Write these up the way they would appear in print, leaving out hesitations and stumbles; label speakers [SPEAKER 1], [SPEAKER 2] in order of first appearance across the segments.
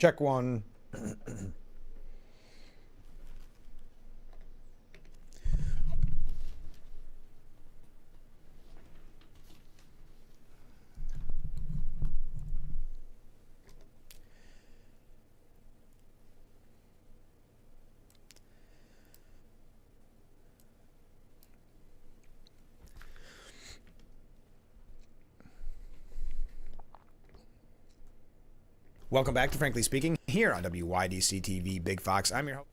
[SPEAKER 1] Check one. Welcome back to Frankly Speaking here on WYDC TV Big Fox. I'm your host.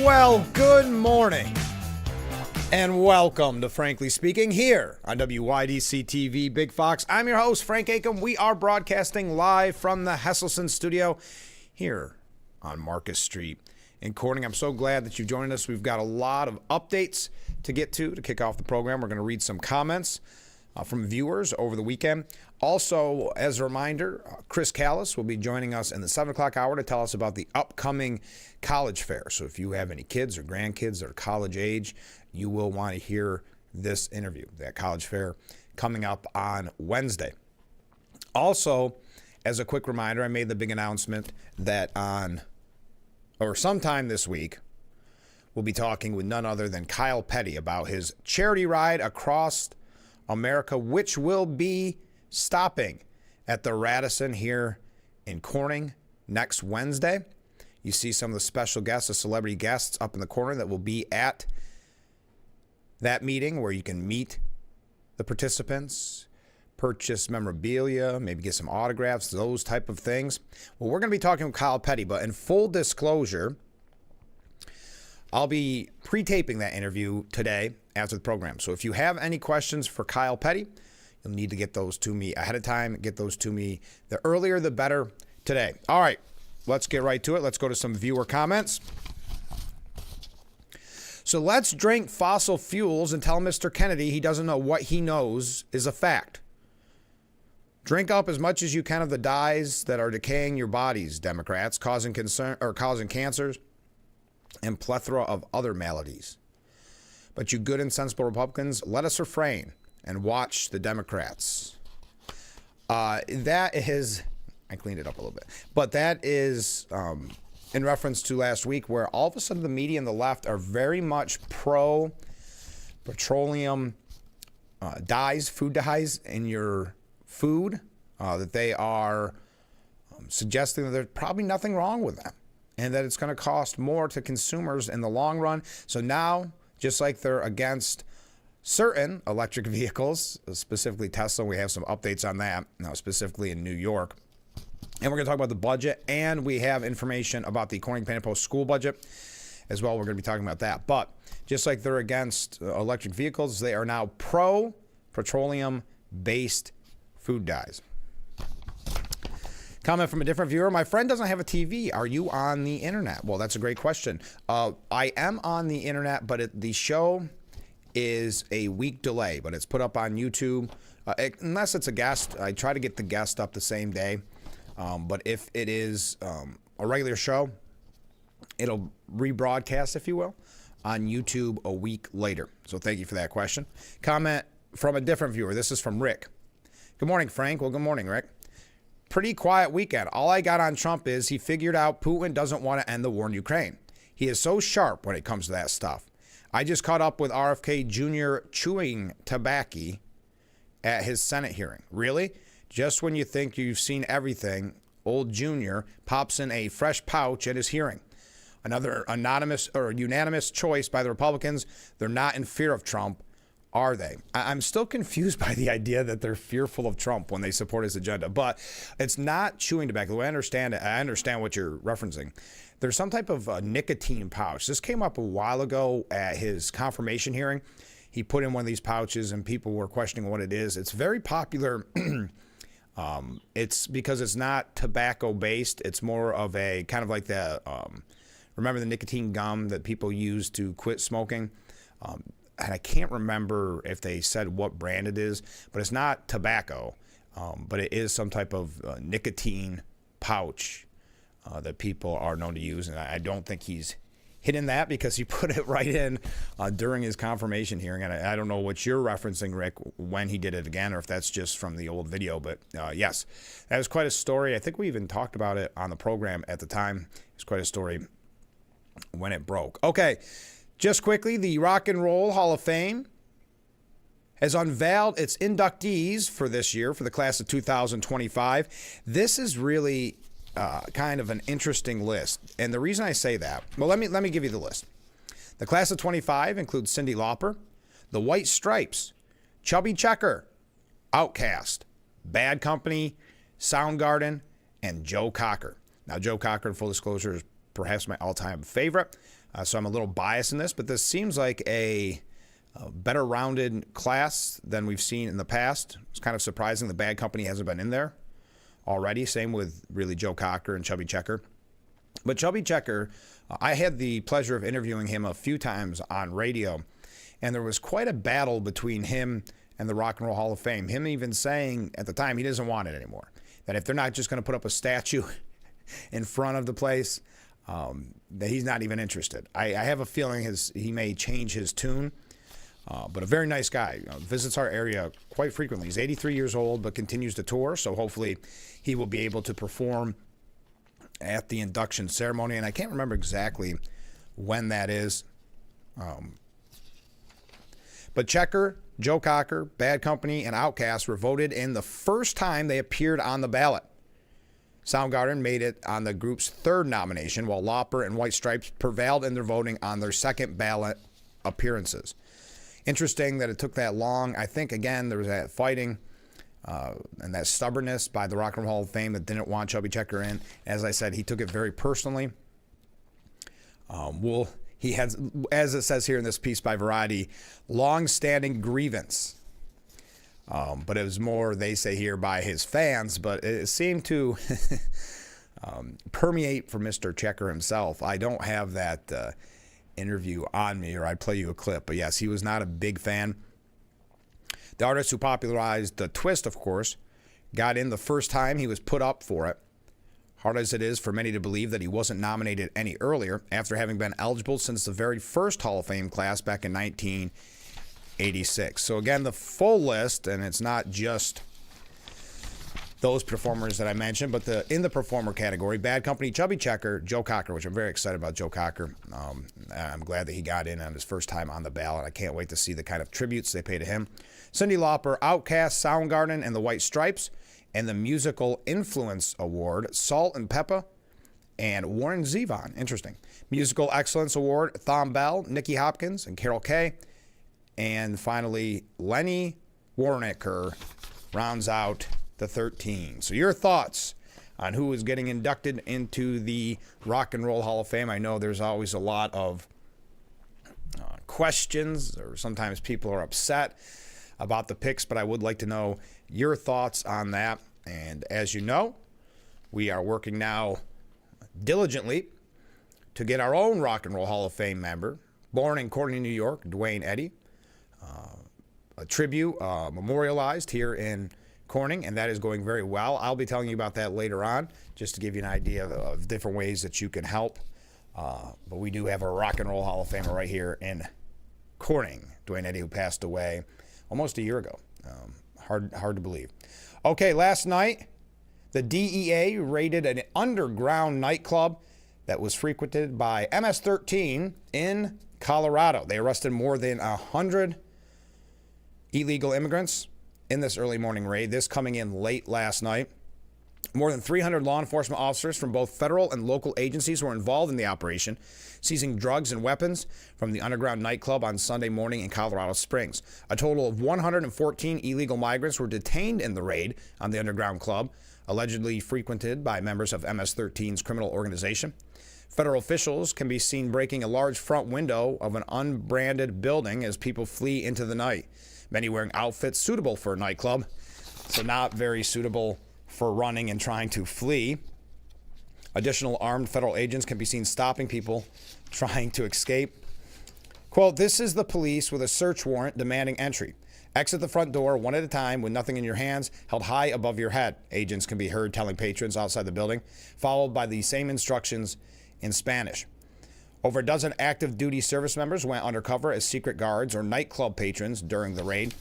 [SPEAKER 1] Well, good morning and welcome to Frankly Speaking here on WYDC TV Big Fox. I'm your host, Frank Acom. We are broadcasting live from the Hesselson studio here on Marcus Street in Corning. I'm so glad that you've joined us. We've got a lot of updates to get to kick off the program. We're going to read some comments from viewers over the weekend. Also, as a reminder, Chris Callis will be joining us in the 7 o'clock hour to tell us about the upcoming college fair. So if you have any kids or grandkids that are college age, you will want to hear this interview, that college fair coming up on Wednesday. Also, as a quick reminder, I made the big announcement that sometime this week, we'll be talking with none other than Kyle Petty about his charity ride across America, which will be stopping at the Radisson here in Corning next Wednesday. You see some of the special guests, the celebrity guests up in the corner that will be at that meeting where you can meet the participants, purchase memorabilia, maybe get some autographs, those type of things. Well, we're going to be talking with Kyle Petty, but in full disclosure, I'll be pre-taping that interview today after the program. So if you have any questions for Kyle Petty, you'll need to get those to me ahead of time. Get those to me. The earlier, the better today. All right, let's get right to it. Let's go to some viewer comments. So let's drink fossil fuels and tell Mr. Kennedy he doesn't know what he knows is a fact. Drink up as much as you can of the dyes that are decaying your bodies, Democrats, causing cancers and plethora of other maladies. But you good and sensible Republicans, let us refrain and watch the Democrats. That is, I cleaned it up a little bit, but that is in reference to last week where all of a sudden the media and the left are very much pro-petroleum dyes, food dyes in your food, that they are suggesting that there's probably nothing wrong with them and that it's going to cost more to consumers in the long run. So now, just like they're against certain electric vehicles, specifically Tesla, we have some updates on that, specifically in New York. And we're going to talk about the budget, and we have information about the Corning Painted Post school budget as well. We're going to be talking about that. But just like they're against electric vehicles, they are now pro-petroleum-based food dyes. Comment from a different viewer. My friend doesn't have a TV. Are you on the internet? Well, that's a great question. I am on the internet, but the show is a week delay, but it's put up on YouTube. Unless it's a guest, I try to get the guest up the same day. But if it is a regular show, it'll rebroadcast, if you will, on YouTube a week later. So thank you for that question. Comment from a different viewer. This is from Rick. Good morning, Frank. Well, good morning, Rick. Pretty quiet weekend. All I got on Trump is he figured out Putin doesn't want to end the war in Ukraine. He is so sharp when it comes to that stuff. I just caught up with RFK Jr. chewing tobacco at his Senate hearing. Really? Just when you think you've seen everything, old Junior pops in a fresh pouch at his hearing. Another anonymous or unanimous choice by the Republicans. They're not in fear of Trump, are they? I'm still confused by the idea that they're fearful of Trump when they support his agenda. But it's not chewing tobacco. The way I understand it, I understand what you're referencing. There's some type of nicotine pouch. This came up a while ago at his confirmation hearing. He put in one of these pouches and people were questioning what it is. It's very popular. It's because it's not tobacco based. It's more of a kind of like the... remember the nicotine gum that people use to quit smoking? And I can't remember if they said what brand it is, but it's not tobacco, but it is some type of nicotine pouch that people are known to use. And I don't think he's hidden that because he put it right in during his confirmation hearing. And I don't know what you're referencing, Rick, when he did it again, or if that's just from the old video. But yes, that was quite a story. I think we even talked about it on the program at the time. It's quite a story when it broke. Okay, just quickly, the Rock and Roll Hall of Fame has unveiled its inductees for this year, for the class of 2025. This is really kind of an interesting list. And the reason I say that, well, let me give you the list. The class of 25 includes Cyndi Lauper, the White Stripes, Chubby Checker, Outkast, Bad Company, Soundgarden, and Joe Cocker. Now, Joe Cocker, in full disclosure, is perhaps my all-time favorite, so I'm a little biased in this, but this seems like a better rounded class than we've seen in the past. It's kind of surprising the Bad Company hasn't been in there already. Same with really Joe Cocker and Chubby Checker. But Chubby Checker, I had the pleasure of interviewing him a few times on radio, and there was quite a battle between him and the Rock and Roll Hall of Fame. Him even saying at the time he doesn't want it anymore, that if they're not just going to put up a statue in front of the place, that he's not even interested. I have a feeling he may change his tune, but a very nice guy. Visits our area quite frequently. He's 83 years old, but continues to tour, so hopefully he will be able to perform at the induction ceremony, and I can't remember exactly when that is. But Checker, Joe Cocker, Bad Company, and Outkast were voted in the first time they appeared on the ballot. Soundgarden made it on the group's third nomination, while Lauper and White Stripes prevailed in their voting on their second ballot appearances. Interesting that it took that long. I think, again, there was that fighting and that stubbornness by the Rock and Roll Hall of Fame that didn't want Chubby Checker in. As I said, he took it very personally. He has, as it says here in this piece by Variety, long-standing grievance. But it was more, they say here, by his fans, but it seemed to permeate for Mr. Checker himself. I don't have that interview on me, or I'd play you a clip, but yes, he was not a big fan. The artist who popularized the twist, of course, got in the first time he was put up for it. Hard as it is for many to believe that he wasn't nominated any earlier, after having been eligible since the very first Hall of Fame class back in 1986. So again, the full list, and it's not just those performers that I mentioned, but in the performer category, Bad Company, Chubby Checker, Joe Cocker, which I'm very excited about Joe Cocker. I'm glad that he got in on his first time on the ballot. I can't wait to see the kind of tributes they pay to him. Cyndi Lauper, Outkast, Soundgarden, and the White Stripes, and the Musical Influence Award, Salt and Pepper, and Warren Zevon. Interesting. Musical Excellence Award, Thom Bell, Nicky Hopkins, and Carol Kay. And finally, Lenny Warnaker rounds out the 13. So your thoughts on who is getting inducted into the Rock and Roll Hall of Fame? I know there's always a lot of questions, or sometimes people are upset about the picks, but I would like to know your thoughts on that. And as you know, we are working now diligently to get our own Rock and Roll Hall of Fame member, born in Corning, New York, Dwayne Eddy. A tribute memorialized here in Corning, and that is going very well. I'll be telling you about that later on, just to give you an idea of different ways that you can help. But we do have a Rock and Roll Hall of Famer right here in Corning, Dwayne Eddy, who passed away almost a year ago. Hard to believe. Okay, last night, the DEA raided an underground nightclub that was frequented by MS-13 in Colorado. They arrested more than 100 illegal immigrants in this early morning raid, this coming in late last night. More than 300 law enforcement officers from both federal and local agencies were involved in the operation, seizing drugs and weapons from the underground nightclub on Sunday morning in Colorado Springs. A total of 114 illegal migrants were detained in the raid on the underground club, allegedly frequented by members of MS-13's criminal organization. Federal officials can be seen breaking a large front window of an unbranded building as people flee into the night, many wearing outfits suitable for a nightclub, so not very suitable for running and trying to flee. Additional armed federal agents can be seen stopping people trying to escape. Quote, "This is the police with a search warrant demanding entry. Exit the front door one at a time with nothing in your hands, held high above your head," agents can be heard telling patrons outside the building, followed by the same instructions in Spanish. Over a dozen active duty service members went undercover as secret guards or nightclub patrons during the raid.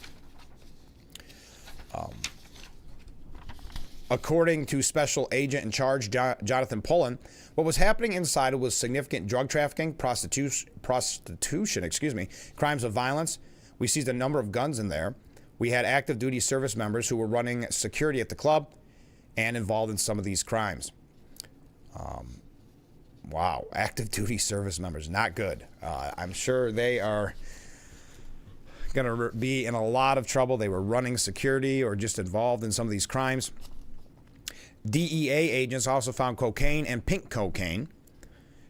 [SPEAKER 1] According to Special Agent in Charge Jonathan Pullen, what was happening inside was significant drug trafficking, prostitution, crimes of violence. We seized a number of guns in there. We had active duty service members who were running security at the club and involved in some of these crimes. Wow, active duty service members, not good. I'm sure they are going to be in a lot of trouble. They were running security or just involved in some of these crimes. DEA agents also found cocaine and pink cocaine.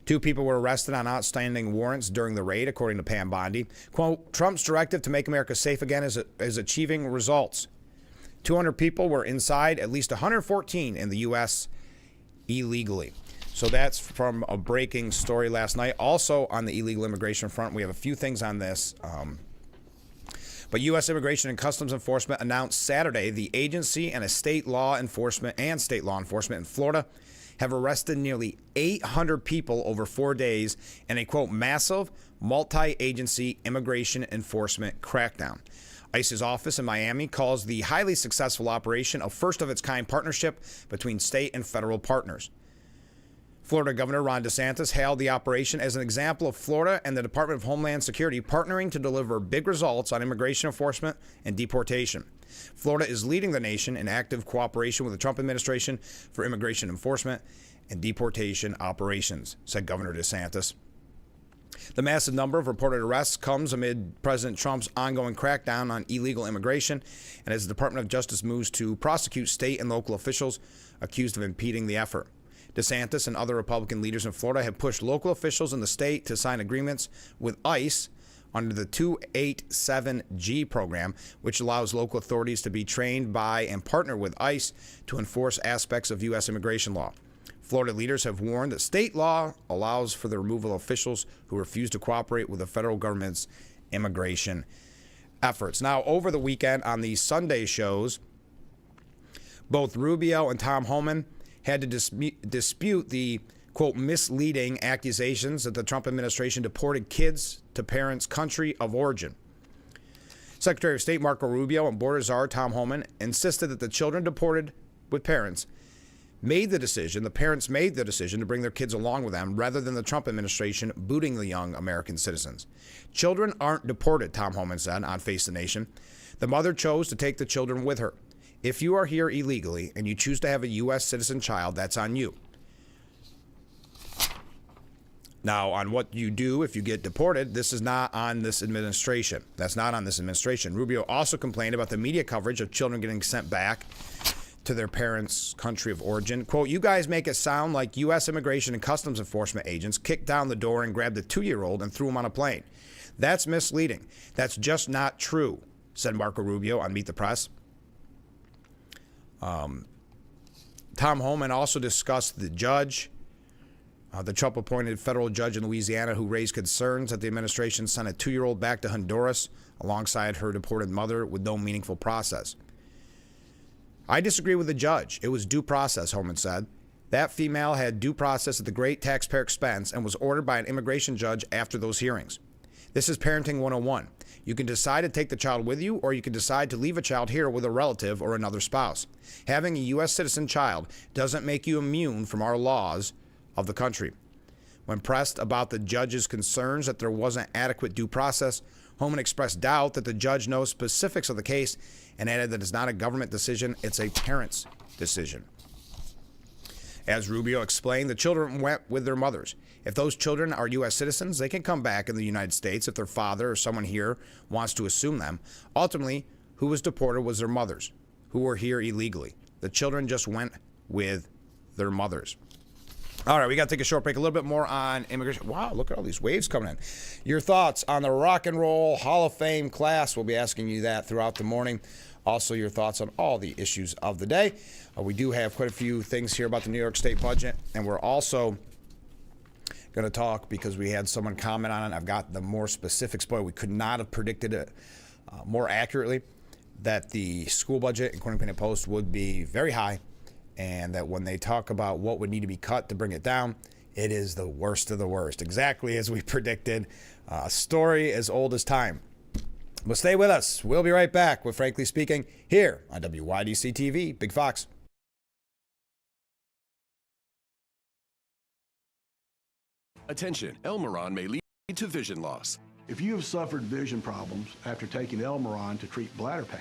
[SPEAKER 1] 2 people were arrested on outstanding warrants during the raid, according to Pam Bondi. Quote, "Trump's directive to make America safe again is achieving results. 200 people were inside, at least 114 in the U.S. illegally." So that's from a breaking story last night. Also on the illegal immigration front, we have a few things on this. But U.S. Immigration and Customs Enforcement announced Saturday the agency and state law enforcement in Florida have arrested nearly 800 people over 4 days in a, quote, "massive multi-agency immigration enforcement crackdown." ICE's office in Miami calls the highly successful operation a first-of-its-kind partnership between state and federal partners. Florida Governor Ron DeSantis hailed the operation as an example of Florida and the Department of Homeland Security partnering to deliver big results on immigration enforcement and deportation. Florida is leading the nation in active cooperation with the Trump administration for immigration enforcement and deportation operations, said Governor DeSantis. The massive number of reported arrests comes amid President Trump's ongoing crackdown on illegal immigration and as the Department of Justice moves to prosecute state and local officials accused of impeding the effort. DeSantis and other Republican leaders in Florida have pushed local officials in the state to sign agreements with ICE under the 287G program, which allows local authorities to be trained by and partner with ICE to enforce aspects of U.S. immigration law. Florida leaders have warned that state law allows for the removal of officials who refuse to cooperate with the federal government's immigration efforts. Now, over the weekend on the Sunday shows, both Rubio and Tom Homan had to dispute the, quote, misleading accusations that the Trump administration deported kids to parents' country of origin. Secretary of State Marco Rubio and border czar Tom Homan insisted that the children deported with parents the parents made the decision to bring their kids along with them rather than the Trump administration booting the young American citizens. "Children aren't deported," Tom Homan said on Face the Nation. "The mother chose to take the children with her. If you are here illegally and you choose to have a U.S. citizen child, that's on you. Now, on what you do if you get deported, this is not on this administration. That's not on this administration." Rubio also complained about the media coverage of children getting sent back to their parents' country of origin. Quote, "You guys make it sound like U.S. Immigration and Customs Enforcement agents kicked down the door and grabbed a 2-year-old and threw him on a plane. That's misleading. That's just not true," said Marco Rubio on Meet the Press. Tom Homan also discussed the judge, the Trump-appointed federal judge in Louisiana who raised concerns that the administration sent a 2-year-old back to Honduras alongside her deported mother with no meaningful process. "I disagree with the judge. It was due process," Homan said. "That female had due process at the great taxpayer expense and was ordered by an immigration judge after those hearings. This is Parenting 101. You can decide to take the child with you, or you can decide to leave a child here with a relative or another spouse. Having a U.S. citizen child doesn't make you immune from our laws of the country." When pressed about the judge's concerns that there wasn't adequate due process, Homan expressed doubt that the judge knows specifics of the case and added that it's not a government decision, it's a parent's decision. As Rubio explained, the children went with their mothers. If those children are U.S. citizens, they can come back in the United States if their father or someone here wants to assume them. Ultimately, who was deported was their mothers, who were here illegally. The children just went with their mothers. All right, we got to take a short break. A little bit more on immigration. Wow, look at all these waves coming in. Your thoughts on the Rock and Roll Hall of Fame class. We'll be asking you that throughout the morning. Also, your thoughts on all the issues of the day. We do have quite a few things here about the New York State budget, and we're also going to talk because we had someone comment on it. I've got the more specifics. Boy, we could not have predicted it more accurately that the school budget, according to Independent Post, would be very high, and that when they talk about what would need to be cut to bring it down, it is the worst of the worst. Exactly as we predicted. A story as old as time. But stay with us. We'll be right back with Frankly Speaking here on WYDC TV. Big Fox.
[SPEAKER 2] Attention, Elmeron may lead to vision loss.
[SPEAKER 3] If you have suffered vision problems after taking Elmeron to treat bladder pain,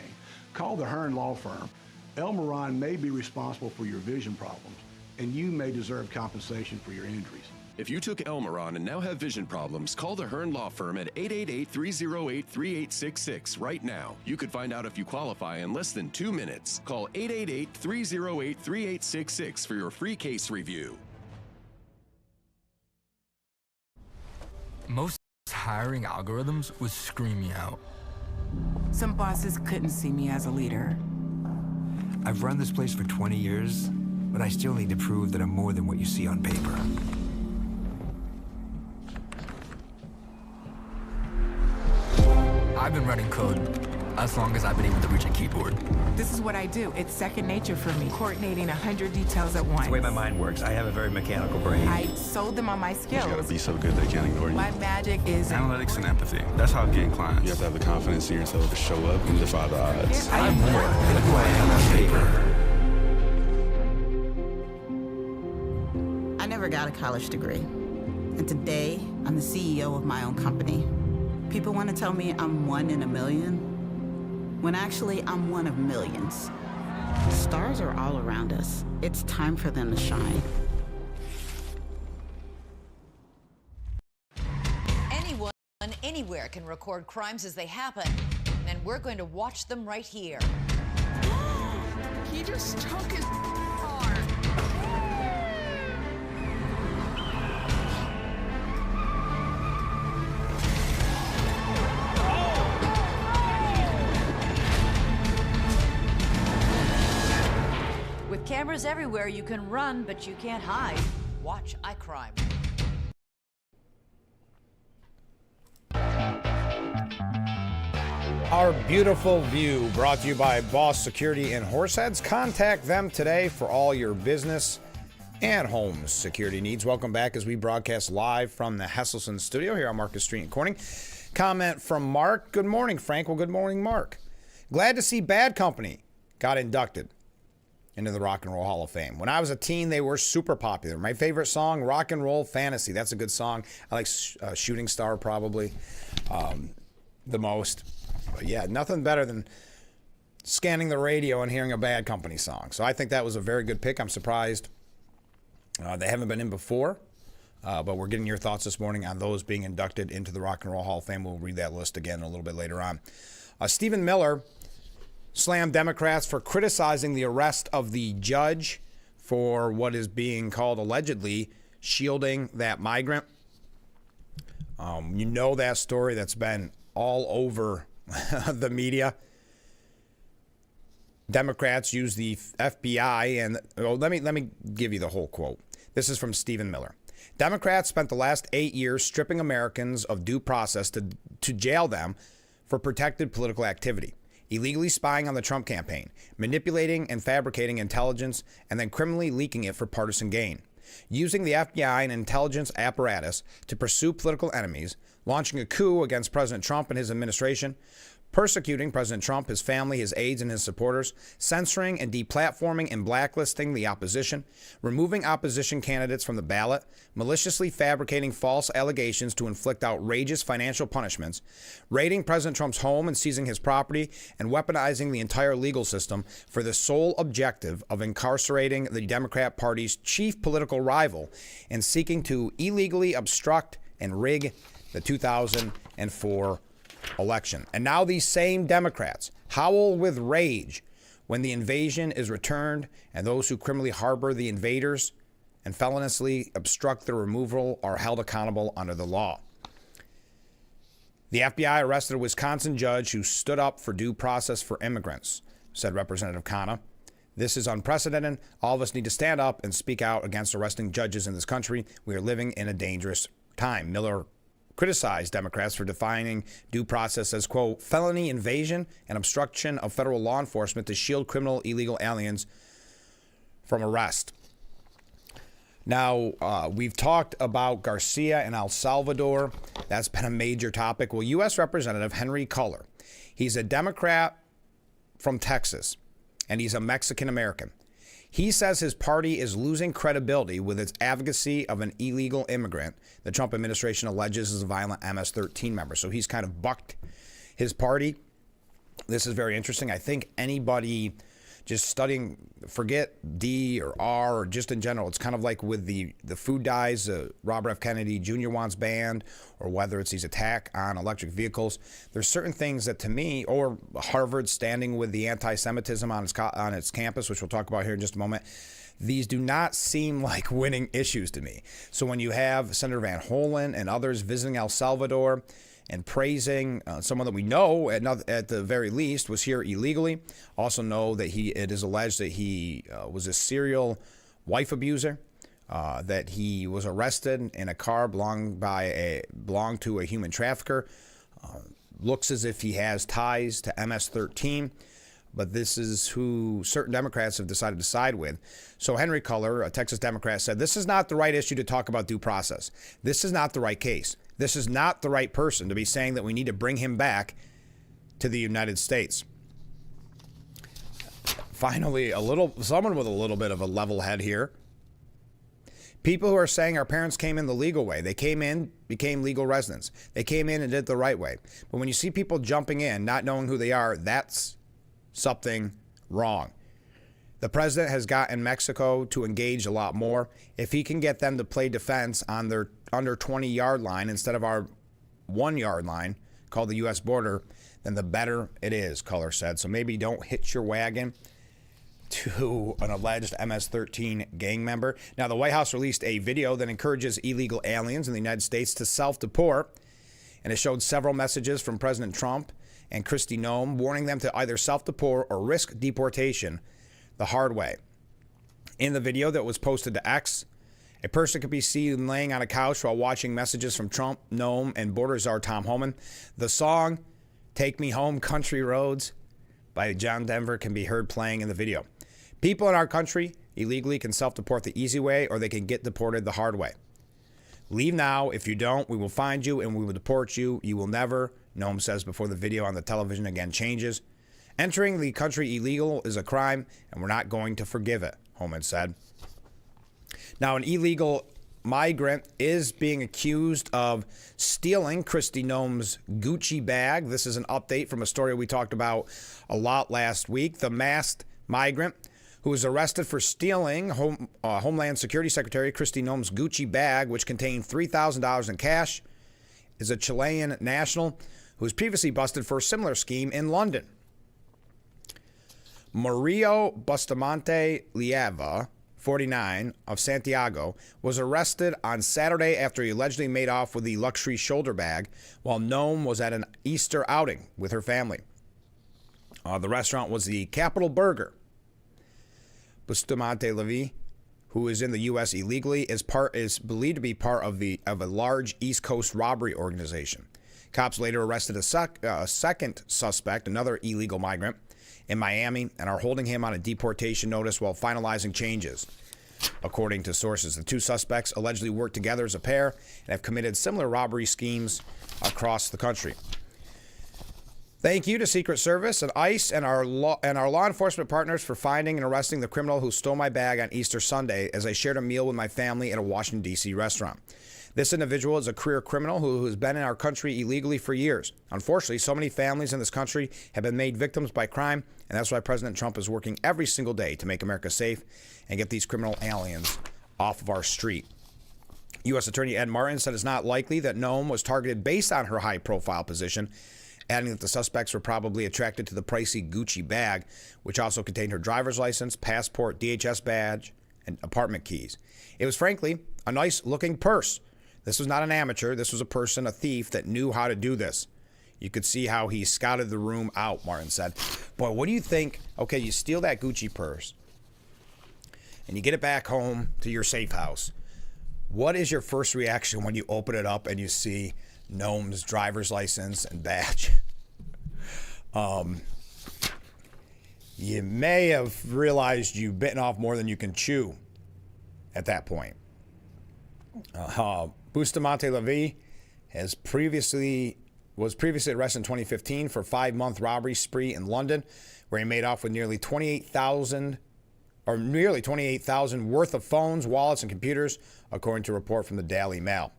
[SPEAKER 3] call the Hearn Law Firm. Elmeron may be responsible for your vision problems, and you may deserve compensation for your injuries.
[SPEAKER 2] If you took Elmeron and now have vision problems, call the Hearn Law Firm at 888-308-3866 right now. You could find out if you qualify in less than 2 minutes. Call 888-308-3866 for your free case review.
[SPEAKER 4] Most hiring algorithms would scream me out.
[SPEAKER 5] Some bosses couldn't see me as a leader.
[SPEAKER 6] I've run this place for 20 years, but I still need to prove that I'm more than what you see on paper.
[SPEAKER 4] I've been running code as long as I've been able to reach a keyboard.
[SPEAKER 5] This is what I do. It's second nature for me, coordinating 100 details at once.
[SPEAKER 6] The way my mind works, I have a very mechanical brain.
[SPEAKER 5] I sold them on my skills.
[SPEAKER 7] You gotta be so good they can't ignore you.
[SPEAKER 5] My magic is
[SPEAKER 7] Analytics and empathy. That's how I get clients. You have to have the confidence in yourself to show up and defy the odds.
[SPEAKER 6] I'm more than who I am on paper.
[SPEAKER 8] I never got a college degree. And today, I'm the CEO of my own company. People want to tell me I'm one in a million, when actually I'm one of millions. Stars are all around us. It's time for them to shine.
[SPEAKER 9] Anyone, anywhere can record crimes as they happen, and we're going to watch them right here.
[SPEAKER 5] He just took his car.
[SPEAKER 9] With cameras everywhere, you can run, but you can't hide. Watch iCrime.
[SPEAKER 1] Our beautiful view brought to you by Boss Security in Horseheads. Contact them today for all your business and home security needs. Welcome back as we broadcast live from the Hesselson studio here on Marcus Street in Corning. Comment from Mark. Good morning, Frank. Well, good morning, Mark. Glad to see Bad Company got inducted into the Rock and Roll Hall of Fame. When I was a teen, they were super popular. My favorite song, Rock and Roll Fantasy. That's a good song. I like Shooting Star probably the most. But yeah, nothing better than scanning the radio and hearing a Bad Company song. So I think that was a very good pick. I'm surprised they haven't been in before. But we're getting your thoughts this morning on those being inducted into the Rock and Roll Hall of Fame. We'll read that list again a little bit later on. Stephen Miller slammed Democrats for criticizing the arrest of the judge for what is being called allegedly shielding that migrant. You know that story that's been all over the media. Democrats use the FBI and let me give you the whole quote. This is from Stephen Miller. Democrats spent the last 8 years stripping Americans of due process to jail them for protected political activity, illegally spying on the Trump campaign, manipulating and fabricating intelligence, and then criminally leaking it for partisan gain, using the FBI and intelligence apparatus to pursue political enemies, launching a coup against President Trump and his administration, persecuting President Trump, his family, his aides, and his supporters, censoring and deplatforming and blacklisting the opposition, removing opposition candidates from the ballot, maliciously fabricating false allegations to inflict outrageous financial punishments, raiding President Trump's home and seizing his property, and weaponizing the entire legal system for the sole objective of incarcerating the Democrat Party's chief political rival and seeking to illegally obstruct and rig the 2004 election. And now these same Democrats howl with rage when the invasion is returned and those who criminally harbor the invaders and feloniously obstruct their removal are held accountable under the law. The FBI arrested a Wisconsin judge who stood up for due process for immigrants, said Representative Khanna. This is unprecedented. All of us need to stand up and speak out against arresting judges in this country. We are living in a dangerous time. Miller criticized Democrats for defining due process as, quote, felony invasion and obstruction of federal law enforcement to shield criminal illegal aliens from arrest. Now, we've talked about Garcia and El Salvador. That's been a major topic. Well, U.S. Representative Henry Cuellar, he's a Democrat from Texas, and he's a Mexican-American. He says his party is losing credibility with its advocacy of an illegal immigrant the Trump administration alleges is a violent MS-13 member. So he's kind of bucked his party. This is very interesting. I think anybody just studying, forget D or R or just in general, it's kind of like with the food dyes Robert F. Kennedy Jr. wants banned, or whether it's these attack on electric vehicles. There's certain things that to me, or Harvard standing with the anti-Semitism on its campus, which we'll talk about here in just a moment, these do not seem like winning issues to me. So when you have Senator Van Hollen and others visiting El Salvador and praising someone that we know at the very least was here illegally, also know that it is alleged that he was a serial wife abuser, that he was arrested in a car belonged to a human trafficker, looks as if he has ties to MS-13. But this is who certain Democrats have decided to side with. So Henry Cuellar, a Texas Democrat, said, this is not the right issue to talk about due process. This is not the right case. This is not the right person to be saying that we need to bring him back to the United States. Finally, someone with a little bit of a level head here. People who are saying our parents came in the legal way. They came in, became legal residents. They came in and did it the right way. But when you see people jumping in, not knowing who they are, that's something wrong. The president has gotten Mexico to engage a lot more. If he can get them to play defense on their under 20-yard line instead of our 1-yard line called the U.S. border, then the better it is, Cuellar said. So maybe don't hitch your wagon to an alleged MS-13 gang member. Now, the White House released a video that encourages illegal aliens in the United States to self-deport, and it showed several messages from President Trump and Kristi Noem warning them to either self-deport or risk deportation the hard way. In the video that was posted to X, a person could be seen laying on a couch while watching messages from Trump, Noem, and border czar Tom Homan. The song Take Me Home Country Roads by John Denver can be heard playing in the video. People in our country illegally can self-deport the easy way, or they can get deported the hard way. Leave now. If you don't, we will find you and we will deport you. You will never, Noem says before the video on the television again changes. Entering the country illegal is a crime, and we're not going to forgive it, Homan said. Now, an illegal migrant is being accused of stealing Kristi Noem's Gucci bag. This is an update from a story we talked about a lot last week. The masked migrant who was arrested for stealing Homeland Security Secretary Kristi Noem's Gucci bag, which contained $3,000 in cash, is a Chilean national who was previously busted for a similar scheme in London. Mario Bustamante Lieva, 49, of Santiago, was arrested on Saturday after he allegedly made off with the luxury shoulder bag while Noem was at an Easter outing with her family. The restaurant was the Capital Burger. Bustamante Levy, who is in the U.S. illegally, is believed to be part of a large East Coast robbery organization. Cops later arrested a second suspect, another illegal migrant, in Miami, and are holding him on a deportation notice while finalizing changes. According to sources, the two suspects allegedly worked together as a pair and have committed similar robbery schemes across the country. Thank you to Secret Service and ICE and our law enforcement partners for finding and arresting the criminal who stole my bag on Easter Sunday as I shared a meal with my family at a Washington, D.C. restaurant. This individual is a career criminal who has been in our country illegally for years. Unfortunately, so many families in this country have been made victims by crime, and that's why President Trump is working every single day to make America safe and get these criminal aliens off of our street. U.S. Attorney Ed Martin said it's not likely that Noam was targeted based on her high-profile position, adding that the suspects were probably attracted to the pricey Gucci bag, which also contained her driver's license, passport, DHS badge, and apartment keys. It was, frankly, a nice-looking purse. This was not an amateur. This was a person, a thief, that knew how to do this. You could see how he scouted the room out, Martin said. Boy, what do you think? Okay, you steal that Gucci purse, and you get it back home to your safe house. What is your first reaction when you open it up and you see Noam's driver's license and badge? You may have realized you've bitten off more than you can chew at that point. Bustamante Levy was previously arrested in 2015 for a 5-month robbery spree in London, where he made off with nearly $28,000 worth of phones, wallets, and computers, according to a report from the Daily Mail.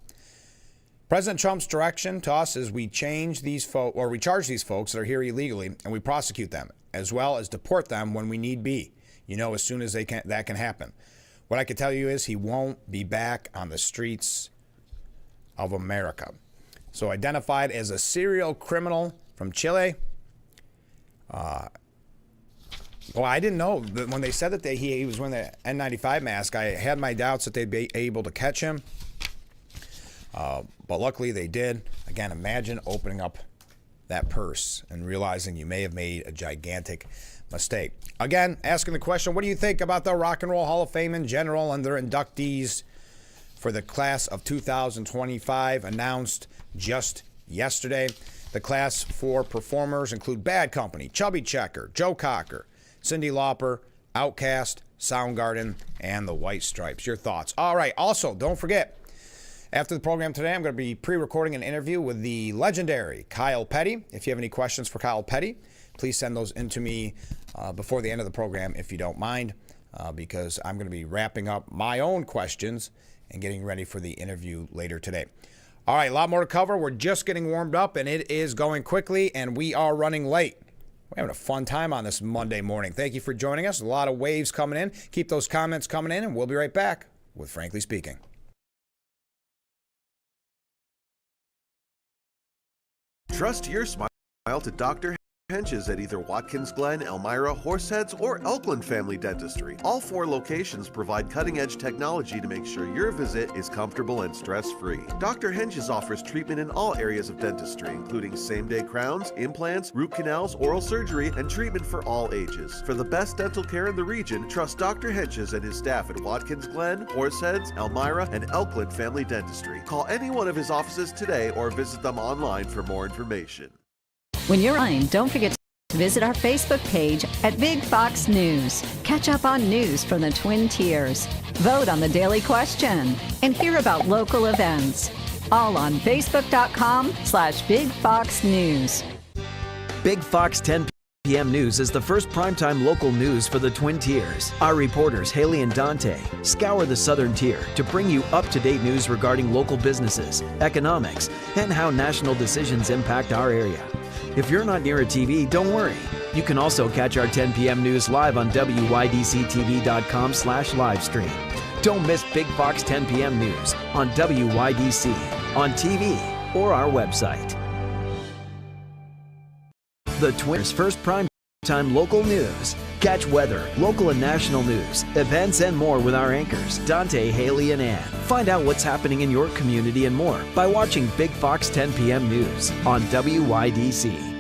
[SPEAKER 1] President Trump's direction to us is we charge these folks that are here illegally, and we prosecute them, as well as deport them when we need be. As soon as that can happen. What I can tell you is he won't be back on the streets of America. So identified as a serial criminal from Chile. Well, I didn't know that when they said that he was wearing the N95 mask. I had my doubts that they'd be able to catch him. But luckily they did. Again, imagine opening up that purse and realizing you may have made a gigantic mistake. Again, asking the question, what do you think about the Rock and Roll Hall of Fame in general and their inductees for the class of 2025 announced just yesterday? The class 4 performers include Bad Company, Chubby Checker, Joe Cocker, Cyndi Lauper, Outkast, Soundgarden, and the White Stripes. Your thoughts? All right. Also, don't forget, after the program today, I'm going to be pre-recording an interview with the legendary Kyle Petty. If you have any questions for Kyle Petty, please send those in to me before the end of the program, if you don't mind, because I'm going to be wrapping up my own questions and getting ready for the interview later today. All right, a lot more to cover. We're just getting warmed up, and it is going quickly, and we are running late. We're having a fun time on this Monday morning. Thank you for joining us. A lot of waves coming in. Keep those comments coming in, and we'll be right back with Frankly Speaking.
[SPEAKER 10] Trust your smile to Dr. Hench's at either Watkins Glen, Elmira, Horseheads, or Elkland Family Dentistry. All 4 locations provide cutting-edge technology to make sure your visit is comfortable and stress-free. Dr. Hench's offers treatment in all areas of dentistry, including same-day crowns, implants, root canals, oral surgery, and treatment for all ages. For the best dental care in the region, trust Dr. Hench's and his staff at Watkins Glen, Horseheads, Elmira, and Elkland Family Dentistry. Call any one of his offices today or visit them online for more information.
[SPEAKER 11] When you're online, don't forget to visit our Facebook page at Big Fox News. Catch up on news from the Twin Tiers. Vote on the daily question and hear about local events. All on Facebook.com/Big Fox News.
[SPEAKER 12] Big Fox 10 p.m. News is the first primetime local news for the Twin Tiers. Our reporters, Haley and Dante, scour the southern tier to bring you up-to-date news regarding local businesses, economics, and how national decisions impact our area. If you're not near a TV, don't worry. You can also catch our 10 p.m. news live on WYDCTV.com/livestream. Don't miss Big Fox 10 p.m. news on WYDC, on TV, or our website. The Twins' first prime-time local news. Catch weather, local and national news, events, and more with our anchors, Dante, Haley, and Ann. Find out what's happening in your community and more by watching Big Fox 10 p.m. News on WYDC.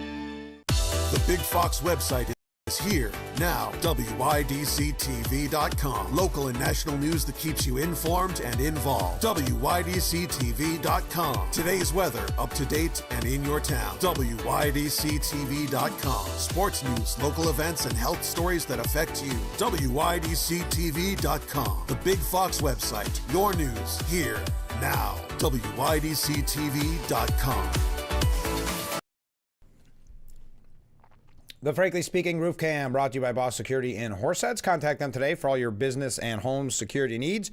[SPEAKER 13] The Big Fox website is here now. WYDCTV.com. Local and national news that keeps you informed and involved. WYDCTV.com. Today's weather, up to date and in your town. WYDCTV.com. Sports news, local events, and health stories that affect you. WYDCTV.com. The Big Fox website. Your news here now. WYDCTV.com.
[SPEAKER 1] The Frankly Speaking Roof Cam, brought to you by Boss Security in Horseheads. Contact them today for all your business and home security needs.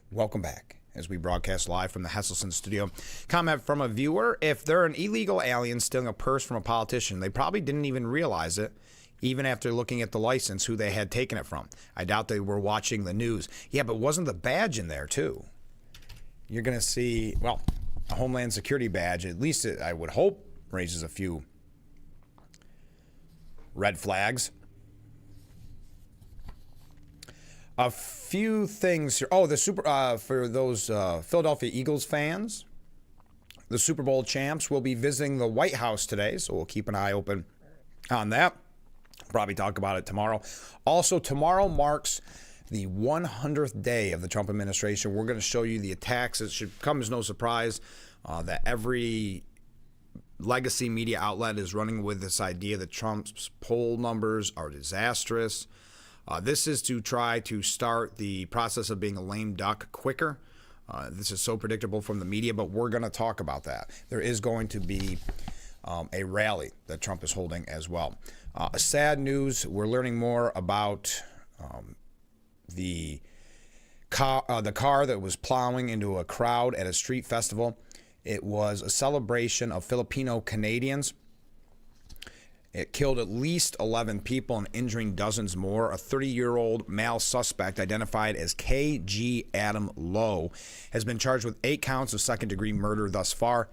[SPEAKER 1] Welcome back as we broadcast live from the Hesselson studio. Comment from a viewer: if they're an illegal alien stealing a purse from a politician, they probably didn't even realize it, even after looking at the license, who they had taken it from. I doubt they were watching the news. Yeah, but wasn't the badge in there too? You're going to see, well, a Homeland Security badge, at least I would hope, raises a few red flags. A few things here. Oh, for those Philadelphia Eagles fans, the Super Bowl champs will be visiting the White House today, so we'll keep an eye open on that. Probably talk about it tomorrow. Also, tomorrow marks the 100th day of the Trump administration. We're going to show you the attacks. It should come as no surprise that every legacy media outlet is running with this idea that Trump's poll numbers are disastrous. This is to try to start the process of being a lame duck quicker. This is so predictable from the media, but we're going to talk about that. There is going to be a rally that Trump is holding as well. Sad news, we're learning more about the car that was plowing into a crowd at a street festival. It was a celebration of Filipino Canadians. It killed at least 11 people and injuring dozens more. A 30-year-old male suspect identified as K.G. Adam Lowe has been charged with 8 counts of second-degree murder thus far.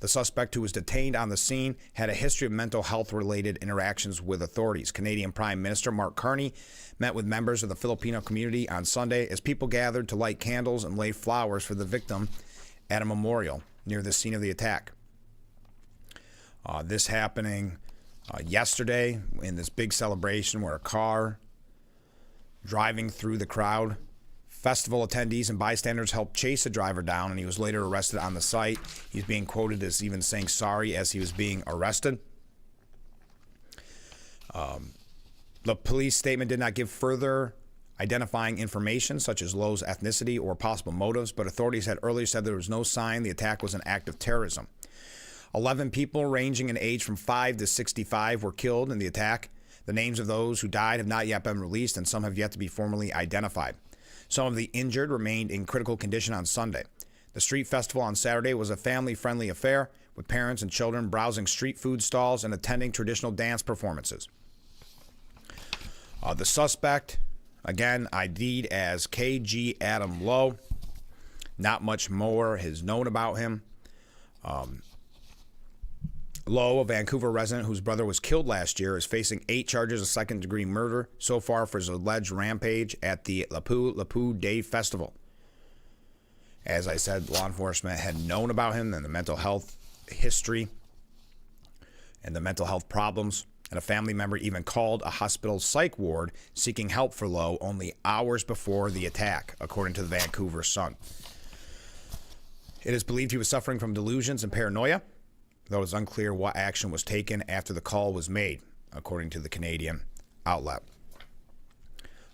[SPEAKER 1] The suspect, who was detained on the scene, had a history of mental health-related interactions with authorities. Canadian Prime Minister Mark Carney met with members of the Filipino community on Sunday as people gathered to light candles and lay flowers for the victim at a memorial near the scene of the attack. This happening yesterday in this big celebration where a car driving through the crowd. Festival attendees and bystanders helped chase the driver down, and he was later arrested on the site. He's being quoted as even saying sorry as he was being arrested. The police statement did not give further identifying information, such as Lowe's ethnicity or possible motives, but authorities had earlier said there was no sign the attack was an act of terrorism. 11 people ranging in age from 5 to 65 were killed in the attack. The names of those who died have not yet been released, and some have yet to be formally identified. Some of the injured remained in critical condition on Sunday. The street festival on Saturday was a family-friendly affair, with parents and children browsing street food stalls and attending traditional dance performances. The suspect, again, ID'd as K.G. Adam Lowe. Not much more is known about him. Lowe, a Vancouver resident whose brother was killed last year, is facing 8 charges of second-degree murder so far for his alleged rampage at the Lapu Day Festival. As I said, law enforcement had known about him and the mental health history and the mental health problems, and a family member even called a hospital psych ward seeking help for Lowe only hours before the attack, according to the Vancouver Sun. It is believed he was suffering from delusions and paranoia, though it's unclear what action was taken after the call was made, according to the Canadian outlet.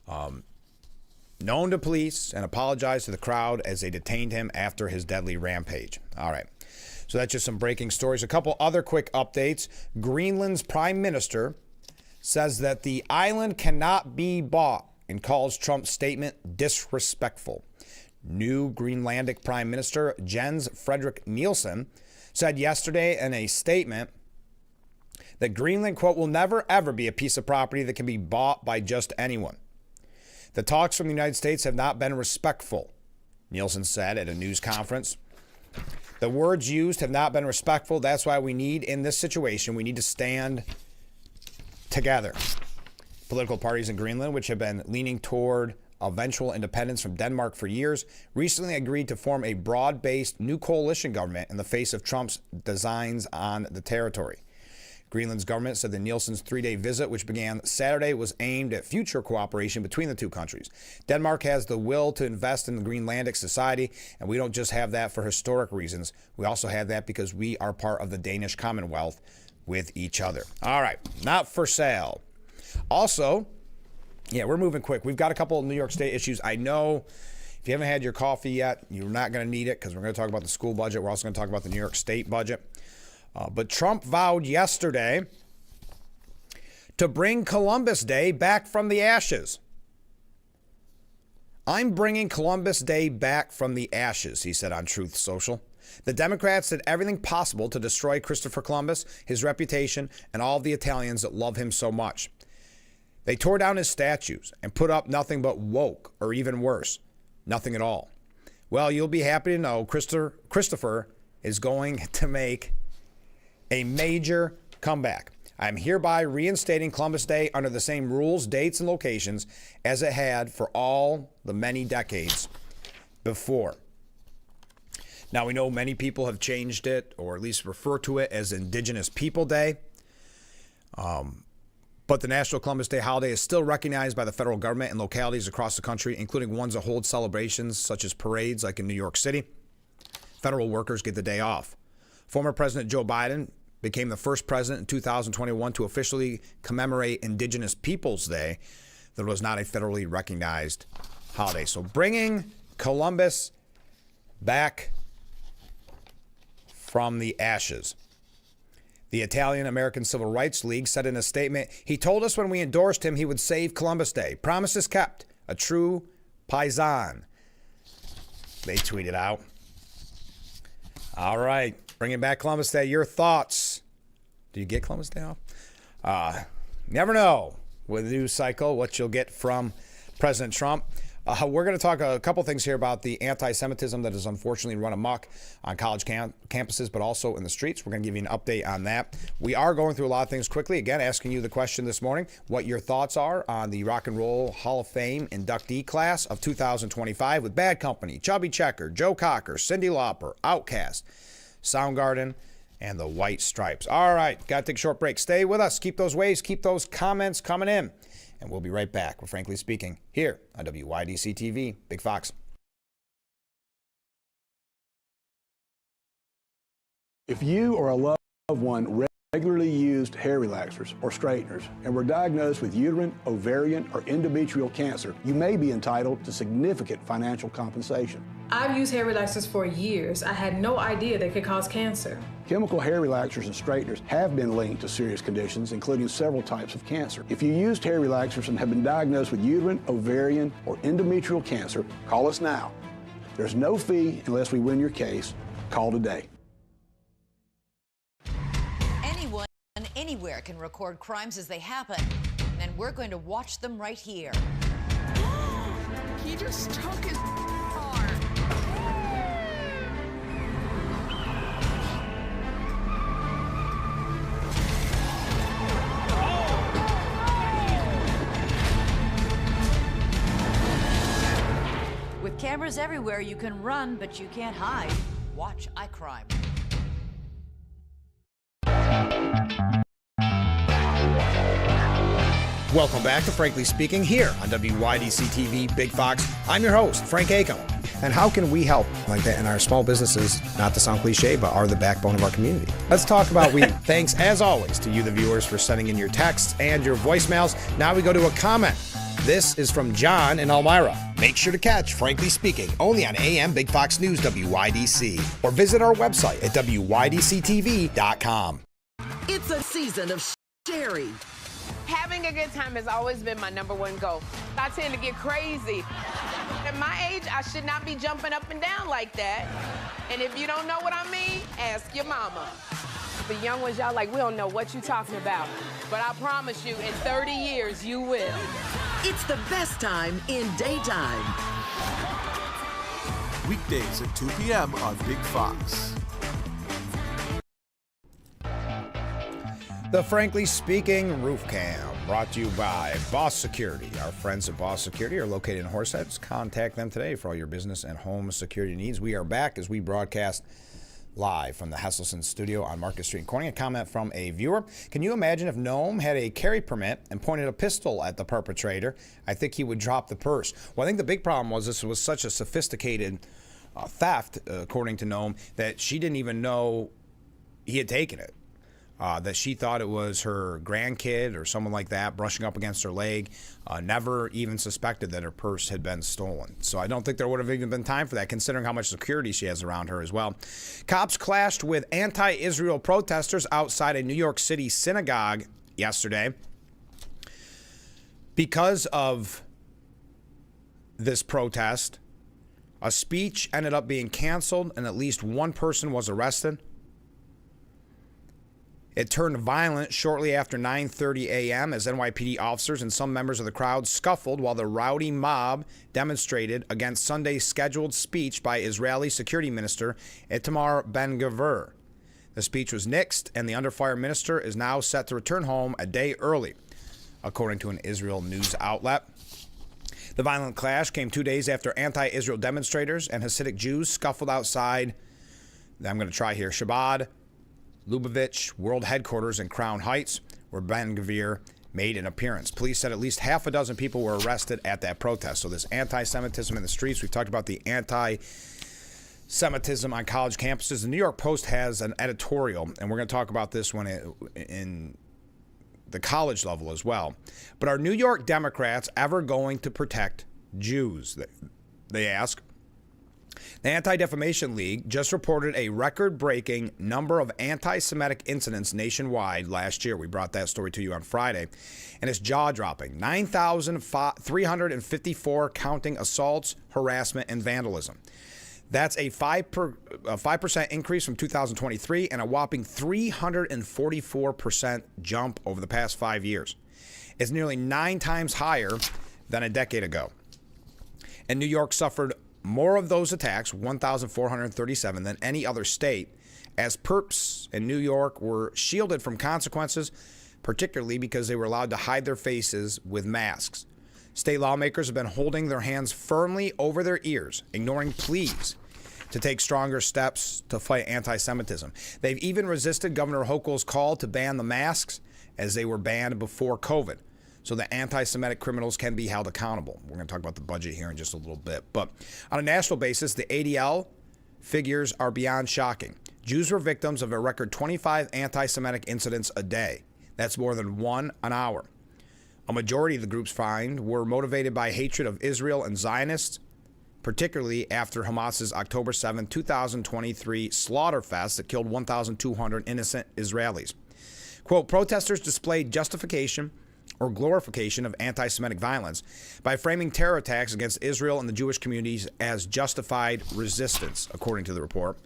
[SPEAKER 1] Known to police and apologized to the crowd as they detained him after his deadly rampage. All right, so that's just some breaking stories. A couple other quick updates. Greenland's prime minister says that the island cannot be bought and calls Trump's statement disrespectful. New Greenlandic Prime Minister Jens Frederik Nielsen said yesterday in a statement that Greenland, quote, will never ever be a piece of property that can be bought by just anyone. The talks from the United States have not been respectful, Nielsen said at a news conference. The words used have not been respectful. That's why we need, in this situation, we need to stand together. Political parties in Greenland, which have been leaning toward eventual independence from Denmark for years, recently agreed to form a broad-based new coalition government in the face of Trump's designs on the territory. Greenland's government said that Nielsen's 3-day visit, which began Saturday, was aimed at future cooperation between the two countries. Denmark has the will to invest in the Greenlandic society, and we don't just have that for historic reasons. We also have that because we are part of the Danish Commonwealth with each other. All right, not for sale. Also, yeah, we're moving quick. We've got a couple of New York State issues. I know if you haven't had your coffee yet, you're not going to need it because we're going to talk about the school budget. We're also going to talk about the New York State budget. But Trump vowed yesterday to bring Columbus Day back from the ashes. I'm bringing Columbus Day back from the ashes, he said on Truth Social. The Democrats did everything possible to destroy Christopher Columbus, his reputation, and all of the Italians that love him so much. They tore down his statues and put up nothing but woke, or even worse, nothing at all. Well, you'll be happy to know Christopher is going to make a major comeback. I'm hereby reinstating Columbus Day under the same rules, dates, and locations as it had for all the many decades before. Now, we know many people have changed it, or at least refer to it as Indigenous People Day. But the National Columbus Day holiday is still recognized by the federal government in localities across the country, including ones that hold celebrations such as parades like in New York City. Federal workers get the day off. Former President Joe Biden became the first president in 2021 to officially commemorate Indigenous Peoples Day that was not a federally recognized holiday. So bringing Columbus back from the ashes. The Italian American Civil Rights League said in a statement, "He told us when we endorsed him he would save Columbus Day. Promises kept. A true paisan." They tweeted out. All right. Bringing back Columbus Day. Your thoughts. Do you get Columbus Day off? Never know with the news cycle what you'll get from President Trump. We're going to talk a couple things here about the anti-Semitism that has unfortunately run amok on college campuses, but also in the streets. We're going to give you an update on that. We are going through a lot of things quickly. Again, asking you the question this morning, what your thoughts are on the Rock and Roll Hall of Fame inductee class of 2025 with Bad Company, Chubby Checker, Joe Cocker, Cyndi Lauper, Outkast, Soundgarden, and the White Stripes. All right, got to take a short break. Stay with us. Keep those waves, keep those comments coming in. And we'll be right back with Frankly Speaking here on WYDC TV. Big Fox.
[SPEAKER 3] If you or a loved one regularly used hair relaxers or straighteners and were diagnosed with uterine, ovarian, or endometrial cancer, you may be entitled to significant financial compensation.
[SPEAKER 14] I've used hair relaxers for years. I had no idea they could cause cancer.
[SPEAKER 3] Chemical hair relaxers and straighteners have been linked to serious conditions, including several types of cancer. If you used hair relaxers and have been diagnosed with uterine, ovarian, or endometrial cancer, call us now. There's no fee unless we win your case. Call today.
[SPEAKER 9] Anyone, anywhere can record crimes as they happen, and we're going to watch them right here.
[SPEAKER 5] He just took his car.
[SPEAKER 9] With cameras everywhere, you can run, but you can't hide. Watch iCrime.
[SPEAKER 1] Welcome back to Frankly Speaking here on WYDC TV Big Fox. I'm your host, Frank Acom. And how can we help like that in our small businesses, not to sound cliche, but are the backbone of our community? Let's talk about thanks, as always, to you, the viewers, for sending in your texts and your voicemails. Now we go to a comment. This is from John in Elmira. Make sure to catch Frankly Speaking only on AM Big Fox News WYDC or visit our website at WYDCTV.com.
[SPEAKER 15] It's a season of sharing.
[SPEAKER 16] Having a good time has always been my #1 goal. I tend to get crazy. At my age, I should not be jumping up and down like that. And if you don't know what I mean, ask your mama. The young ones, y'all like, we don't know what you're talking about. But I promise you, in 30 years, you will.
[SPEAKER 15] It's the best time in daytime.
[SPEAKER 13] Weekdays at 2 p.m. on Big Fox.
[SPEAKER 1] The Frankly Speaking Roof Cam, brought to you by Boss Security. Our friends at Boss Security are located in Horseheads. Contact them today for all your business and home security needs. We are back as we broadcast live from the Hesselson studio on Market Street in Corning. A comment from a viewer. Can you imagine if Noam had a carry permit and pointed a pistol at the perpetrator? I think he would drop the purse. Well, I think the big problem was this was such a sophisticated theft, according to Noam, that she didn't even know he had taken it. That she thought it was her grandkid or someone like that brushing up against her leg, never even suspected that her purse had been stolen. So I don't think there would have even been time for that, considering how much security she has around her as well. Cops clashed with anti-Israel protesters outside a New York City synagogue yesterday. Because of this protest, a speech ended up being canceled and at least one person was arrested. It turned violent shortly after 9:30 a.m. as NYPD officers and some members of the crowd scuffled while the rowdy mob demonstrated against Sunday's scheduled speech by Israeli Security Minister Itamar Ben-Gvir. The speech was nixed, and the under-fire minister is now set to return home a day early, according to an Israel news outlet. The violent clash came 2 days after anti-Israel demonstrators and Hasidic Jews scuffled outside, I'm going to try here, Chabad Lubavitch World Headquarters in Crown Heights, where Ben-Gvir made an appearance. Police said at least half a dozen people were arrested at that protest. So this anti-Semitism in the streets, we've talked about the anti-Semitism on college campuses. The New York Post has an editorial, and we're going to talk about this one in the college level as well. But are New York Democrats ever going to protect Jews? They ask. The Anti-Defamation League just reported a record-breaking number of anti-Semitic incidents nationwide last year. We brought that story to you on Friday, and it's jaw-dropping. 9,354 counting assaults, harassment, and vandalism. That's a 5% increase from 2023 and a whopping 344% jump over the past 5 years. It's nearly 9 times higher than a decade ago. And New York suffered more of those attacks, 1,437, than any other state, as perps in New York were shielded from consequences, particularly because they were allowed to hide their faces with masks. State lawmakers have been holding their hands firmly over their ears, ignoring pleas to take stronger steps to fight anti-Semitism. They've even resisted Governor Hochul's call to ban the masks, as they were banned before COVID, so that anti-Semitic criminals can be held accountable. We're going to talk about the budget here in just a little bit. But on a national basis, the ADL figures are beyond shocking. Jews were victims of a record 25 anti-Semitic incidents a day. That's more than one an hour. A majority of the groups fined were motivated by hatred of Israel and Zionists, particularly after Hamas's October 7, 2023 slaughter fest that killed 1,200 innocent Israelis. Quote, protesters displayed justification or glorification of anti-Semitic violence by framing terror attacks against Israel and the Jewish communities as justified resistance, according to the report.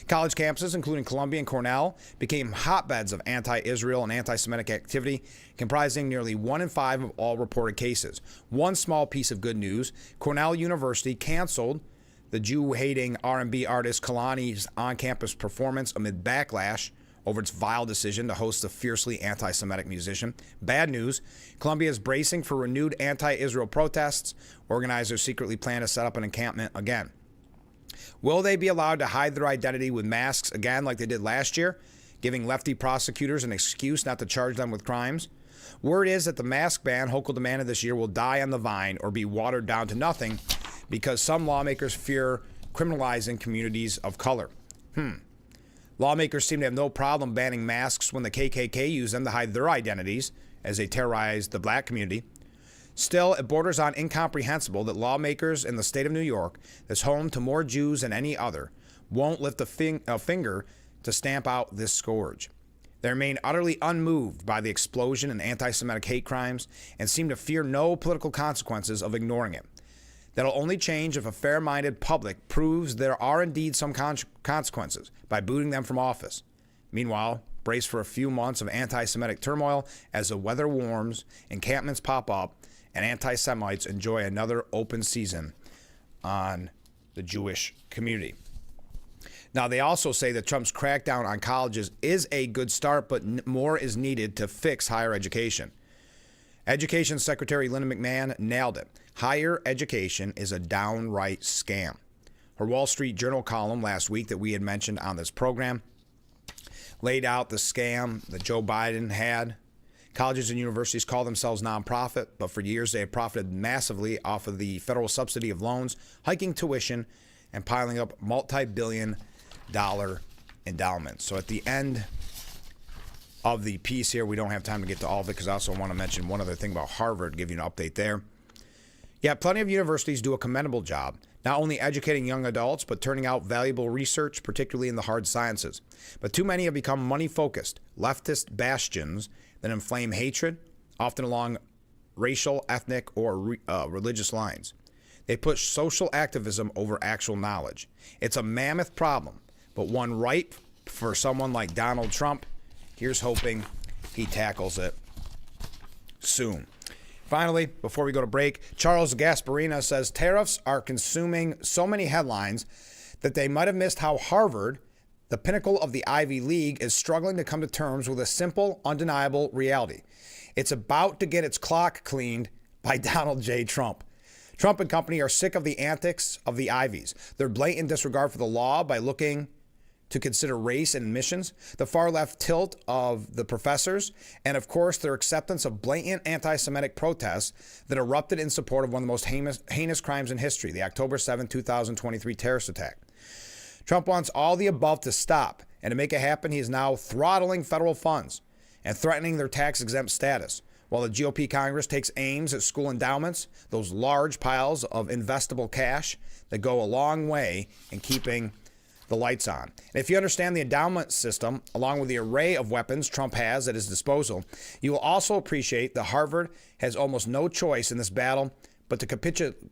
[SPEAKER 1] College campuses, including Columbia and Cornell, became hotbeds of anti-Israel and anti-Semitic activity, comprising nearly 1 in 5 of all reported cases. One small piece of good news, Cornell University canceled the Jew-hating R&B artist Kalani's on-campus performance amid backlash over its vile decision to host the fiercely anti-Semitic musician. Bad news, Columbia is bracing for renewed anti-Israel protests. Organizers secretly plan to set up an encampment again. Will they be allowed to hide their identity with masks again like they did last year, giving lefty prosecutors an excuse not to charge them with crimes? Word is that the mask ban Hochul demanded this year will die on the vine or be watered down to nothing because some lawmakers fear criminalizing communities of color. Lawmakers seem to have no problem banning masks when the KKK use them to hide their identities as they terrorize the black community. Still, it borders on incomprehensible that lawmakers in the state of New York, that's home to more Jews than any other, won't lift a finger to stamp out this scourge. They remain utterly unmoved by the explosion in anti-Semitic hate crimes and seem to fear no political consequences of ignoring it. That'll only change if a fair-minded public proves there are indeed some consequences by booting them from office. Meanwhile, brace for a few months of anti-Semitic turmoil as the weather warms, encampments pop up, and anti-Semites enjoy another open season on the Jewish community. Now, they also say that Trump's crackdown on colleges is a good start, but more is needed to fix higher education. Education Secretary Linda McMahon nailed it. Higher education is a downright scam. Her Wall Street Journal column last week that we had mentioned on this program laid out the scam that Joe Biden had. Colleges and universities call themselves nonprofit, but for years they have profited massively off of the federal subsidy of loans, hiking tuition, and piling up multi-billion-dollar endowments. So at the end of the piece here, we don't have time to get to all of it because I also want to mention one other thing about Harvard, give you an update there. Yeah, plenty of universities do a commendable job, not only educating young adults, but turning out valuable research, particularly in the hard sciences. But too many have become money-focused, leftist bastions that inflame hatred, often along racial, ethnic, or religious lines. They push social activism over actual knowledge. It's a mammoth problem, but one ripe for someone like Donald Trump. Here's hoping he tackles it soon. Finally, before we go to break, Charles Gasparina says tariffs are consuming so many headlines that they might have missed how Harvard, the pinnacle of the Ivy League, is struggling to come to terms with a simple, undeniable reality. It's about to get its clock cleaned by Donald J. Trump. Trump and company are sick of the antics of the Ivies, their blatant disregard for the law by looking to consider race and admissions, the far left tilt of the professors, and of course their acceptance of blatant anti-Semitic protests that erupted in support of one of the most heinous crimes in history, the October 7, 2023 terrorist attack. Trump wants all the above to stop, and to make it happen, he is now throttling federal funds and threatening their tax-exempt status, while the GOP Congress takes aims at school endowments, those large piles of investable cash that go a long way in keeping the lights on. And if you understand the endowment system, along with the array of weapons Trump has at his disposal, you will also appreciate that Harvard has almost no choice in this battle but to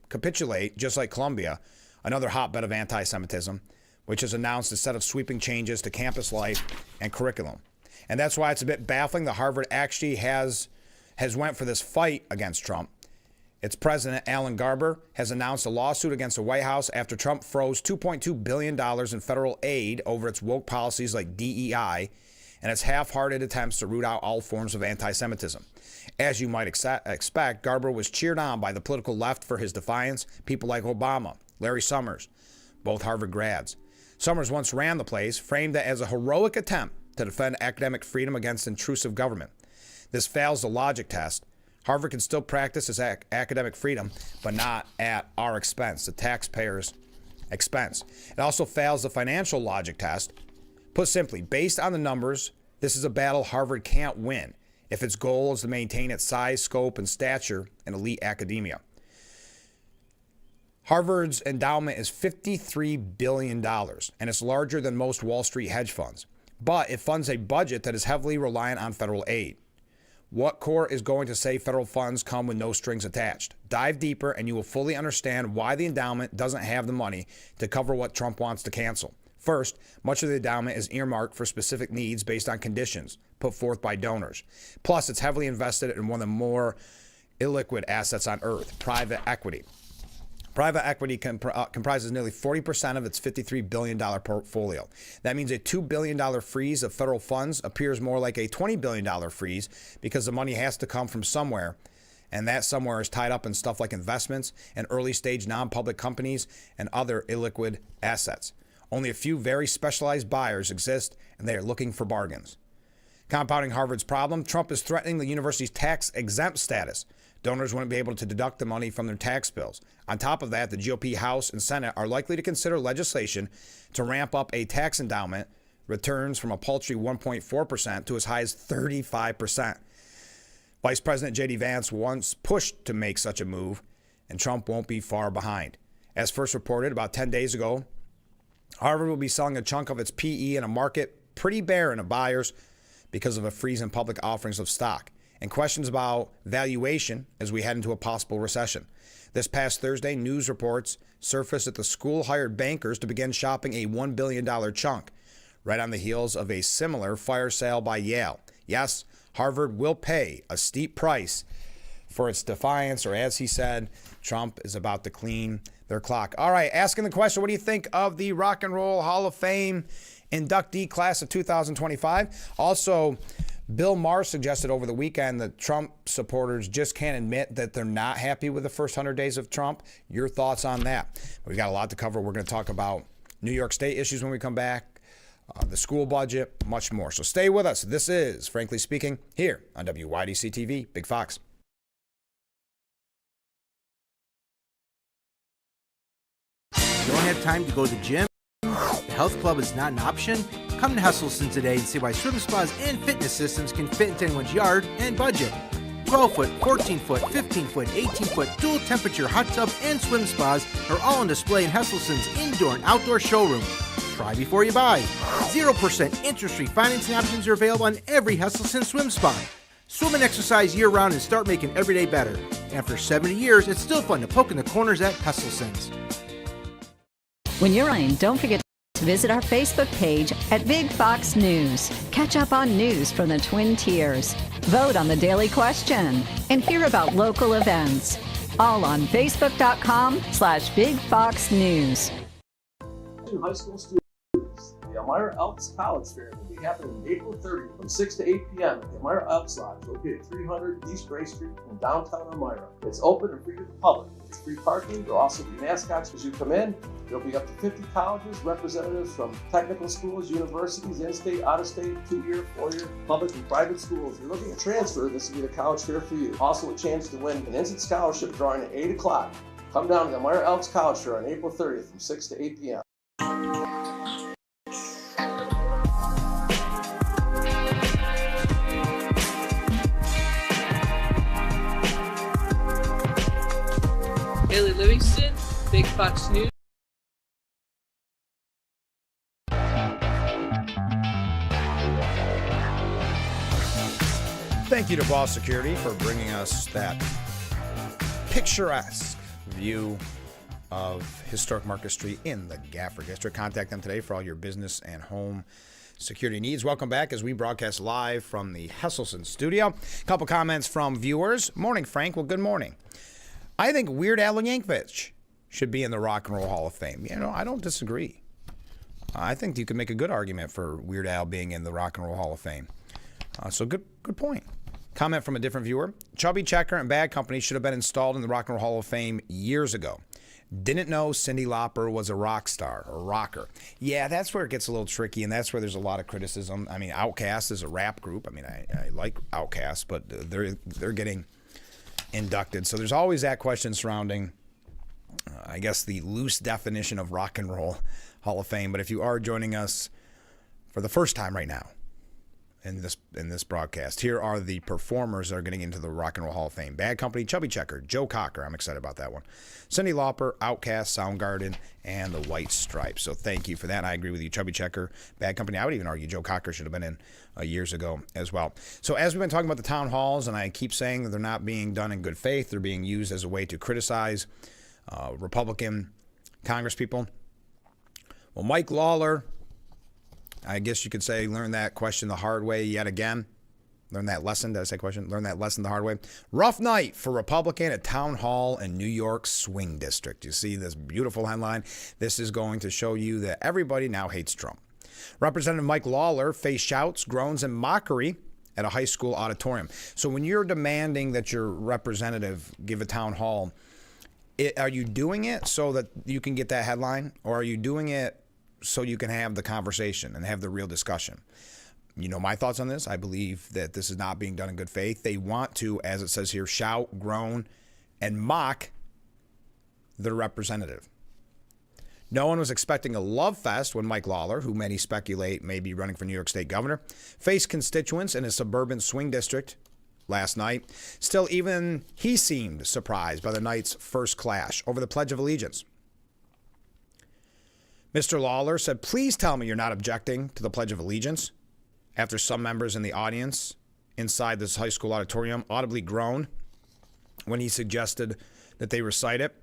[SPEAKER 1] capitulate, just like Columbia, another hotbed of anti-Semitism, which has announced a set of sweeping changes to campus life and curriculum. And that's why it's a bit baffling that Harvard actually has went for this fight against Trump. Its president, Alan Garber, has announced a lawsuit against the White House after Trump froze $2.2 billion in federal aid over its woke policies like DEI and its half-hearted attempts to root out all forms of anti-Semitism. As you might expect, Garber was cheered on by the political left for his defiance, people like Obama, Larry Summers, both Harvard grads. Summers once ran the place, framed it as a heroic attempt to defend academic freedom against intrusive government. This fails the logic test. Harvard can still practice its academic freedom, but not at our expense, the taxpayers' expense. It also fails the financial logic test. Put simply, based on the numbers, this is a battle Harvard can't win if its goal is to maintain its size, scope, and stature in elite academia. Harvard's endowment is $53 billion, and it's larger than most Wall Street hedge funds. But it funds a budget that is heavily reliant on federal aid. What core is going to say federal funds come with no strings attached? Dive deeper and you will fully understand why the endowment doesn't have the money to cover what Trump wants to cancel. First, much of the endowment is earmarked for specific needs based on conditions put forth by donors. Plus, it's heavily invested in one of the more illiquid assets on earth, private equity. Private equity comprises nearly 40% of its $53 billion portfolio. That means a $2 billion freeze of federal funds appears more like a $20 billion freeze because the money has to come from somewhere, and that somewhere is tied up in stuff like investments and early-stage non-public companies and other illiquid assets. Only a few very specialized buyers exist, and they are looking for bargains. Compounding Harvard's problem, Trump is threatening the university's tax-exempt status. Donors wouldn't be able to deduct the money from their tax bills. On top of that, the GOP House and Senate are likely to consider legislation to ramp up a tax endowment returns from a paltry 1.4% to as high as 35%. Vice President J.D. Vance once pushed to make such a move, and Trump won't be far behind. As first reported about 10 days ago, Harvard will be selling a chunk of its PE in a market pretty barren of buyers because of a freeze in public offerings of stock and questions about valuation as we head into a possible recession. This past Thursday, news reports surfaced that the school hired bankers to begin shopping a $1 billion chunk, right on the heels of a similar fire sale by Yale. Yes, Harvard will pay a steep price for its defiance, or as he said, Trump is about to clean their clock. All right, asking the question, what do you think of the Rock and Roll Hall of Fame inductee class of 2025? Also, Bill Maher suggested over the weekend that Trump supporters just can't admit that they're not happy with the first 100 days of Trump. Your thoughts on that? We've got a lot to cover. We're going to talk about New York State issues when we come back, the school budget, much more. So stay with us. This is Frankly Speaking here on WYDC TV, Big Fox.
[SPEAKER 17] You don't have time to go to the gym? The health club is not an option? Come to Hesselson today and see why swim spas and fitness systems can fit into anyone's yard and budget. 12-foot, 14-foot, 15-foot, 18-foot dual temperature hot tub and swim spas are all on display in Hesselson's indoor and outdoor showroom. Try before you buy. 0% interest-free financing options are available on every Hesselson swim spa. Swim and exercise year-round and start making every day better. After 70 years, it's still fun to poke in the corners at Hesselson's.
[SPEAKER 11] When you're online, don't forget to visit our Facebook page at Big Fox News. Catch up on news from the Twin Tiers. Vote on the daily question and hear about local events. All on Facebook.com/Big Fox News.
[SPEAKER 18] High school students, the Elmira Elks College Fair will be happening April 30th from 6 to 8 p.m. at the Elmira Elks Lodge, located at 300 East Gray Street in downtown Elmira. It's open and free to the public. There's free parking. There'll also be mascots as you come in. There'll be up to 50 colleges, representatives from technical schools, universities, in-state, out-of-state, 2-year, 4-year, public and private schools. If you're looking to transfer, this will be the college fair for you. Also a chance to win an instant scholarship drawing at 8 o'clock. Come down to the Elmira Elks College Fair on April 30th from 6 to 8 p.m.
[SPEAKER 19] Haley Livingston, Big Fox News.
[SPEAKER 1] Thank you to Boss Security for bringing us that picturesque view of historic Market Street in the Gafford District. Contact them today for all your business and home security needs. Welcome back as we broadcast live from the Hesselson studio. A couple comments from viewers. Morning, Frank. Well, good morning. I think Weird Al Yankovic should be in the Rock and Roll Hall of Fame. You know, I don't disagree. I think you could make a good argument for Weird Al being in the Rock and Roll Hall of Fame. So good point. Comment from a different viewer. Chubby Checker and Bad Company should have been installed in the Rock and Roll Hall of Fame years ago. Didn't know Cyndi Lauper was a rock star or rocker. Yeah, that's where it gets a little tricky, and that's where there's a lot of criticism. I mean, Outkast is a rap group. I mean, I like Outkast, but they're getting inducted. So there's always that question surrounding, I guess, the loose definition of Rock and Roll Hall of Fame. But if you are joining us for the first time right now in this broadcast, here are the performers that are getting into the Rock and Roll Hall of Fame. Bad Company, Chubby Checker, Joe Cocker, I'm excited about that one, Cyndi Lauper, Outkast, Soundgarden, and the White Stripes. So thank you for that. I agree with you. Chubby Checker, Bad Company. I would even argue Joe Cocker should have been in years ago as well. So as we've been talking about the town halls, and I keep saying that they're not being done in good faith, they're being used as a way to criticize Republican congresspeople. Well, Mike Lawler, I guess you could say, learned that question the hard way yet again. Learn that lesson. Did I say question? Learn that lesson the hard way. Rough night for Republican at Town Hall in New York Swing District. You see this beautiful headline. This is going to show you that everybody now hates Trump. Representative Mike Lawler faced shouts, groans, and mockery at a high school auditorium. So when you're demanding that your representative give a town hall, are you doing it so that you can get that headline, or are you doing it so you can have the conversation and have the real discussion? You know my thoughts on this. I believe that this is not being done in good faith. They want to, as it says here, shout, groan, and mock the representative. No one was expecting a love fest when Mike Lawler, who many speculate may be running for New York State governor, faced constituents in a suburban swing district last night. Still, even he seemed surprised by the night's first clash over the Pledge of Allegiance. Mr. Lawler said, "Please tell me you're not objecting to the Pledge of Allegiance," after some members in the audience inside this high school auditorium audibly groaned when he suggested that they recite it.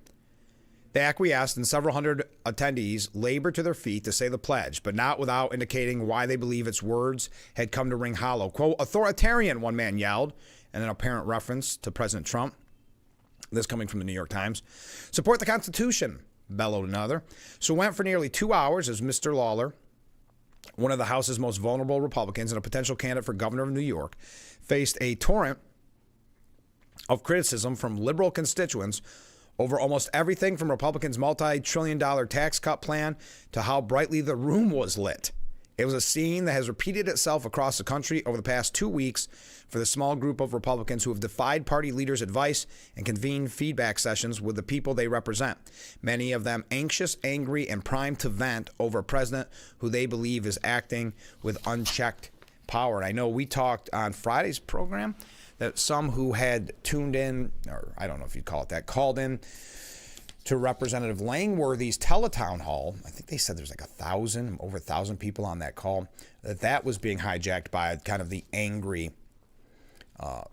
[SPEAKER 1] They acquiesced, and several hundred attendees labored to their feet to say the pledge, but not without indicating why they believe its words had come to ring hollow. Quote, "Authoritarian," one man yelled, in an apparent reference to President Trump. This coming from the New York Times. "Support the Constitution," bellowed another. So it went for nearly 2 hours as Mr. Lawler, one of the House's most vulnerable Republicans and a potential candidate for governor of New York, faced a torrent of criticism from liberal constituents over almost everything from Republicans' multi-trillion-dollar tax cut plan to how brightly the room was lit. It was a scene that has repeated itself across the country over the past 2 weeks for the small group of Republicans who have defied party leaders' advice and convened feedback sessions with the people they represent. Many of them anxious, angry, and primed to vent over a president who they believe is acting with unchecked power. And I know we talked on Friday's program that some who had tuned in, or I don't know if you'd call it that, called in to Representative Langworthy's teletown hall. I think they said there's like over 1,000 people on that call. That was being hijacked by kind of the angry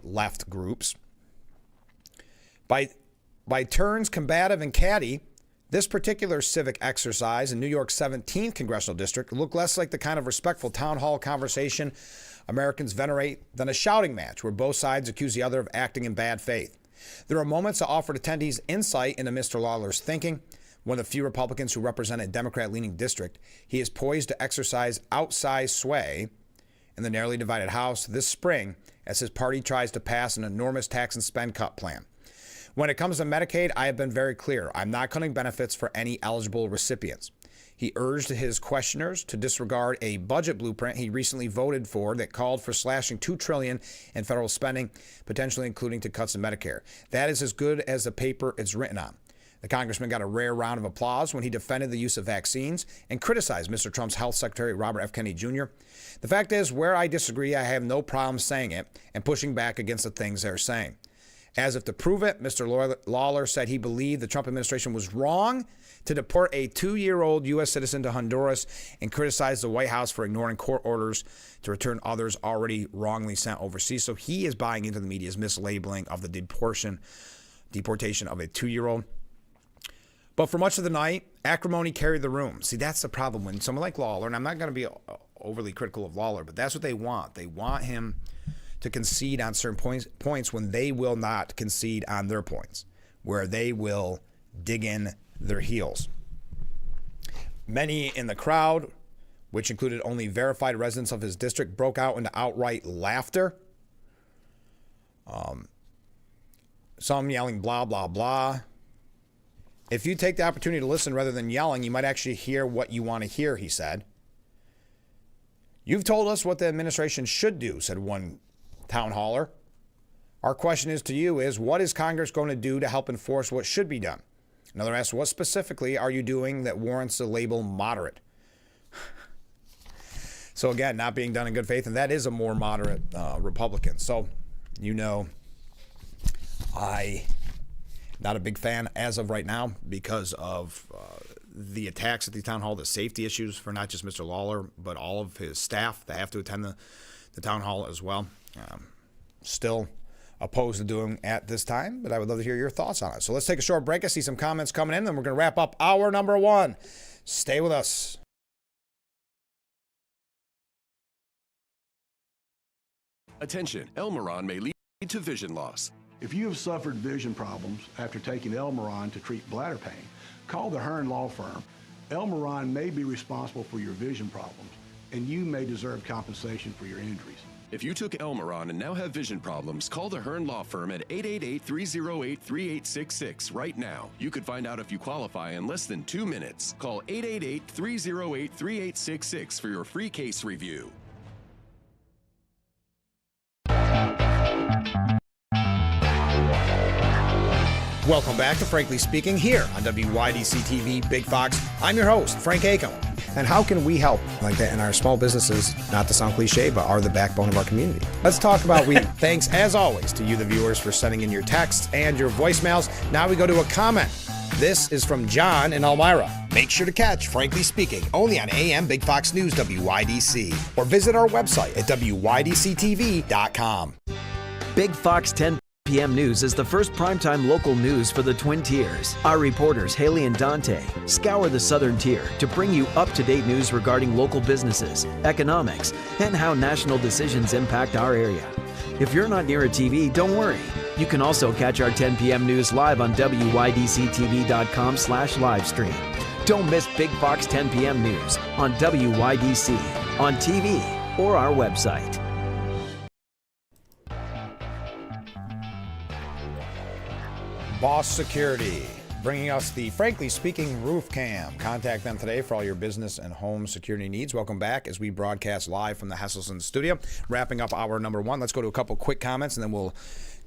[SPEAKER 1] left groups. By turns combative and catty, this particular civic exercise in New York's 17th congressional district looked less like the kind of respectful town hall conversation Americans venerate than a shouting match where both sides accuse the other of acting in bad faith. There are moments that offered attendees insight into Mr. Lawler's thinking. One of the few Republicans who represent a Democrat-leaning district, he is poised to exercise outsized sway in the narrowly divided House this spring as his party tries to pass an enormous tax and spend cut plan. When it comes to Medicaid, I have been very clear. I'm not cutting benefits for any eligible recipients. He urged his questioners to disregard a budget blueprint he recently voted for that called for slashing $2 trillion in federal spending, potentially including to cuts in Medicare. That is as good as the paper it's written on. The congressman got a rare round of applause when he defended the use of vaccines and criticized Mr. Trump's health secretary, Robert F. Kennedy Jr. The fact is, where I disagree, I have no problem saying it and pushing back against the things they're saying. As if to prove it, Mr. Lawler said he believed the Trump administration was wrong to deport a 2-year-old U.S. citizen to Honduras and criticized the White House for ignoring court orders to return others already wrongly sent overseas. So he is buying into the media's mislabeling of the deportation of a 2-year-old. But for much of the night, acrimony carried the room. See, that's the problem when someone like Lawler, and I'm not going to be overly critical of Lawler, but that's what they want. They want him to concede on certain points when they will not concede on their points, where they will dig in their heels. Many in the crowd, which included only verified residents of his district, broke out into outright laughter. Some yelling blah, blah, blah. If you take the opportunity to listen rather than yelling, you might actually hear what you want to hear, he said. You've told us what the administration should do, said one town haller. Our question is to you is, what is Congress going to do to help enforce what should be done? Another asked, what specifically are you doing that warrants the label moderate? So again, not being done in good faith, and that is a more moderate Republican. So, I'm not a big fan as of right now because of the attacks at the town hall, the safety issues for not just Mr. Lawler, but all of his staff that have to attend the town hall as well. Still opposed to doing at this time, but I would love to hear your thoughts on it. So let's take a short break. I see some comments coming in, then we're going to wrap up hour number 1. Stay with us.
[SPEAKER 2] Attention, Elmaron may lead to vision loss.
[SPEAKER 3] If you have suffered vision problems after taking Elmaron to treat bladder pain, call the Hearn Law Firm. Elmaron may be responsible for your vision problems, and you may deserve compensation for your injuries.
[SPEAKER 2] If you took Elmaron and now have vision problems, call the Hearn Law Firm at 888-308-3866 right now. You could find out if you qualify in less than 2 minutes. Call 888-308-3866 for your free case review.
[SPEAKER 1] Welcome back to Frankly Speaking here on WYDC TV Big Fox. I'm your host, Frank Acom. And how can we help like that in our small businesses, not to sound cliche, but are the backbone of our community? Let's talk about we. Thanks, as always, to you, the viewers, for sending in your texts and your voicemails. Now we go to a comment. This is from John in Elmira. Make sure to catch Frankly Speaking only on AM Big Fox News WYDC or visit our website at WYDCTV.com.
[SPEAKER 12] Big Fox 10 p.m. News is the first primetime local news for the Twin Tiers. Our reporters, Haley and Dante, scour the southern tier to bring you up-to-date news regarding local businesses, economics, and how national decisions impact our area. If you're not near a TV, don't worry. You can also catch our 10 p.m. news live on WYDCTV.com/livestream. Don't miss Big Fox 10 p.m. news on WYDC, on TV, or our website.
[SPEAKER 1] Boss Security, bringing us the Frankly Speaking Roof Cam. Contact them today for all your business and home security needs. Welcome back as we broadcast live from the Hesselson studio. Wrapping up hour number 1. Let's go to a couple quick comments and then we'll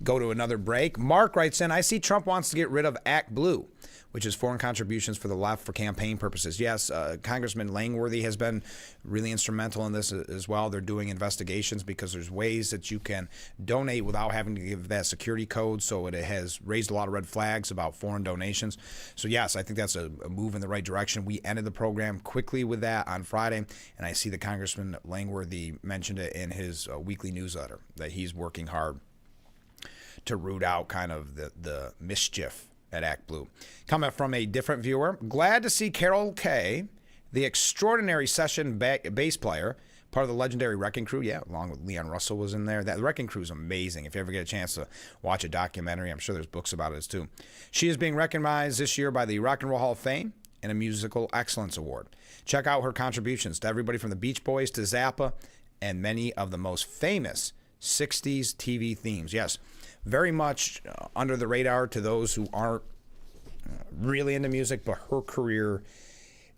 [SPEAKER 1] go to another break. Mark writes in, I see Trump wants to get rid of Act Blue, which is foreign contributions for the left for campaign purposes. Yes, Congressman Langworthy has been really instrumental in this as well. They're doing investigations because there's ways that you can donate without having to give that security code. So it has raised a lot of red flags about foreign donations. So yes, I think that's a move in the right direction. We ended the program quickly with that on Friday, and I see that Congressman Langworthy mentioned it in his weekly newsletter that he's working hard to root out kind of the mischief at Act Blue. Comment from a different viewer. Glad to see Carol Kay, the extraordinary session bass player, part of the legendary Wrecking Crew. Yeah, along with Leon Russell was in there. That Wrecking Crew is amazing. If you ever get a chance to watch a documentary, I'm sure there's books about it too. She is being recognized this year by the Rock and Roll Hall of Fame and a Musical Excellence Award. Check out her contributions to everybody from the Beach Boys to Zappa and many of the most famous 60s TV themes. Yes, very much under the radar to those who aren't really into music, but her career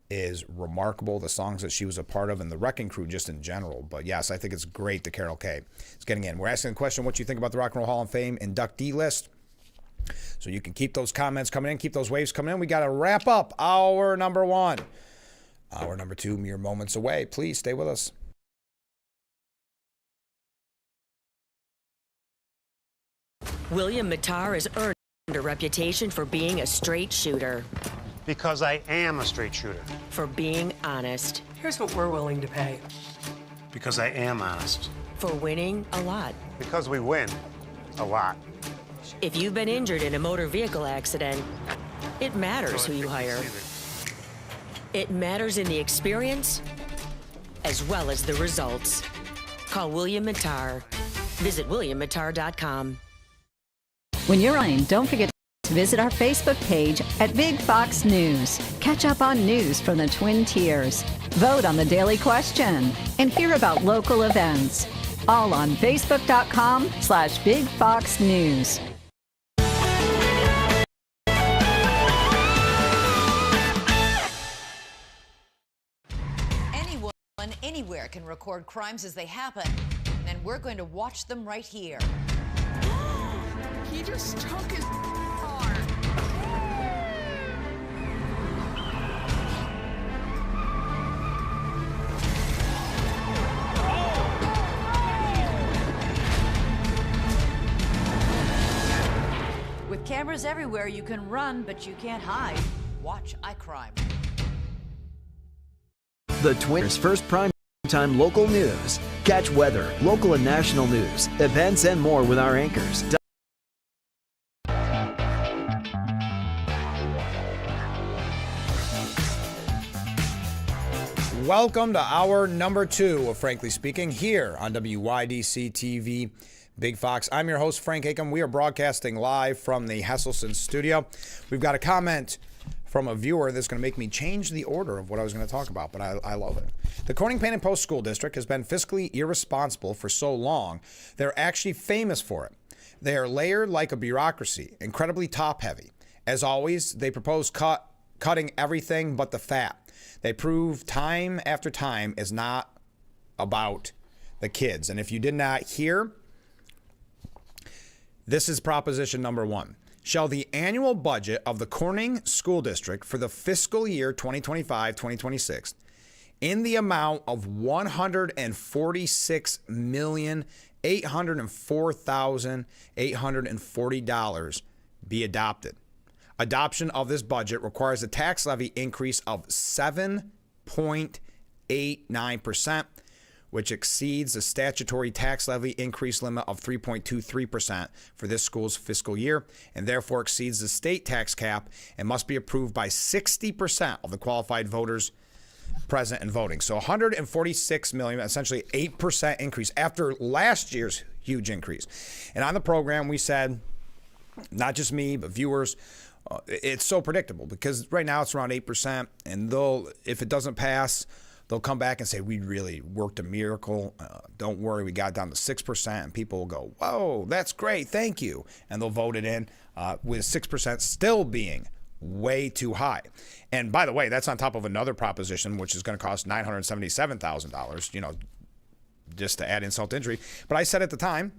[SPEAKER 1] is remarkable. The songs that she was a part of and the Wrecking Crew just in general. But yes, I think it's great that Carol Kay is getting in. We're asking the question, what you think about the Rock and Roll Hall of Fame inductee list? So you can keep those comments coming in, keep those waves coming in. We got to wrap up hour number 1. Hour number 2, mere moments away. Please stay with us.
[SPEAKER 20] William Mattar has earned a reputation for being a straight shooter.
[SPEAKER 21] Because I am a straight shooter.
[SPEAKER 20] For being honest.
[SPEAKER 22] Here's what we're willing to pay.
[SPEAKER 21] Because I am honest.
[SPEAKER 20] For winning a lot.
[SPEAKER 21] Because we win a lot.
[SPEAKER 20] If you've been injured in a motor vehicle accident, it matters who you hire. It matters in the experience as well as the results. Call William Mattar. Visit williammattar.com.
[SPEAKER 11] When you're online, don't forget to visit our Facebook page at Big Fox News. Catch up on news from the Twin Tiers. Vote on the daily question and hear about local events. All on Facebook.com/Big Fox News.
[SPEAKER 9] Anywhere can record crimes as they happen, and we're going to watch them right here.
[SPEAKER 5] He just took his car.
[SPEAKER 9] With cameras everywhere, you can run, but you can't hide. Watch iCrime.
[SPEAKER 12] The Twins' first prime-time local news. Catch weather, local and national news, events, and more with our anchors.
[SPEAKER 1] Welcome to hour number 2 of Frankly Speaking here on WYDC TV Big Fox. I'm your host, Frank Acom. We are broadcasting live from the Hesselson studio. We've got a comment from a viewer that's going to make me change the order of what I was going to talk about, but I love it. The Corning Pain and Post School District has been fiscally irresponsible for so long, they're actually famous for it. They are layered like a bureaucracy, incredibly top-heavy. As always, they propose cutting everything but the fat. They prove time after time is not about the kids. And if you did not hear, this is proposition number 1. Shall the annual budget of the Corning School District for the fiscal year 2025-2026 in the amount of $146,804,840 be adopted? Adoption of this budget requires a tax levy increase of 7.89%, which exceeds the statutory tax levy increase limit of 3.23% for this school's fiscal year, and therefore exceeds the state tax cap and must be approved by 60% of the qualified voters present and voting. So $146 million, essentially 8% increase after last year's huge increase. And on the program, we said, not just me, but viewers, it's so predictable because right now it's around 8%, and if it doesn't pass, they'll come back and say, we really worked a miracle. Don't worry, we got down to 6%. And people will go, whoa, that's great, thank you. And they'll vote it in with 6% still being way too high. And by the way, that's on top of another proposition, which is going to cost $977,000, just to add insult to injury. But I said at the time,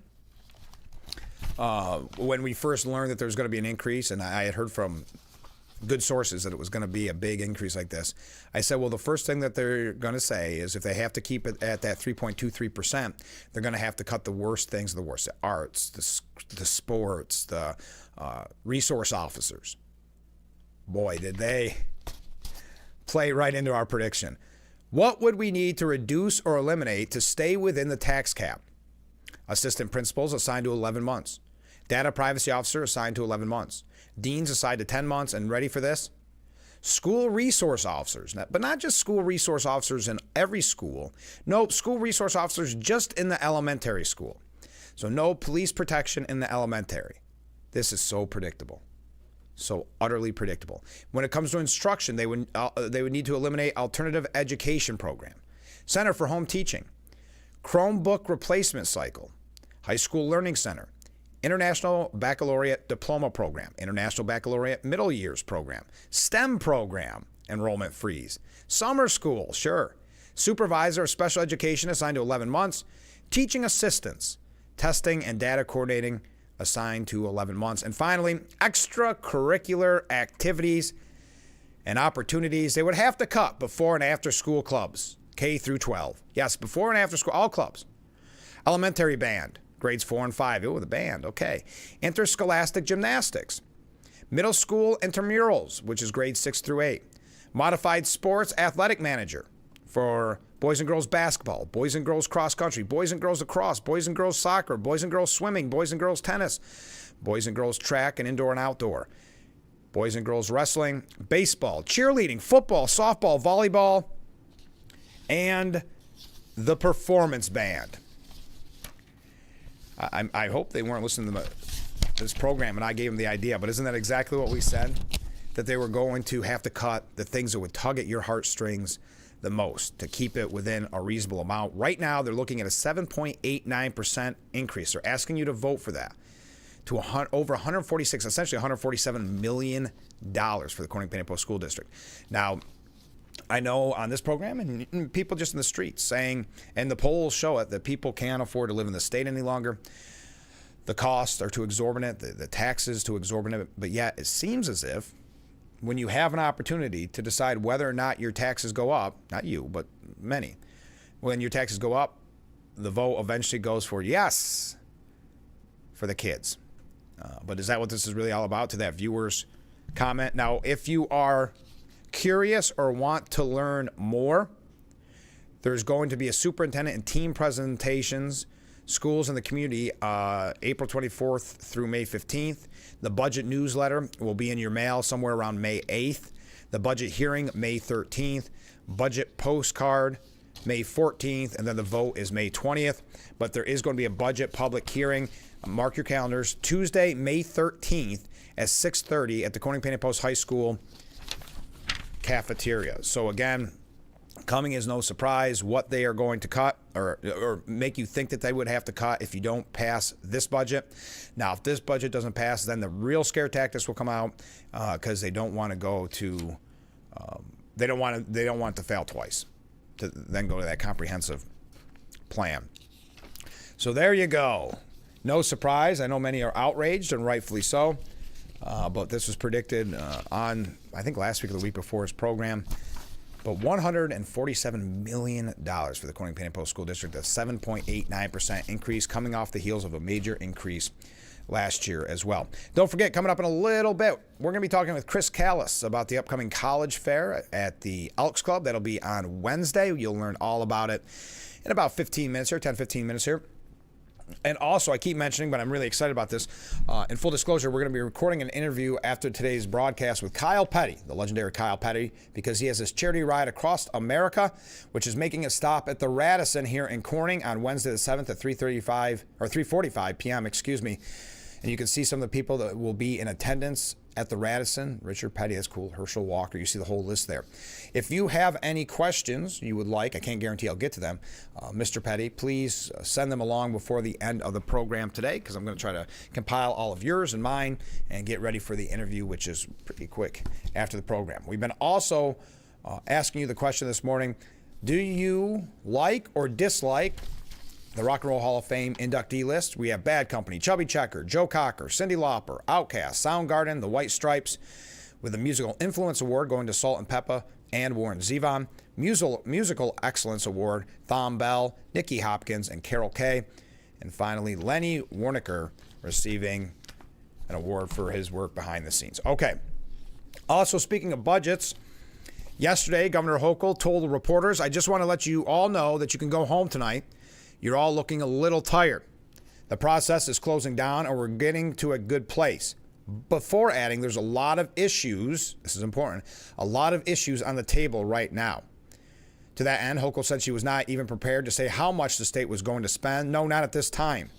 [SPEAKER 1] when we first learned that there was going to be an increase, and I had heard from good sources that it was going to be a big increase like this, I said, well, the first thing that they're going to say is if they have to keep it at that 3.23%, they're going to have to cut the worst things, the worst, the arts, the sports, the resource officers. Boy, did they play right into our prediction. What would we need to reduce or eliminate to stay within the tax cap? Assistant principals assigned to 11 months. Data privacy officer assigned to 11 months. Deans assigned to 10 months. And ready for this? School resource officers, but not just school resource officers in every school. No, school resource officers just in the elementary school. So no police protection in the elementary. This is so predictable. So utterly predictable. When it comes to instruction, they would need to eliminate alternative education program, Center for Home Teaching, Chromebook replacement cycle, High School Learning Center, International Baccalaureate Diploma Program, International Baccalaureate Middle Years Program, STEM Program, enrollment freeze, summer school, sure, supervisor of special education assigned to 11 months, teaching assistants, testing and data coordinating assigned to 11 months, and finally, extracurricular activities and opportunities they would have to cut before and after school clubs, K through 12. Yes, before and after school, all clubs. Elementary band, grades 4 and 5. Oh, the band, okay. Interscholastic gymnastics. Middle school intramurals, which is grades 6 through 8. Modified sports athletic manager for boys and girls basketball, boys and girls cross country, boys and girls lacrosse, boys and girls soccer, boys and girls swimming, boys and girls tennis, boys and girls track and indoor and outdoor, boys and girls wrestling, baseball, cheerleading, football, softball, volleyball, and the performance band. I hope they weren't listening to this program and I gave them the idea, but isn't that exactly what we said? That they were going to have to cut the things that would tug at your heartstrings the most to keep it within a reasonable amount. Right now, they're looking at a 7.89% increase. They're asking you to vote for that to over 146, essentially $147 million for the Corning Painted Post School District. Now, I know on this program and people just in the streets saying, and the polls show it, that people can't afford to live in the state any longer. The costs are too exorbitant, the taxes too exorbitant, but yet it seems as if when you have an opportunity to decide whether or not your taxes go up, not you, but many, when your taxes go up, the vote eventually goes for yes for the kids. But is that what this is really all about? To that viewer's comment. Now, if you are curious or want to learn more, there's going to be a superintendent and team presentations, schools in the community, April 24th through May 15th. The budget newsletter will be in your mail somewhere around May 8th. The budget hearing, May 13th. Budget postcard, May 14th. And then the vote is May 20th. But there is going to be a budget public hearing. Mark your calendars. Tuesday, May 13th at 6:30 at the Corning Painted Post High School cafeteria. So again, coming as no surprise what they are going to cut or make you think that they would have to cut if you don't pass this budget. Now, if this budget doesn't pass, then the real scare tactics will come out because they don't want to go to they don't want it to fail twice to then go to that comprehensive plan. So there you go. No surprise. I know many are outraged and rightfully so. But this was predicted on, I think, last week or the week before his program. But $147 million for the Corning Painted Post School District, a 7.89% increase coming off the heels of a major increase last year as well. Don't forget, coming up in a little bit, we're going to be talking with Chris Callis about the upcoming college fair at the Elks Club. That'll be on Wednesday. You'll learn all about it in about 15 minutes here, 10, 15 minutes here. And also, I keep mentioning, but I'm really excited about this. In full disclosure, we're going to be recording an interview after today's broadcast with Kyle Petty, the legendary Kyle Petty, because he has this charity ride across America, which is making a stop at the Radisson here in Corning on Wednesday the 7th at 3:45 p.m. And you can see some of the people that will be in attendance at the Radisson. Richard Petty, that's cool. Herschel Walker, you see the whole list there. If you have any questions you would like, I can't guarantee I'll get to them, Mr. Petty, please send them along before the end of the program today, because I'm going to try to compile all of yours and mine and get ready for the interview, which is pretty quick after the program. We've been also asking you the question this morning, do you like or dislike the Rock and Roll Hall of Fame inductee list? We have Bad Company, Chubby Checker, Joe Cocker, Cyndi Lauper, Outkast, Soundgarden, The White Stripes, with the Musical Influence Award going to Salt and Peppa and Warren Zevon. Musical Excellence Award, Thom Bell, Nicky Hopkins, and Carol Kay. And finally, Lenny Warnaker receiving an award for his work behind the scenes. Okay. Also, speaking of budgets, yesterday, Governor Hochul told the reporters, I just want to let you all know that you can go home tonight. You're all looking a little tired. The process is closing down and we're getting to a good place. Before adding, there's a lot of issues, this is important, a lot of issues on the table right now. To that end, Hochul said she was not even prepared to say how much the state was going to spend. No, not at this time.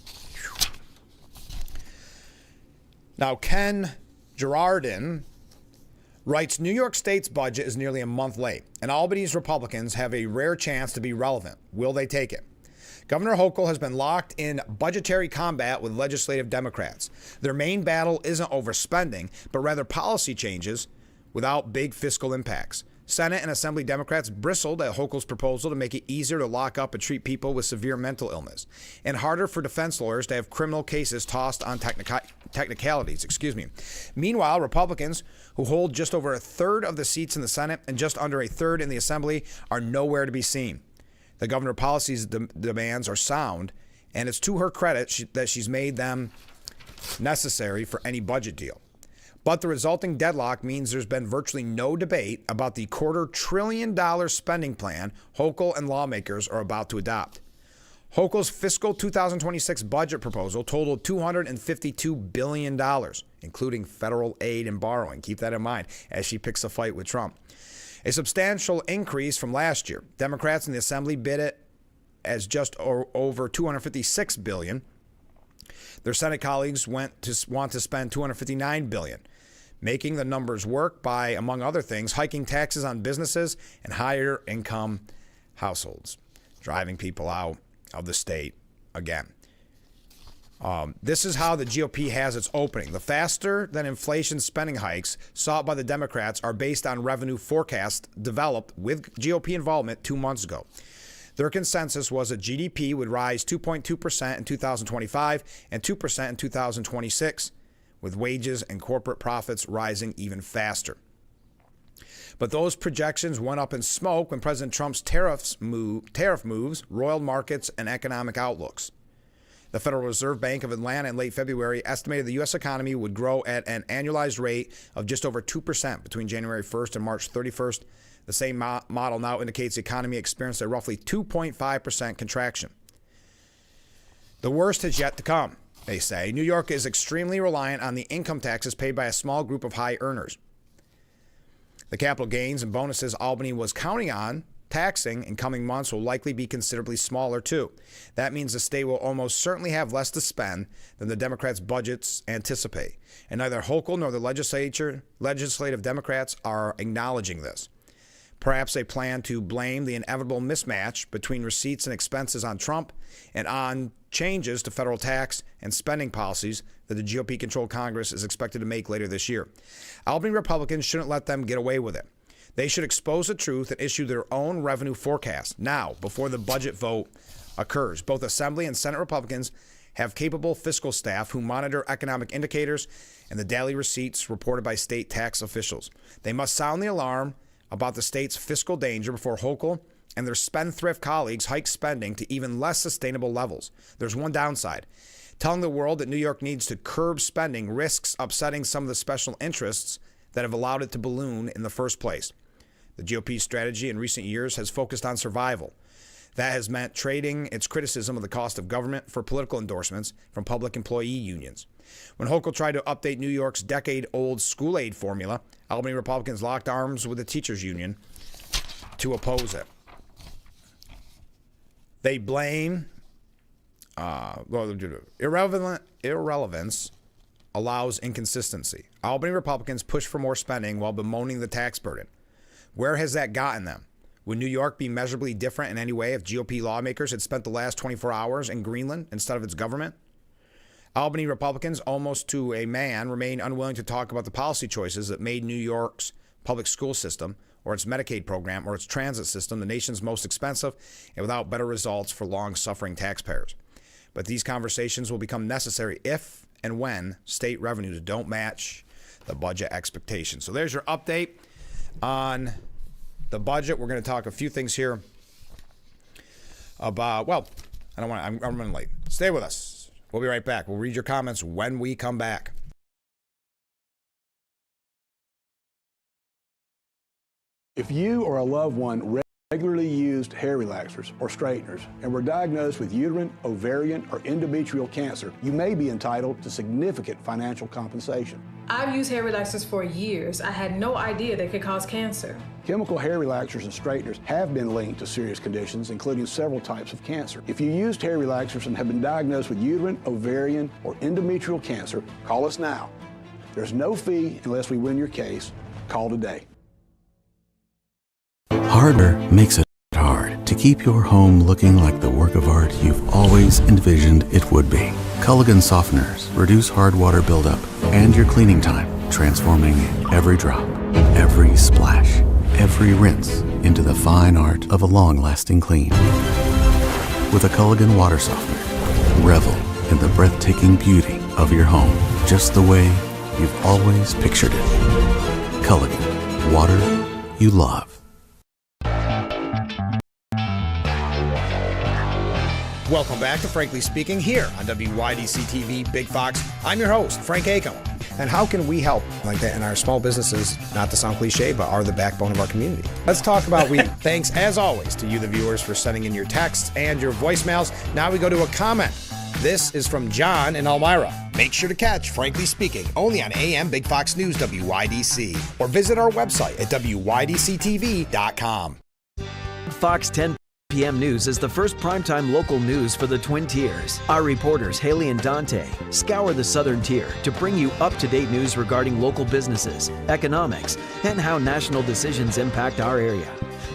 [SPEAKER 1] Now, Ken Girardin writes, New York State's budget is nearly a month late, and Albany's Republicans have a rare chance to be relevant. Will they take it? Governor Hochul has been locked in budgetary combat with legislative Democrats. Their main battle isn't over spending, but rather policy changes without big fiscal impacts. Senate and Assembly Democrats bristled at Hochul's proposal to make it easier to lock up and treat people with severe mental illness, and harder for defense lawyers to have criminal cases tossed on technicalities. Meanwhile, Republicans, who hold just over a third of the seats in the Senate and just under a third in the Assembly, are nowhere to be seen. The governor's policies demands are sound, and it's to her credit that she's made them necessary for any budget deal. But the resulting deadlock means there's been virtually no debate about the $250 billion spending plan Hochul and lawmakers are about to adopt. Hochul's fiscal 2026 budget proposal totaled $252 billion, including federal aid and borrowing. Keep that in mind as she picks a fight with Trump. A substantial increase from last year. Democrats in the Assembly bid it as just over $256 billion. Their Senate colleagues want to spend $259 billion, making the numbers work by, among other things, hiking taxes on businesses and higher income households, driving people out of the state again. This is how the GOP has its opening. The faster than inflation spending hikes sought by the Democrats are based on revenue forecasts developed with GOP involvement 2 months ago. Their consensus was that GDP would rise 2.2% in 2025 and 2% in 2026, with wages and corporate profits rising even faster. But those projections went up in smoke when President Trump's tariff moves roiled markets and economic outlooks. The Federal Reserve Bank of Atlanta in late February estimated the U.S. economy would grow at an annualized rate of just over 2% between January 1st and March 31st. The same model now indicates the economy experienced a roughly 2.5% contraction. The worst has yet to come, they say. New York is extremely reliant on the income taxes paid by a small group of high earners. The capital gains and bonuses Albany was counting on taxing in coming months will likely be considerably smaller too. That means the state will almost certainly have less to spend than the Democrats' budgets anticipate. And neither Hochul nor the legislative Democrats are acknowledging this. Perhaps they plan to blame the inevitable mismatch between receipts and expenses on Trump and on changes to federal tax and spending policies that the GOP-controlled Congress is expected to make later this year. Albany Republicans shouldn't let them get away with it. They should expose the truth and issue their own revenue forecast now, before the budget vote occurs. Both Assembly and Senate Republicans have capable fiscal staff who monitor economic indicators and the daily receipts reported by state tax officials. They must sound the alarm about the state's fiscal danger before Hochul and their spendthrift colleagues hike spending to even less sustainable levels. There's one downside. Telling the world that New York needs to curb spending risks upsetting some of the special interests that have allowed it to balloon in the first place. The GOP's strategy in recent years has focused on survival. That has meant trading its criticism of the cost of government for political endorsements from public employee unions. When Hochul tried to update New York's decade-old school aid formula, Albany Republicans locked arms with the teachers' union to oppose it. They blame irrelevance allows inconsistency. Albany Republicans push for more spending while bemoaning the tax burden. Where has that gotten them? Would New York be measurably different in any way if GOP lawmakers had spent the last 24 hours in Greenland instead of its government? Albany Republicans, almost to a man, remain unwilling to talk about the policy choices that made New York's public school system, or its Medicaid program, or its transit system the nation's most expensive and without better results for long-suffering taxpayers. But these conversations will become necessary if and when state revenues don't match the budget expectations. So there's your update on the budget. We're going to talk a few things here about, well, I'm running late. Stay with us. We'll be right back. We'll read your comments when we come back.
[SPEAKER 3] If you or a loved one regularly used hair relaxers or straighteners and were diagnosed with uterine, ovarian, or endometrial cancer, you may be entitled to significant financial compensation.
[SPEAKER 14] I've used hair relaxers for years. I had no idea they could cause cancer.
[SPEAKER 3] Chemical hair relaxers and straighteners have been linked to serious conditions, including several types of cancer. If you used hair relaxers and have been diagnosed with uterine, ovarian, or endometrial cancer, call us now. There's no fee unless we win your case. Call today.
[SPEAKER 4] Harder makes it hard to keep your home looking like the work of art you've always envisioned it would be. Culligan softeners reduce hard water buildup and your cleaning time, transforming every drop, every splash, every rinse into the fine art of a long-lasting clean. With a Culligan water softener, revel in the breathtaking beauty of your home, just the way you've always pictured it. Culligan, water you love.
[SPEAKER 1] Welcome back to Frankly Speaking here on WYDC TV Big Fox. I'm your host, Frank Acom. And how can we help like that in our small businesses, not to sound cliche, but are the backbone of our community? Let's talk about Thanks, as always, to you, the viewers, for sending in your texts and your voicemails. Now we go to a comment. This is from John in Elmira. Make sure to catch Frankly Speaking only on AM Big Fox News WYDC or visit our website at WYDCTV.com.
[SPEAKER 12] Fox 10 p.m. News is the first primetime local news for the Twin Tiers. Our reporters, Haley and Dante, scour the southern tier to bring you up-to-date news regarding local businesses, economics, and how national decisions impact our area.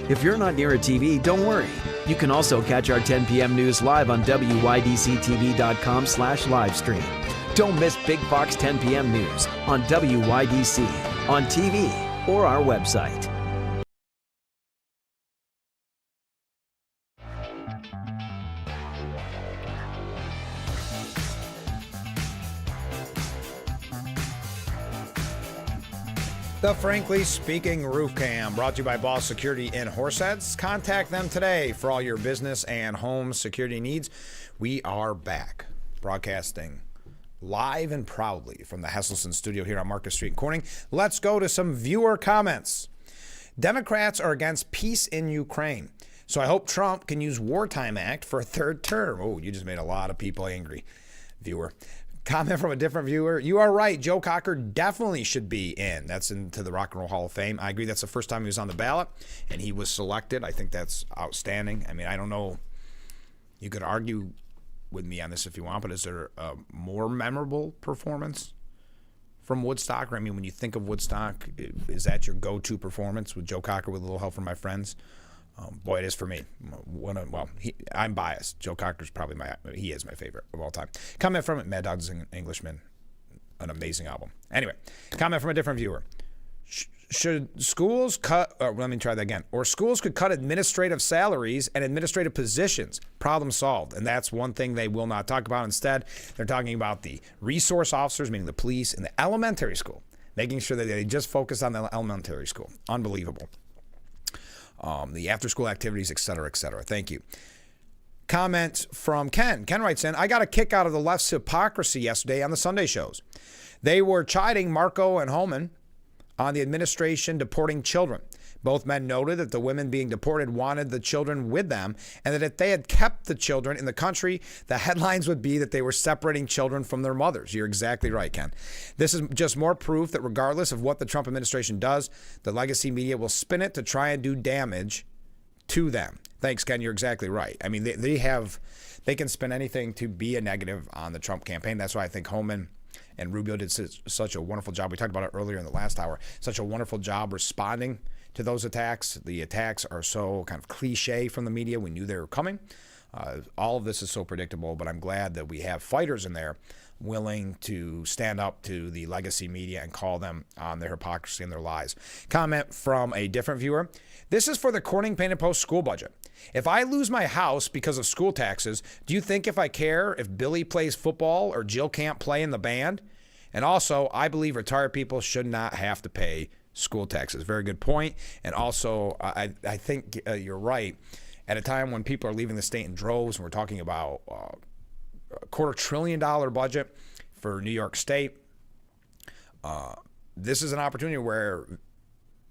[SPEAKER 12] If you're not near a TV, don't worry. You can also catch our 10 p.m. news live on WYDCTV.com/livestream. Don't miss Big Fox 10 p.m. news on WYDC, on TV, or our website.
[SPEAKER 1] The Frankly Speaking Roof Cam, brought to you by Boss Security in Horseheads. Contact them today for all your business and home security needs. We are back, broadcasting live and proudly from the Hesselson studio here on Market Street in Corning. Let's go to some viewer comments. Democrats are against peace in Ukraine, so I hope Trump can use Wartime Act for a third term. Oh, you just made a lot of people angry, viewer. Comment from a different viewer. You are right. Joe Cocker definitely should be in. That's into the Rock and Roll Hall of Fame. I agree. That's the first time he was on the ballot, and he was selected. I think that's outstanding. I mean, I don't know. You could argue with me on this if you want, but is there a more memorable performance from Woodstock? I mean, when you think of Woodstock, is that your go-to performance with Joe Cocker with a little help from my friends? Boy, it is for me. I'm biased. Joe Cocker's probably he is my favorite of all time. Comment from Mad Dog's Englishman, an amazing album. Anyway, comment from a different viewer. Should schools cut, let me try that again, or schools could cut administrative salaries and administrative positions. Problem solved. And that's one thing they will not talk about. Instead, they're talking about the resource officers, meaning the police, in the elementary school, making sure that they just focus on the elementary school. Unbelievable. The after-school activities, et cetera, et cetera. Thank you. Comment from Ken. Ken writes in, I got a kick out of the left's hypocrisy yesterday on the Sunday shows. They were chiding Marco and Holman on the administration deporting children. Both men noted that the women being deported wanted the children with them, and that if they had kept the children in the country, the headlines would be that they were separating children from their mothers. You're exactly right, Ken. This is just more proof that regardless of what the Trump administration does, the legacy media will spin it to try and do damage to them. Thanks, Ken. You're exactly right. I mean, they can spin anything to be a negative on the Trump campaign. That's why I think Holman and Rubio did such a wonderful job. We talked about it earlier in the last hour. Such a wonderful job responding to those attacks. The attacks are so kind of cliche from the media. We knew they were coming. All of this is so predictable, but I'm glad that we have fighters in there willing to stand up to the legacy media and call them on their hypocrisy and their lies. Comment from a different viewer. This is for the Corning Painted Post school budget. If I lose my house because of school taxes, do you think if I care if Billy plays football or Jill can't play in the band? And also, I believe retired people should not have to pay school taxes. Very good point. And also, I think you're right. At a time when people are leaving the state in droves, and we're talking about a $250 billion budget for New York State, this is an opportunity where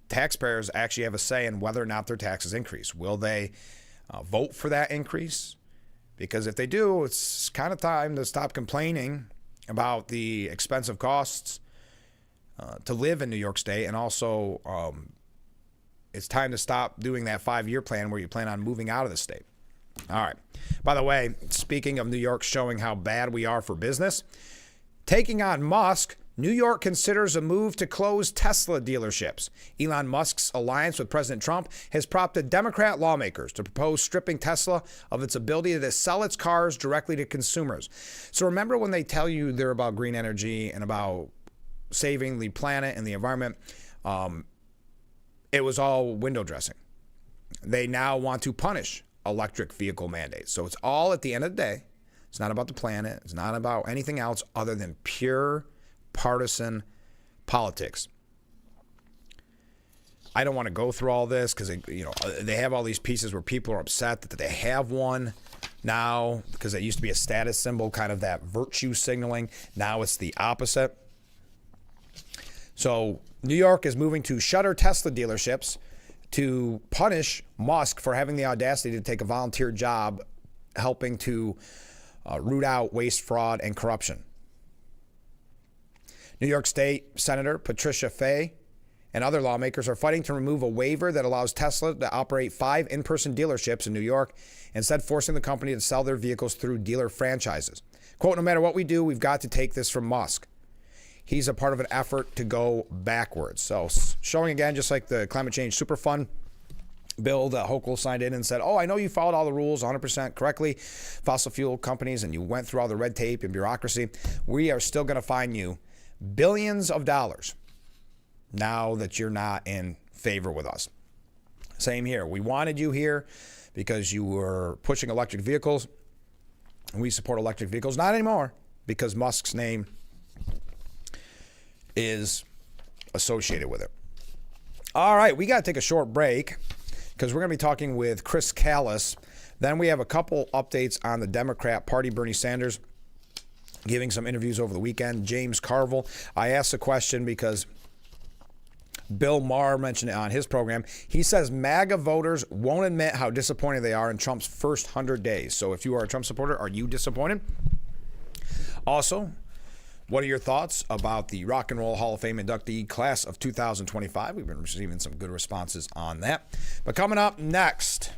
[SPEAKER 1] taxpayers actually have a say in whether or not their taxes increase. Will they vote for that increase? Because if they do, it's kind of time to stop complaining about the expensive costs to live in New York State. And also, it's time to stop doing that 5-year plan where you plan on moving out of the state. All right. By the way, speaking of New York showing how bad we are for business, taking on Musk, New York considers a move to close Tesla dealerships. Elon Musk's alliance with President Trump has prompted Democrat lawmakers to propose stripping Tesla of its ability to sell its cars directly to consumers. So remember when they tell you they're about green energy and about saving the planet and the environment, it was all window dressing. They now want to punish electric vehicle mandates. So it's all, at the end of the day, it's not about the planet. It's not about anything else other than pure partisan politics. I don't want to go through all this because they have all these pieces where people are upset that they have one now because it used to be a status symbol, kind of that virtue signaling. Now it's the opposite. So New York is moving to shutter Tesla dealerships to punish Musk for having the audacity to take a volunteer job helping to root out waste, fraud, and corruption. New York State Senator Patricia Fay and other lawmakers are fighting to remove a waiver that allows Tesla to operate 5 in-person dealerships in New York, instead forcing the company to sell their vehicles through dealer franchises. Quote, no matter what we do, we've got to take this from Musk. He's a part of an effort to go backwards. So showing again, just like the climate change Superfund bill that Hochul signed in and said, oh, I know you followed all the rules 100% correctly, fossil fuel companies, and you went through all the red tape and bureaucracy. We are still going to fine you billions of dollars now that you're not in favor with us. Same here. We wanted you here because you were pushing electric vehicles. And we support electric vehicles. Not anymore, because Musk's name is associated with it. All right, we got to take a short break because we're going to be talking with Chris Callis. Then we have a couple updates on the Democrat Party, Bernie Sanders giving some interviews over the weekend. James Carville. I asked the question because Bill Maher mentioned it on his program. He says MAGA voters won't admit how disappointed they are in Trump's first 100 days. So if you are a Trump supporter, are you disappointed? Also, what are your thoughts about the Rock and Roll Hall of Fame inductee class of 2025? We've been receiving some good responses on that. But coming up next,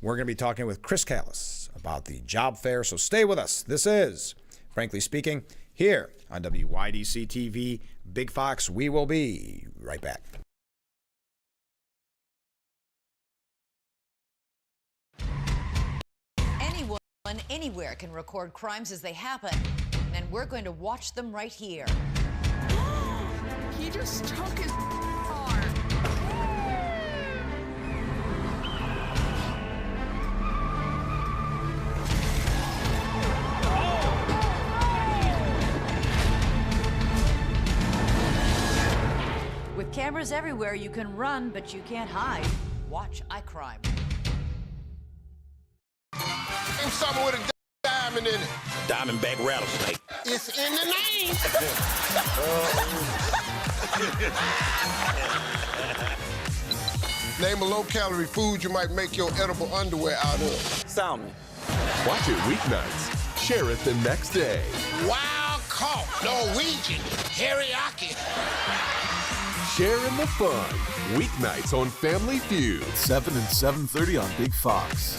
[SPEAKER 1] we're going to be talking with Chris Callis about the job fair. So stay with us. This is Frankly Speaking here on WYDC TV, Big Fox. We will be right back.
[SPEAKER 9] Anyone, anywhere can record crimes as they happen, and we're going to watch them right here.
[SPEAKER 5] He just took his car.
[SPEAKER 9] With cameras everywhere, you can run, but you can't hide. Watch iCrime.
[SPEAKER 13] And something with a diamond in it.
[SPEAKER 7] Diamondback rattlesnake.
[SPEAKER 13] It's in the name. Name a low-calorie food you might make your edible underwear out of.
[SPEAKER 7] Salmon.
[SPEAKER 2] Watch it weeknights. Share it the next day.
[SPEAKER 13] Wild caught Norwegian teriyaki.
[SPEAKER 2] Share in the fun. Weeknights on Family Feud.
[SPEAKER 22] 7 and 7:30 on Big Fox.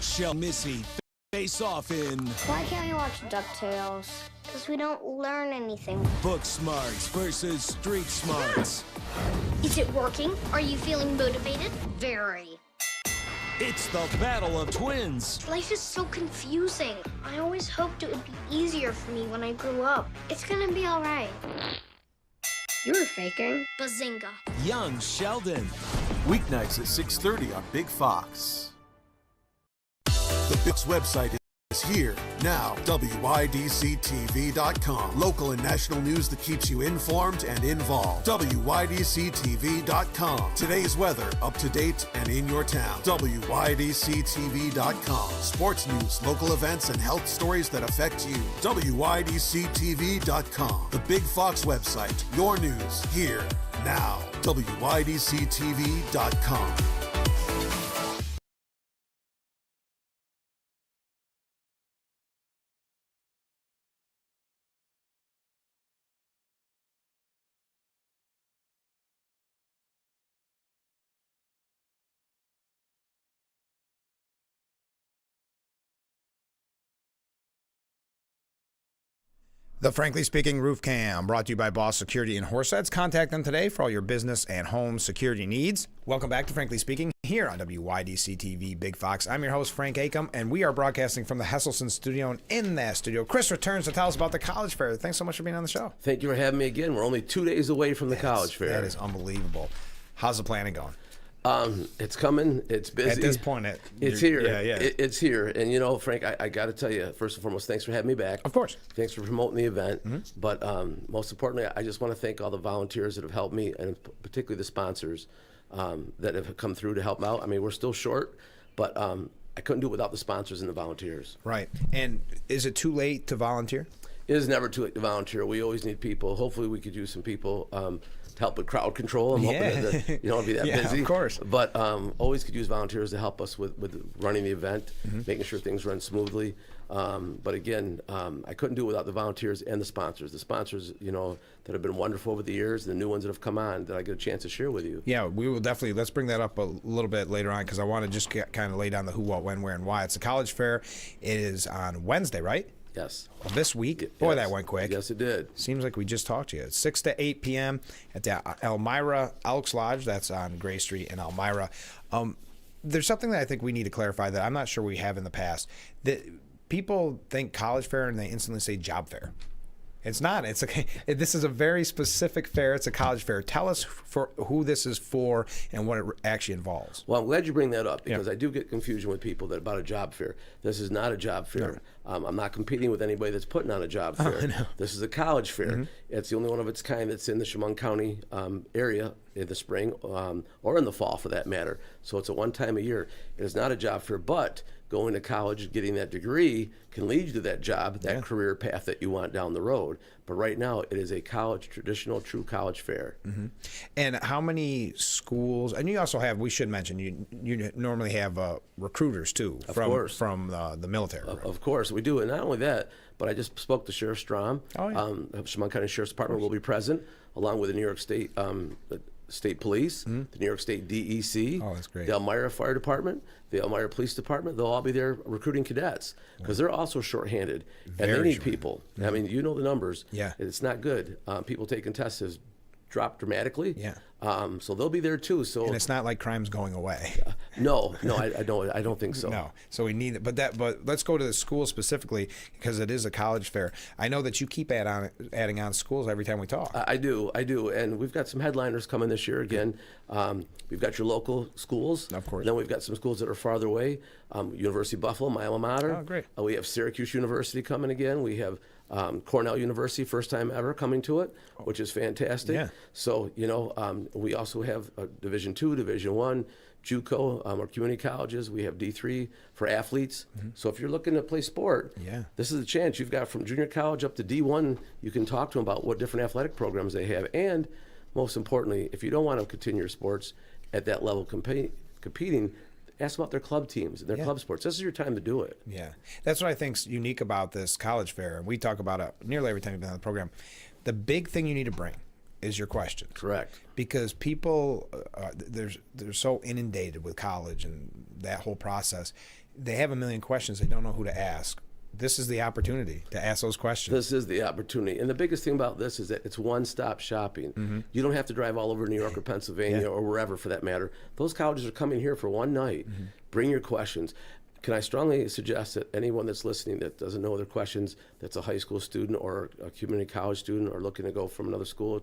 [SPEAKER 23] Shall Missy face off in
[SPEAKER 24] Why can't we watch DuckTales? Because we don't learn anything.
[SPEAKER 23] Book Smarts versus Street Smarts?
[SPEAKER 24] Is it working? Are you feeling motivated? Very.
[SPEAKER 23] It's the battle of twins.
[SPEAKER 24] Life is so confusing. I always hoped it would be easier for me when I grew up. It's gonna be all right. You were faking. Bazinga.
[SPEAKER 23] Young Sheldon.
[SPEAKER 22] Weeknights at 6:30 on Big Fox. The Bix website is here now. WYDCTV.com. Local and national news that keeps you informed and involved. WYDCTV.com. Today's weather, up to date and in your town. WYDCTV.com. Sports news, local events, and health stories that affect you. WYDCTV.com. The Big Fox website. Your news here now. WYDCTV.com.
[SPEAKER 1] The Frankly Speaking Roof Cam, brought to you by Boss Security in Horseheads. Contact them today for all your business and home security needs. Welcome back to Frankly Speaking here on WYDC TV Big Fox. I'm your host, Frank Acom, and we are broadcasting from the Hesselson studio. And in that studio, Chris returns to tell us about the college fair. Thanks so much for being on the show.
[SPEAKER 6] Thank you for having me again. We're only 2 days away from the college fair.
[SPEAKER 1] That is unbelievable. How's the planning going?
[SPEAKER 6] It's coming. It's busy.
[SPEAKER 1] At this point,
[SPEAKER 6] it's here.
[SPEAKER 1] Yeah.
[SPEAKER 6] It's here. And, you know, Frank, I got to tell you, first and foremost, thanks for having me back.
[SPEAKER 1] Of course.
[SPEAKER 6] Thanks for promoting the event. But most importantly, I just want to thank all the volunteers that have helped me, and particularly the sponsors that have come through to help out. I mean, we're still short, but I couldn't do it without the sponsors and the volunteers.
[SPEAKER 1] Right. And is it too late to volunteer?
[SPEAKER 6] It is never too late to volunteer. We always need people. Hopefully we could use some people to help with crowd control. I'm hoping that you don't want to be that busy.
[SPEAKER 1] Of course.
[SPEAKER 6] But always could use volunteers to help us with running the event, making sure things run smoothly. But again, I couldn't do it without the volunteers and the sponsors. The sponsors, you know, that have been wonderful over the years, the new ones that have come on that I get a chance to share with you.
[SPEAKER 1] Yeah, we will definitely. Let's bring that up a little bit later on, because I want to just kind of lay down the who, what, when, where, and why. It's the college fair. It is on Wednesday, right?
[SPEAKER 6] Yes.
[SPEAKER 1] Well, this week. Boy, that went quick.
[SPEAKER 6] Yes, it did.
[SPEAKER 1] Seems like we just talked to you. It's 6 to 8 p.m. at the Elmira Elks Lodge. That's on Gray Street in Elmira. There's something that I think we need to clarify that I'm not sure we have in the past. That people think college fair and they instantly say job fair. It's not. It's okay. This is a very specific fair. It's a college fair. Tell us for who this is for and what it actually involves.
[SPEAKER 6] Well, I'm glad you bring that up, because I do get confusion with people about a job fair. This is not a job fair. No. I'm not competing with anybody that's putting on a job fair.
[SPEAKER 1] Oh, no.
[SPEAKER 6] This is a college fair. It's the only one of its kind that's in the Chemung County area in the spring or in the fall, for that matter. So it's a one time a year. It is not a job fair, but going to college and getting that degree can lead you to that job, that career path that you want down the road. But right now, it is a college, traditional, true college fair.
[SPEAKER 1] And how many schools? And you also have, we should mention, you normally have recruiters too from the military.
[SPEAKER 6] Of course, we do. And not only that, but I just spoke to Sheriff Strom. Chemung County Sheriff's Department will be present, along with the New York State Police, the New York State DEC, the Elmira Fire Department, the Elmira Police Department. They'll all be there recruiting cadets, because they're also shorthanded and they need people. I mean, you know the numbers.
[SPEAKER 1] Yeah.
[SPEAKER 6] It's not good. People taking tests has dropped dramatically. So they'll be there too. So
[SPEAKER 1] and it's not like crime's going away.
[SPEAKER 6] No, I don't think so.
[SPEAKER 1] No. So we need it. But let's go to the school specifically, because it is a college fair. I know that you keep adding on schools every time we talk.
[SPEAKER 6] I do. And we've got some headliners coming this year again. We've got your local schools.
[SPEAKER 1] Of course.
[SPEAKER 6] Then we've got some schools that are farther away. University of Buffalo, my alma mater.
[SPEAKER 1] Oh, great.
[SPEAKER 6] We have Syracuse University coming again. We have Cornell University, first time ever coming to it, which is fantastic.
[SPEAKER 1] Yeah.
[SPEAKER 6] So, you know, we also have Division II, Division I, JUCO, our community colleges. We have D3 for athletes. So if you're looking to play sport, this is a chance. You've got from junior college up to D1, you can talk to them about what different athletic programs they have. And most importantly, if you don't want to continue your sports at that level competing, ask them about their club teams and their club sports. This is your time to do it.
[SPEAKER 1] Yeah. That's what I think's unique about this college fair. And we talk about it nearly every time we've been on the program. The big thing you need to bring is your questions.
[SPEAKER 6] Correct.
[SPEAKER 1] Because people, they're so inundated with college and that whole process. They have a million questions. They don't know who to ask. This is the opportunity to ask those questions.
[SPEAKER 6] This is the opportunity. And the biggest thing about this is that it's one-stop shopping. You don't have to drive all over New York or Pennsylvania or wherever for that matter. Those colleges are coming here for one night. Bring your questions. Can I strongly suggest that anyone that's listening that doesn't know their questions, that's a high school student or a community college student or looking to go from another school,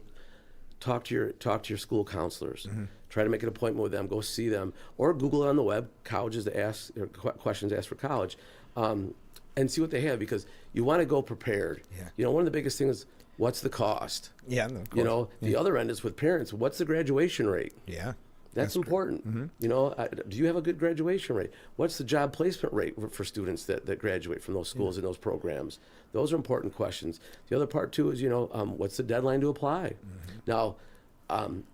[SPEAKER 6] talk to your school counselors. Try to make an appointment with them. Go see them, or Google it on the web. Colleges to ask or questions to ask for college, and see what they have, because you want to go prepared. You know, one of the biggest things is what's the cost.
[SPEAKER 1] Yeah, of course.
[SPEAKER 6] You know, the other end is with parents. What's the graduation rate?
[SPEAKER 1] Yeah.
[SPEAKER 6] That's important. You know, do you have a good graduation rate? What's the job placement rate for students that graduate from those schools and those programs? Those are important questions. The other part too is, you know, what's the deadline to apply? Now,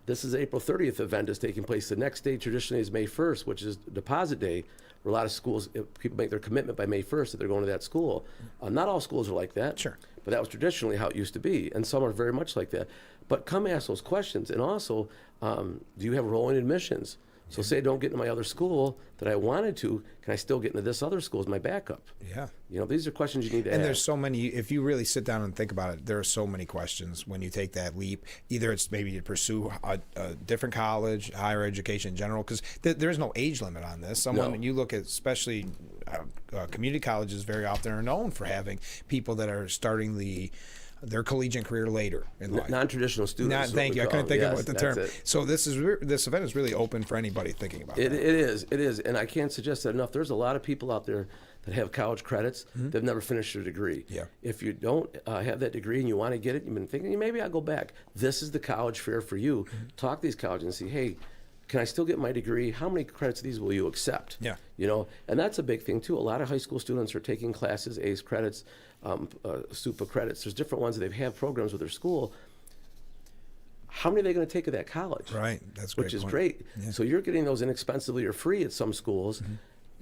[SPEAKER 6] This is April 30th event is taking place. The next day traditionally is May 1st, which is deposit day, where a lot of schools, people make their commitment by May 1st that they're going to that school. Not all schools are like that.
[SPEAKER 1] Sure.
[SPEAKER 6] But that was traditionally how it used to be, and some are very much like that. But come ask those questions. And also, do you have rolling admissions? So say I don't get into my other school that I wanted to, can I still get into this other school as my backup?
[SPEAKER 1] Yeah.
[SPEAKER 6] You know, these are questions you need to ask.
[SPEAKER 1] And there's so many, if you really sit down and think about it, there are so many questions when you take that leap. Either it's maybe to pursue a different college, higher education in general, because there's no age limit on this. When you look at, especially community colleges very often are known for having people that are starting their collegiate career later in life.
[SPEAKER 6] Non-traditional students.
[SPEAKER 1] Thank you. I couldn't think of the term.
[SPEAKER 6] It.
[SPEAKER 1] So this event is really open for anybody thinking about it.
[SPEAKER 6] It is, and I can't suggest that enough. There's a lot of people out there that have college credits that've never finished their degree.
[SPEAKER 1] Yeah.
[SPEAKER 6] If you don't have that degree and you want to get it, you've been thinking maybe I'll go back. This is the college fair for you. Talk to these colleges and see, hey, can I still get my degree? How many credits of these will you accept?
[SPEAKER 1] Yeah.
[SPEAKER 6] You know, and that's a big thing too. A lot of high school students are taking classes, ACE credits, SUPA credits. There's different ones that they have programs with their school. How many are they going to take at that college?
[SPEAKER 1] Right, that's great.
[SPEAKER 6] Which is great. Yeah. So you're getting those inexpensively or free at some schools.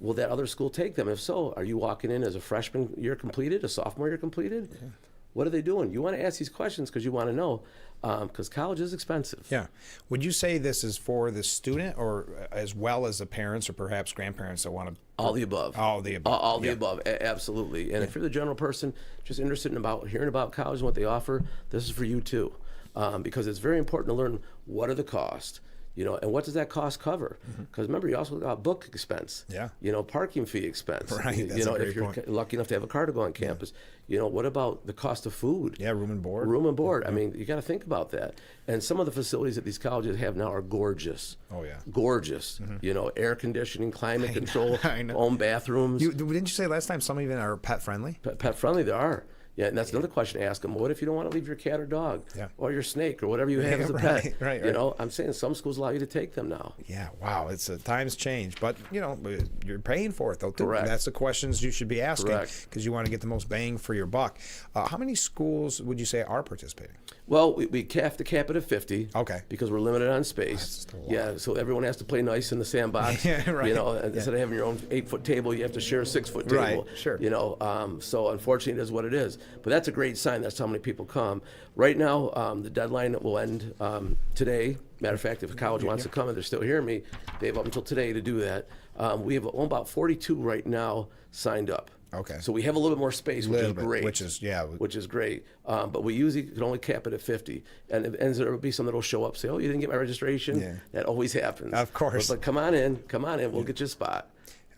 [SPEAKER 6] Will that other school take them? If so, are you walking in as a freshman year completed, a sophomore year completed? Yeah. What are they doing? You want to ask these questions because you want to know, because college is expensive.
[SPEAKER 1] Yeah. Would you say this is for the student or as well as the parents or perhaps grandparents that want to?
[SPEAKER 6] All the above.
[SPEAKER 1] All the above.
[SPEAKER 6] All the above, absolutely. And if you're the general person just interested in hearing about college and what they offer, this is for you too. Because it's very important to learn what are the costs. You know, and what does that cost cover? Because remember, you also got book expense.
[SPEAKER 1] Yeah.
[SPEAKER 6] You know, parking fee expense.
[SPEAKER 1] Right. That's
[SPEAKER 6] you know,
[SPEAKER 1] a great
[SPEAKER 6] if you're
[SPEAKER 1] point.
[SPEAKER 6] lucky enough to have a car to go on campus. You know, what about the cost of food?
[SPEAKER 1] Yeah, room and board.
[SPEAKER 6] Room and board. I mean, you got to think about that. And some of the facilities that these colleges have now are gorgeous.
[SPEAKER 1] Oh yeah.
[SPEAKER 6] Gorgeous. You know, air conditioning, climate control, own bathrooms.
[SPEAKER 1] Didn't you say last time some even are pet friendly?
[SPEAKER 6] Pet friendly, they are. Yeah, and that's another question to ask them. What if you don't want to leave your cat or dog, or your snake, or whatever you have as a pet?
[SPEAKER 1] Right.
[SPEAKER 6] You know, I'm saying some schools allow you to take them now.
[SPEAKER 1] Yeah, wow, it's times change, but you know you're paying for it though. Too.
[SPEAKER 6] Correct.
[SPEAKER 1] That's the questions you should be asking
[SPEAKER 6] Correct.
[SPEAKER 1] because you want to get the most bang for your buck. How many schools would you say are participating?
[SPEAKER 6] Well, we have to cap it at 50.
[SPEAKER 1] Okay.
[SPEAKER 6] Because we're limited on space. Yeah, so everyone has to play nice in the sandbox.
[SPEAKER 1] Yeah, right.
[SPEAKER 6] You know, instead of having your own 8-foot table, you have to share a 6-foot table.
[SPEAKER 1] Right, sure.
[SPEAKER 6] You know, so unfortunately, it is what it is. But that's a great sign. That's how many people come. Right now, the deadline will end today. Matter of fact, if a college wants to come and they're still hearing me, they have up until today to do that. We have about 42 right now signed up.
[SPEAKER 1] Okay.
[SPEAKER 6] So we have a little bit more space, which is great.
[SPEAKER 1] Which is
[SPEAKER 6] great. But we usually can only cap it at 50. And there will be some that will show up, say, "Oh, you didn't get my registration."
[SPEAKER 1] Yeah.
[SPEAKER 6] That always happens.
[SPEAKER 1] Of course.
[SPEAKER 6] But come on in. We'll get you a spot.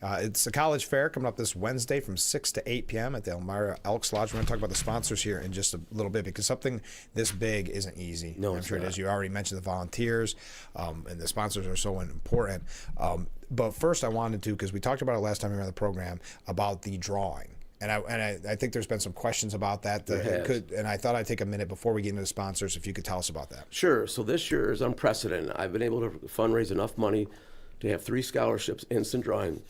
[SPEAKER 1] It's a college fair coming up this Wednesday from 6 to 8 p.m. at the Elmira Elks Lodge. We're going to talk about the sponsors here in just a little bit because something this big isn't easy.
[SPEAKER 6] No,
[SPEAKER 1] I'm sure it is. You already mentioned the volunteers, and the sponsors are so important. But first, I wanted to, because we talked about it last time we were on the program, about the drawing. And I think there's been some questions about that. And I thought I'd take a minute before we get into the sponsors if you could tell us about that.
[SPEAKER 6] Sure. So this year is unprecedented. I've been able to fundraise enough money to have 3 scholarships, instant drawing.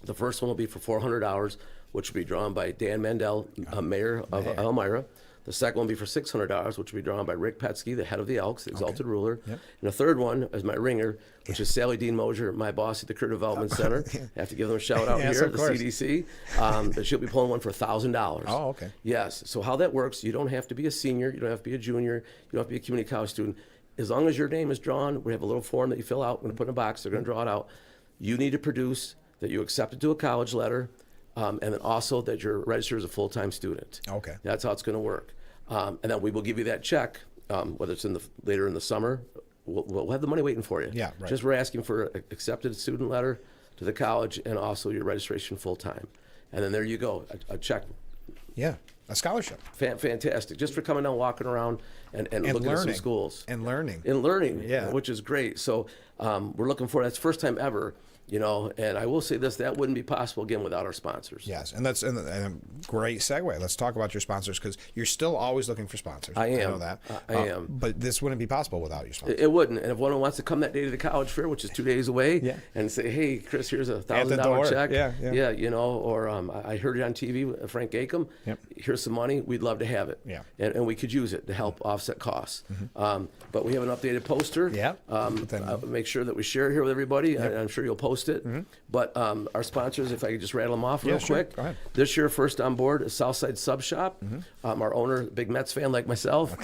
[SPEAKER 6] The first one will be for $400, which will be drawn by Dan Mandel, mayor of Elmira. The second one will be for $600, which will be drawn by Rick Petsky, the head of the Elks, the exalted ruler. Yep. And the third one is my ringer, which is Sally Dean Mosier, my boss at the Career Development Center. I have to give them a shout out here at the CDC. But she'll be pulling one for $1,000.
[SPEAKER 1] Oh, okay.
[SPEAKER 6] Yes. So how that works, you don't have to be a senior, you don't have to be a junior, you don't have to be a community college student. As long as your name is drawn, we have a little form that you fill out. We're going to put in a box. They're going to draw it out. You need to produce that you accepted to a college letter, and then also that you're registered as a full-time student.
[SPEAKER 1] Okay.
[SPEAKER 6] That's how it's going to work. And then we will give you that check, whether it's later in the summer. We'll have the money waiting for you.
[SPEAKER 1] Yeah, right.
[SPEAKER 6] Just we're asking for an accepted student letter to the college and also your registration full-time. And then there you go, a check.
[SPEAKER 1] Yeah, a scholarship.
[SPEAKER 6] Fantastic. Just for coming down, walking around, and looking at some schools.
[SPEAKER 1] And learning.
[SPEAKER 6] Yeah. Which is great. So we're looking for, that's the first time ever You know, and I will say this, that wouldn't be possible, again, without our sponsors.
[SPEAKER 1] Yes, and that's and a great segue. Let's talk about your sponsors, because you're still always looking for sponsors.
[SPEAKER 6] I am.
[SPEAKER 1] I know that.
[SPEAKER 6] I am.
[SPEAKER 1] But this wouldn't be possible without your sponsors.
[SPEAKER 6] It wouldn't. And if one wants to come that day to the college fair, which is 2 days away, and say, hey, Chris, here's a $1,000 check. Yeah, you know, or I heard it on TV, Frank Acom, here's some money, we'd love to have it.
[SPEAKER 1] Yeah.
[SPEAKER 6] And we could use it to help offset costs. But we have an updated poster. Make sure that we share it here with everybody. I'm sure you'll post it. But our sponsors, if I could just rattle them off real quick.
[SPEAKER 1] Go ahead.
[SPEAKER 6] This year, first on board is Southside Sub Shop. Our owner, big Mets fan like myself.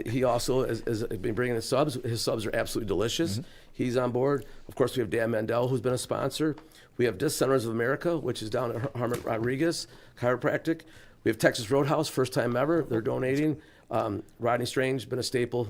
[SPEAKER 6] He also has been bringing his subs. His subs are absolutely delicious. He's on board. Of course, we have Dan Mandel, who's been a sponsor. We have Disc Centers of America, which is down at Harmon Rodriguez Chiropractic. We have Texas Roadhouse, first time ever. They're donating. Rodney Strange, been a staple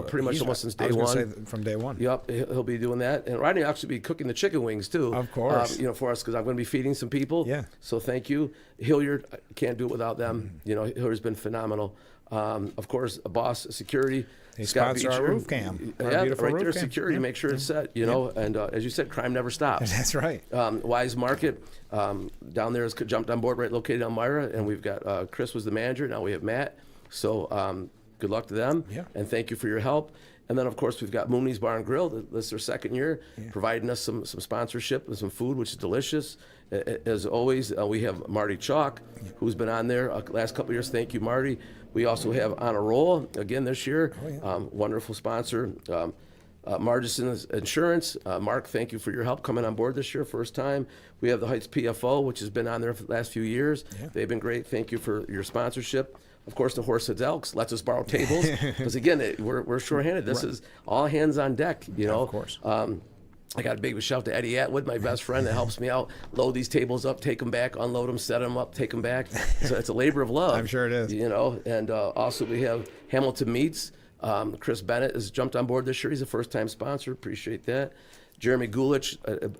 [SPEAKER 6] pretty much almost since day one.
[SPEAKER 1] I was going to say from day one.
[SPEAKER 6] Yep, he'll be doing that. And Rodney will actually be cooking the chicken wings too.
[SPEAKER 1] Of course.
[SPEAKER 6] You know, for us, because I'm going to be feeding some people.
[SPEAKER 1] Yeah.
[SPEAKER 6] So thank you. Hilliard, I can't do it without them. You know, Hilliard's been phenomenal. Of course, a Boss Security.
[SPEAKER 1] They
[SPEAKER 6] Scott
[SPEAKER 1] sponsor our
[SPEAKER 6] Beecher.
[SPEAKER 1] roof cam. Our
[SPEAKER 6] Yeah,
[SPEAKER 1] beautiful
[SPEAKER 6] right
[SPEAKER 1] roof
[SPEAKER 6] there,
[SPEAKER 1] cam.
[SPEAKER 6] security, make sure it's set, you know. And as you said, crime never stops.
[SPEAKER 1] That's right.
[SPEAKER 6] Wise Market, down there has jumped on board, right located on Myra. And we've got, Chris was the manager, now we have Matt. So good luck to them. And thank you for your help. And then, of course, we've got Mooney's Bar and Grill. This is their second year, providing us some sponsorship and some food, which is delicious. As always, we have Marty Chalk, who's been on there last couple of years. Thank you, Marty. We also have On a Roll, again, this year. Wonderful sponsor. Margison's Insurance. Mark, thank you for your help coming on board this year, first time. We have the Heights PFO, which has been on there for the last few years. They've been great. Thank you for your sponsorship. Of course, the Horseheads Elks lets us borrow tables because, again, we're short-handed. This is all hands on deck, you know.
[SPEAKER 1] Of course.
[SPEAKER 6] I got a big shout out to Eddie Atwood, my best friend, that helps me out, load these tables up, take them back, unload them, set them up, take them back. So it's a labor of love.
[SPEAKER 1] I'm sure it is.
[SPEAKER 6] You know, and also we have Hamilton Meats. Chris Bennett has jumped on board this year. He's a first-time sponsor. Appreciate that. Jeremy Gulich,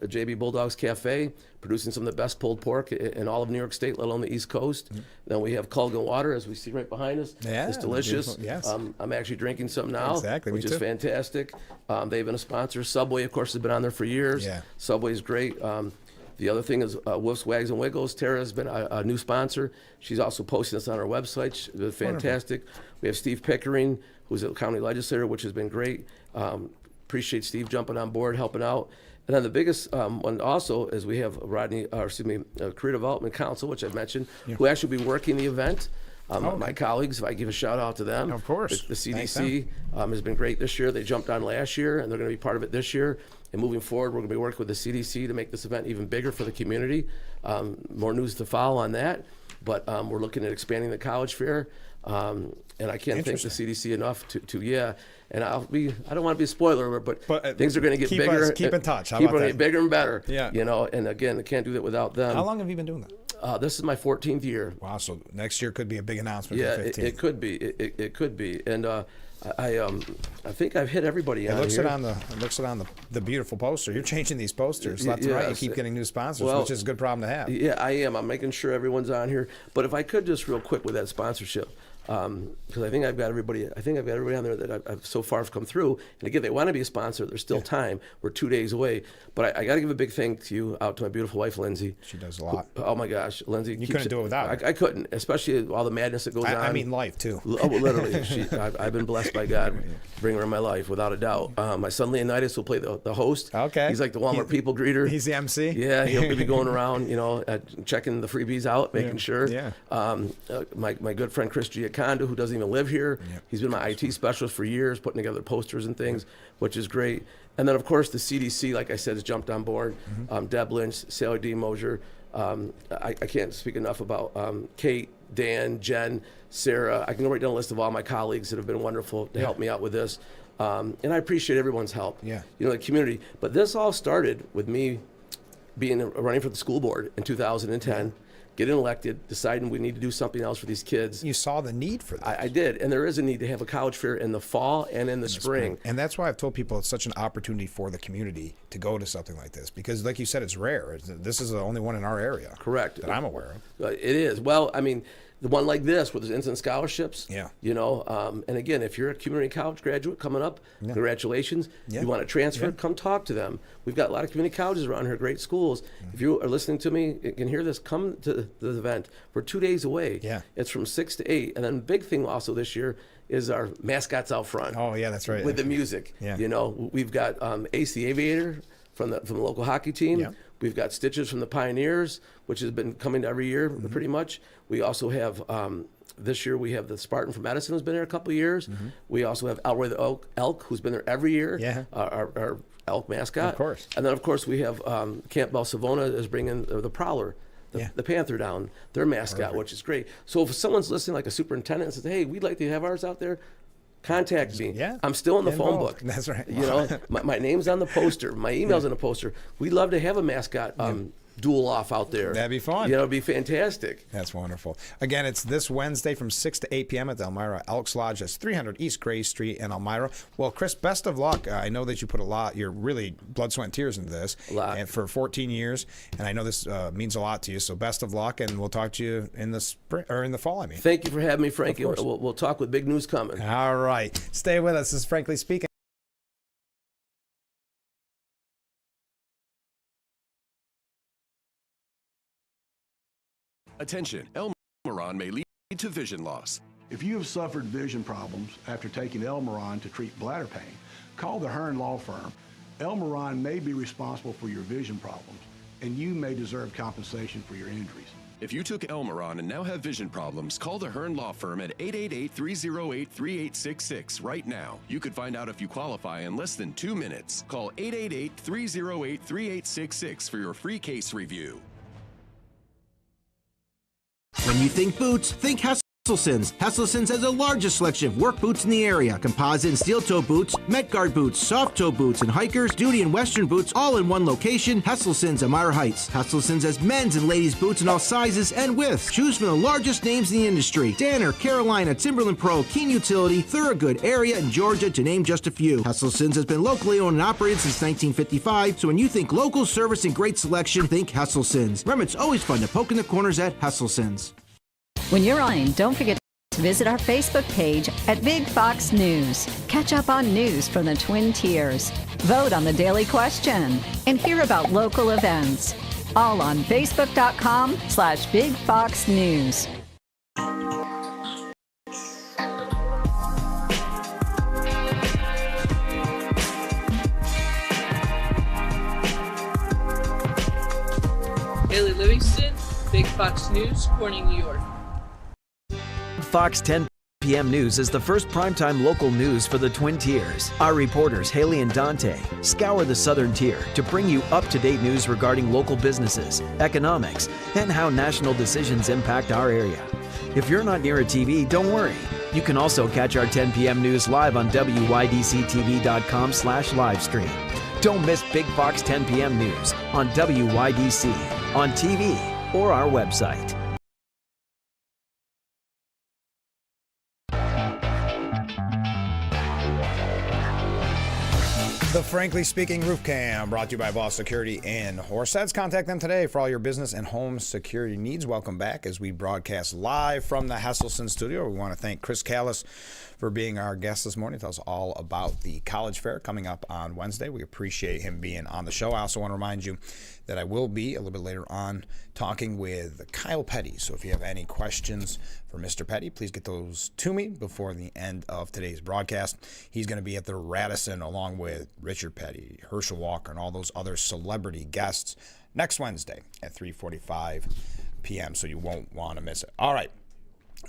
[SPEAKER 6] JB Bulldogs Cafe, producing some of the best pulled pork in all of New York State, let alone the East Coast. Then we have Culligan Water, as we see right behind us.
[SPEAKER 1] Yeah,
[SPEAKER 6] it's delicious.
[SPEAKER 1] Yes.
[SPEAKER 6] I'm actually drinking some now,
[SPEAKER 1] Exactly,
[SPEAKER 6] which
[SPEAKER 1] me
[SPEAKER 6] is
[SPEAKER 1] too.
[SPEAKER 6] fantastic. They've been a sponsor. Subway, of course, has been on there for years.
[SPEAKER 1] Yeah.
[SPEAKER 6] Subway's great. The other thing is Wolf's Wags and Wiggles. Tara has been a new sponsor. She's also posting this on our website. She's been fantastic. We have Steve Pickering, who's a county legislator, which has been great. Appreciate Steve jumping on board, helping out. And then the biggest one also is we have Career Development Council, which I've mentioned, who actually will be working the event. My colleagues, if I give a shout out to them.
[SPEAKER 1] Of course.
[SPEAKER 6] The CDC has been great this year. They jumped on last year, and they're going to be part of it this year. And moving forward, we're going to be working with the CDC to make this event even bigger for the community. More news to follow on that. But we're looking at expanding the college fair. And I can't thank the CDC enough to and I don't want to be a spoiler, but things are going to get bigger.
[SPEAKER 1] Keep in touch.
[SPEAKER 6] Keep on getting bigger and better.
[SPEAKER 1] Yeah.
[SPEAKER 6] You know, and again, I can't do that without them.
[SPEAKER 1] How long have you been doing that?
[SPEAKER 6] This is my 14th year.
[SPEAKER 1] Wow, so next year could be a big announcement.
[SPEAKER 6] Yeah,
[SPEAKER 1] for 15.
[SPEAKER 6] it could be. It could be. And I think I've hit everybody on
[SPEAKER 1] looks
[SPEAKER 6] here.
[SPEAKER 1] It looks it on the beautiful poster. You're changing these posters left and right. You keep getting new sponsors, which is a good problem to have.
[SPEAKER 6] Yeah, I am. I'm making sure everyone's on here. But if I could just real quick with that sponsorship, because I think I've got everybody on there that I've so far have come through. And again, they want to be a sponsor. There's still time. We're 2 days away. But I got to give a big thank you out to my beautiful wife, Lindsay.
[SPEAKER 1] She does a lot.
[SPEAKER 6] Oh my gosh, Lindsay.
[SPEAKER 1] You couldn't do it without her.
[SPEAKER 6] I couldn't, especially all the madness that goes on.
[SPEAKER 1] I mean life too.
[SPEAKER 6] Oh, literally. I've been blessed by God. Bring her in my life, without a doubt. My son Leonidas will play the host.
[SPEAKER 1] Okay.
[SPEAKER 6] He's like the Walmart people greeter.
[SPEAKER 1] He's the MC.
[SPEAKER 6] Yeah, he'll be going around, checking the freebies out, making sure.
[SPEAKER 1] Yeah.
[SPEAKER 6] My good friend Chris Giacondo, who doesn't even live here, he's been my IT specialist for years, putting together posters and things, which is great. And then, of course, the CDC, like I said, has jumped on board. Deb Lynch, Sally D. Mosier. I can't speak enough about Kate, Dan, Jen, Sarah. I can go right down a list of all my colleagues that have been wonderful to help me out with this. And I appreciate everyone's help.
[SPEAKER 1] Yeah.
[SPEAKER 6] The community. But this all started with me running for the school board in 2010. Getting elected, deciding we need to do something else for these kids.
[SPEAKER 1] You saw the need for that.
[SPEAKER 6] I did, and there is a need to have a college fair in the fall and in the spring.
[SPEAKER 1] And that's why I've told people it's such an opportunity for the community to go to something like this, because like you said, it's rare. This is the only one in our area.
[SPEAKER 6] Correct.
[SPEAKER 1] That I'm aware of.
[SPEAKER 6] It is. Well, I mean, the one like this where there's instant scholarships.
[SPEAKER 1] Yeah.
[SPEAKER 6] You know, and again, if you're a community college graduate coming up, congratulations.
[SPEAKER 1] Yeah.
[SPEAKER 6] You want to transfer,
[SPEAKER 1] Yeah.
[SPEAKER 6] come talk to them. We've got a lot of community colleges around here, great schools. If you are listening to me, you can hear this, come to the event. We're 2 days away.
[SPEAKER 1] Yeah.
[SPEAKER 6] It's from 6 to 8. And then the big thing also this year is our mascots out front.
[SPEAKER 1] Oh, yeah, that's right.
[SPEAKER 6] With the music.
[SPEAKER 1] Yeah.
[SPEAKER 6] You know, we've got AC Aviator from the local hockey team.
[SPEAKER 1] Yeah.
[SPEAKER 6] We've got Stitches from the Pioneers, which has been coming every year pretty much. We also have, this year we have the Spartan from Edison who's been there a couple of years. We also have Elroy the Elk who's been there every year,
[SPEAKER 1] Yeah.
[SPEAKER 6] our elk mascot.
[SPEAKER 1] Of course.
[SPEAKER 6] And then, of course, we have Camp Bell Savona is bringing the Prowler, the Panther down, their mascot, which is great. So if someone's listening, like a superintendent, and says, hey, we'd like to have ours out there, contact me.
[SPEAKER 1] Yeah.
[SPEAKER 6] I'm still in the phone
[SPEAKER 1] Involved.
[SPEAKER 6] book.
[SPEAKER 1] That's right.
[SPEAKER 6] You know, my name's on the poster. My email's on the poster. We'd love to have a mascot duel off out there.
[SPEAKER 1] That'd be fun.
[SPEAKER 6] You know, it'd be fantastic.
[SPEAKER 1] That's wonderful. Again, it's this Wednesday from 6 to 8 p.m. at the Elmira Elks Lodge. That's 300 East Gray Street in Elmira. Well, Chris, best of luck. I know that you put you're really blood, sweat, and tears into this.
[SPEAKER 6] A lot.
[SPEAKER 1] And for 14 years. And I know this means a lot to you. So best of luck, and we'll talk to you in the spring, or in the fall, I mean.
[SPEAKER 6] Thank you for having me, Frankie.
[SPEAKER 1] Of course.
[SPEAKER 6] We'll talk with big news coming.
[SPEAKER 1] All right. Stay with us. This is Frankly Speaking.
[SPEAKER 2] Attention, Elmeron may lead to vision loss.
[SPEAKER 3] If you have suffered vision problems after taking Elmeron to treat bladder pain, call the Hearn Law Firm. Elmeron may be responsible for your vision problems, and you may deserve compensation for your injuries.
[SPEAKER 2] If you took Elmeron and now have vision problems, call the Hearn Law Firm at 888-308-3866 right now. You could find out if you qualify in less than 2 minutes. Call 888-308-3866 for your free case review.
[SPEAKER 17] When you think boots, think Hesselson's. Hesselson's has the largest selection of work boots in the area. Composite and steel-toe boots, Metguard boots, soft-toe boots, and hikers, duty and western boots, all in one location. Hesselson's, Elmira Heights. Hesselson's has men's and ladies' boots in all sizes and widths. Choose from the largest names in the industry: Danner, Carolina, Timberland Pro, Keen Utility, Thorogood, Area, and Georgia, to name just a few. Hesselson's has been locally owned and operated since 1955, so when you think local service and great selection, think Hesselson's. Remember, it's always fun to poke in the corners at Hesselson's.
[SPEAKER 11] When you're online, don't forget to visit our Facebook page at Big Fox News. Catch up on news from the Twin Tiers. Vote on the daily question and hear about local events. All on Facebook.com/Big Fox News.
[SPEAKER 19] Haley Livingston, Big Fox News, Corning, New York.
[SPEAKER 12] Fox 10 p.m. News is the first primetime local news for the Twin Tiers. Our reporters, Haley and Dante, scour the southern tier to bring you up-to-date news regarding local businesses, economics, and how national decisions impact our area. If you're not near a TV, don't worry. You can also catch our 10 p.m. news live on WYDCTV.com/livestream. Don't miss Big Fox 10 p.m. news on WYDC, on TV, or our website.
[SPEAKER 1] The Frankly Speaking Roof Cam, brought to you by Boss Security in Horseheads. Contact them today for all your business and home security needs. Welcome back as we broadcast live from the Hesselson studio. We want to thank Chris Callis for being our guest this morning. Tell us all about the college fair coming up on Wednesday. We appreciate him being on the show. I also want to remind you that I will be a little bit later on talking with Kyle Petty. So if you have any questions for Mr. Petty, please get those to me before the end of today's broadcast. He's going to be at the Radisson along with Richard Petty, Herschel Walker, and all those other celebrity guests next Wednesday at 3:45 p.m. So you won't want to miss it. All right.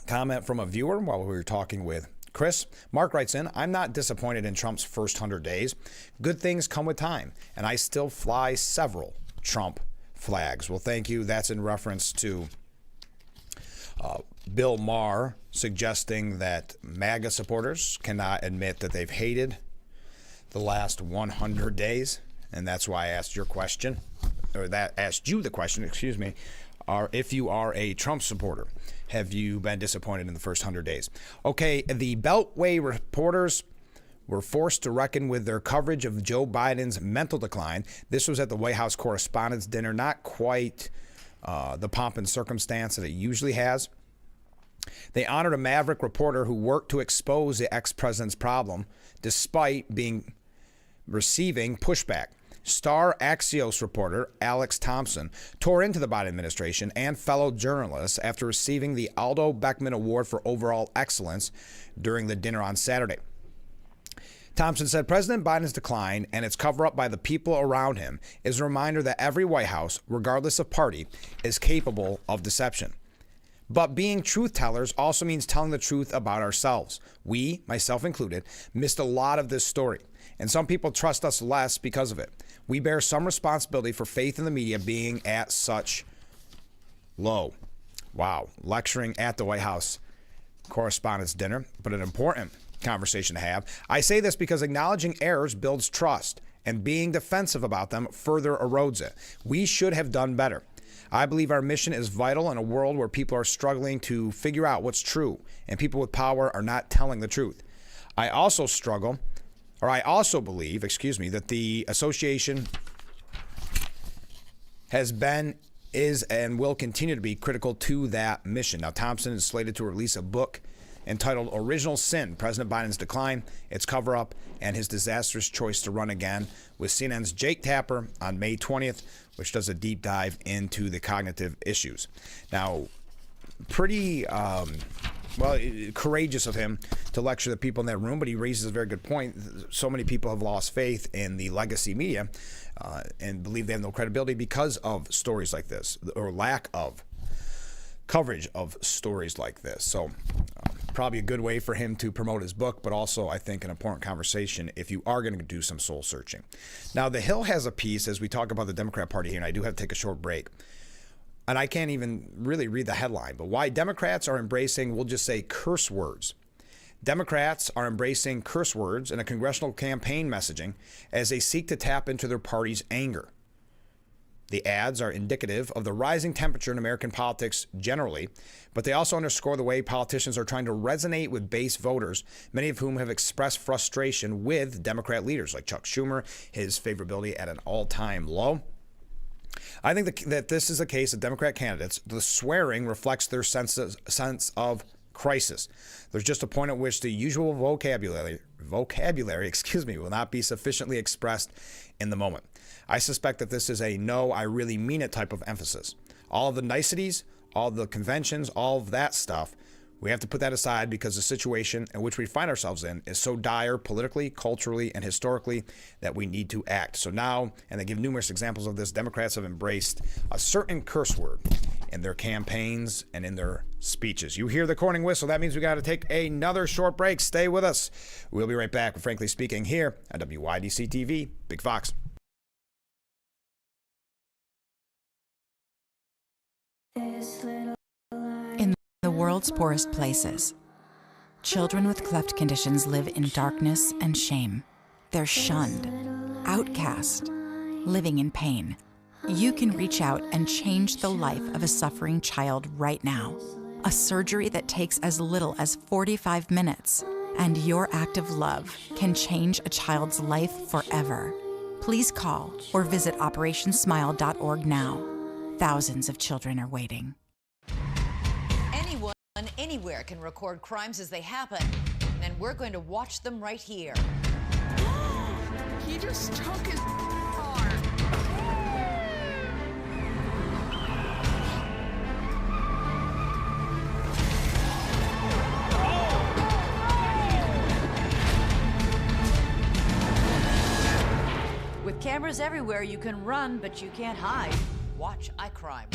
[SPEAKER 1] Comment from a viewer while we were talking with Chris. Mark writes in, I'm not disappointed in Trump's first 100 days. Good things come with time, and I still fly several Trump flags. Well, thank you. That's in reference to Bill Maher suggesting that MAGA supporters cannot admit that they've hated the last 100 days, and that's why I asked your question, or that asked you the question, excuse me, if you are a Trump supporter. Have you been disappointed in the first 100 days? Okay, the Beltway reporters were forced to reckon with their coverage of Joe Biden's mental decline. This was at the White House Correspondents' Dinner, not quite the pomp and circumstance that it usually has. They honored a maverick reporter who worked to expose the ex-president's problem despite receiving pushback. Star Axios reporter Alex Thompson tore into the Biden administration and fellow journalists after receiving the Aldo Beckman Award for Overall Excellence during the dinner on Saturday. Thompson said President Biden's decline and its cover-up by the people around him is a reminder that every White House, regardless of party, is capable of deception. But being truth tellers also means telling the truth about ourselves. We, myself included, missed a lot of this story, and some people trust us less because of it. We bear some responsibility for faith in the media being at such low. Wow, lecturing at the White House Correspondents' Dinner, but an important conversation to have. I say this because acknowledging errors builds trust, and being defensive about them further erodes it. We should have done better. I believe our mission is vital in a world where people are struggling to figure out what's true, and people with power are not telling the truth. I also believe, that the association has been, is, and will continue to be critical to that mission. Now, Thompson is slated to release a book entitled Original Sin, President Biden's Decline, Its Cover-Up, and His Disastrous Choice to Run Again, with CNN's Jake Tapper on May 20th, which does a deep dive into the cognitive issues. Now, pretty courageous of him to lecture the people in that room, but he raises a very good point. So many people have lost faith in the legacy media and believe they have no credibility because of stories like this, or lack of coverage of stories like this. So probably a good way for him to promote his book, but also I think an important conversation if you are going to do some soul searching. Now, The Hill has a piece as we talk about the Democrat Party here, and I do have to take a short break. And I can't even really read the headline, but why Democrats are embracing, we'll just say, curse words. Democrats are embracing curse words in a congressional campaign messaging as they seek to tap into their party's anger. The ads are indicative of the rising temperature in American politics generally, but they also underscore the way politicians are trying to resonate with base voters, many of whom have expressed frustration with Democrat leaders like Chuck Schumer, his favorability at an all-time low. I think that this is the case of Democrat candidates. The swearing reflects their sense of crisis. There's just a point at which the usual vocabulary, will not be sufficiently expressed in the moment. I suspect that this is a no, I really mean it type of emphasis. All of the niceties, all the conventions, all of that stuff, we have to put that aside because the situation in which we find ourselves in is so dire politically, culturally, and historically that we need to act. So now, and they give numerous examples of this, Democrats have embraced a certain curse word in their campaigns and in their speeches. You hear the corning whistle. That means we got to take another short break. Stay with us. We'll be right back with Frankly Speaking here on WYDC TV, Big Fox.
[SPEAKER 5] In the world's poorest places, children with cleft conditions live in darkness and shame. They're shunned, outcast, living in pain. You can reach out and change the life of a suffering child right now. A surgery that takes as little as 45 minutes. And your act of love can change a child's life forever. Please call or visit operationsmile.org now. Thousands of children are waiting.
[SPEAKER 9] Anyone, anywhere can record crimes as they happen, and we're going to watch them right here.
[SPEAKER 19] He just took his car.
[SPEAKER 9] With cameras everywhere, you can run, but you can't hide. Watch iCrime.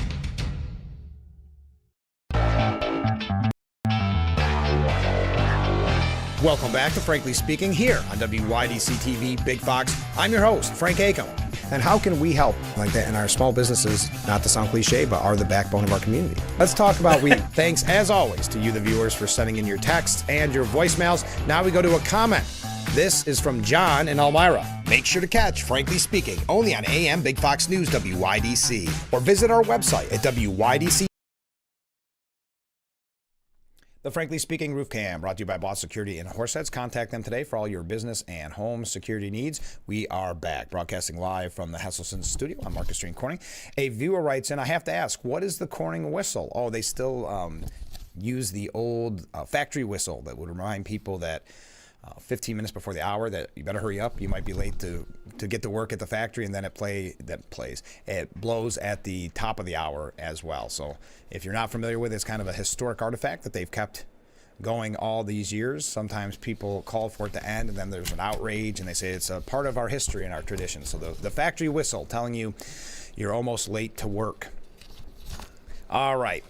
[SPEAKER 1] Welcome back to Frankly Speaking here on WYDC TV, Big Fox. I'm your host, Frank Acom. And how can we help like that in our small businesses, not to sound cliche, but are the backbone of our community? Let's talk about we. Thanks, as always, to you, the viewers, for sending in your texts and your voicemails. Now we go to a comment. This is from John in Elmira. Make sure to catch Frankly Speaking only on AM Big Fox News WYDC, or visit our website at WYDC. The Frankly Speaking Roof Cam, brought to you by Boss Security in Horseheads. Contact them today for all your business and home security needs. We are back, broadcasting live from the Hesselson studio on Market Street in Corning. A viewer writes in, I have to ask, what is the Corning whistle? Oh, they still use the old factory whistle that would remind people that 15 minutes before the hour that you better hurry up. You might be late to get to work at the factory, and then it blows at the top of the hour as well. So if you're not familiar with it, it's kind of a historic artifact that they've kept going all these years. Sometimes people call for it to end, and then there's an outrage, and they say it's a part of our history and our tradition. So the factory whistle telling you you're almost late to work. All right.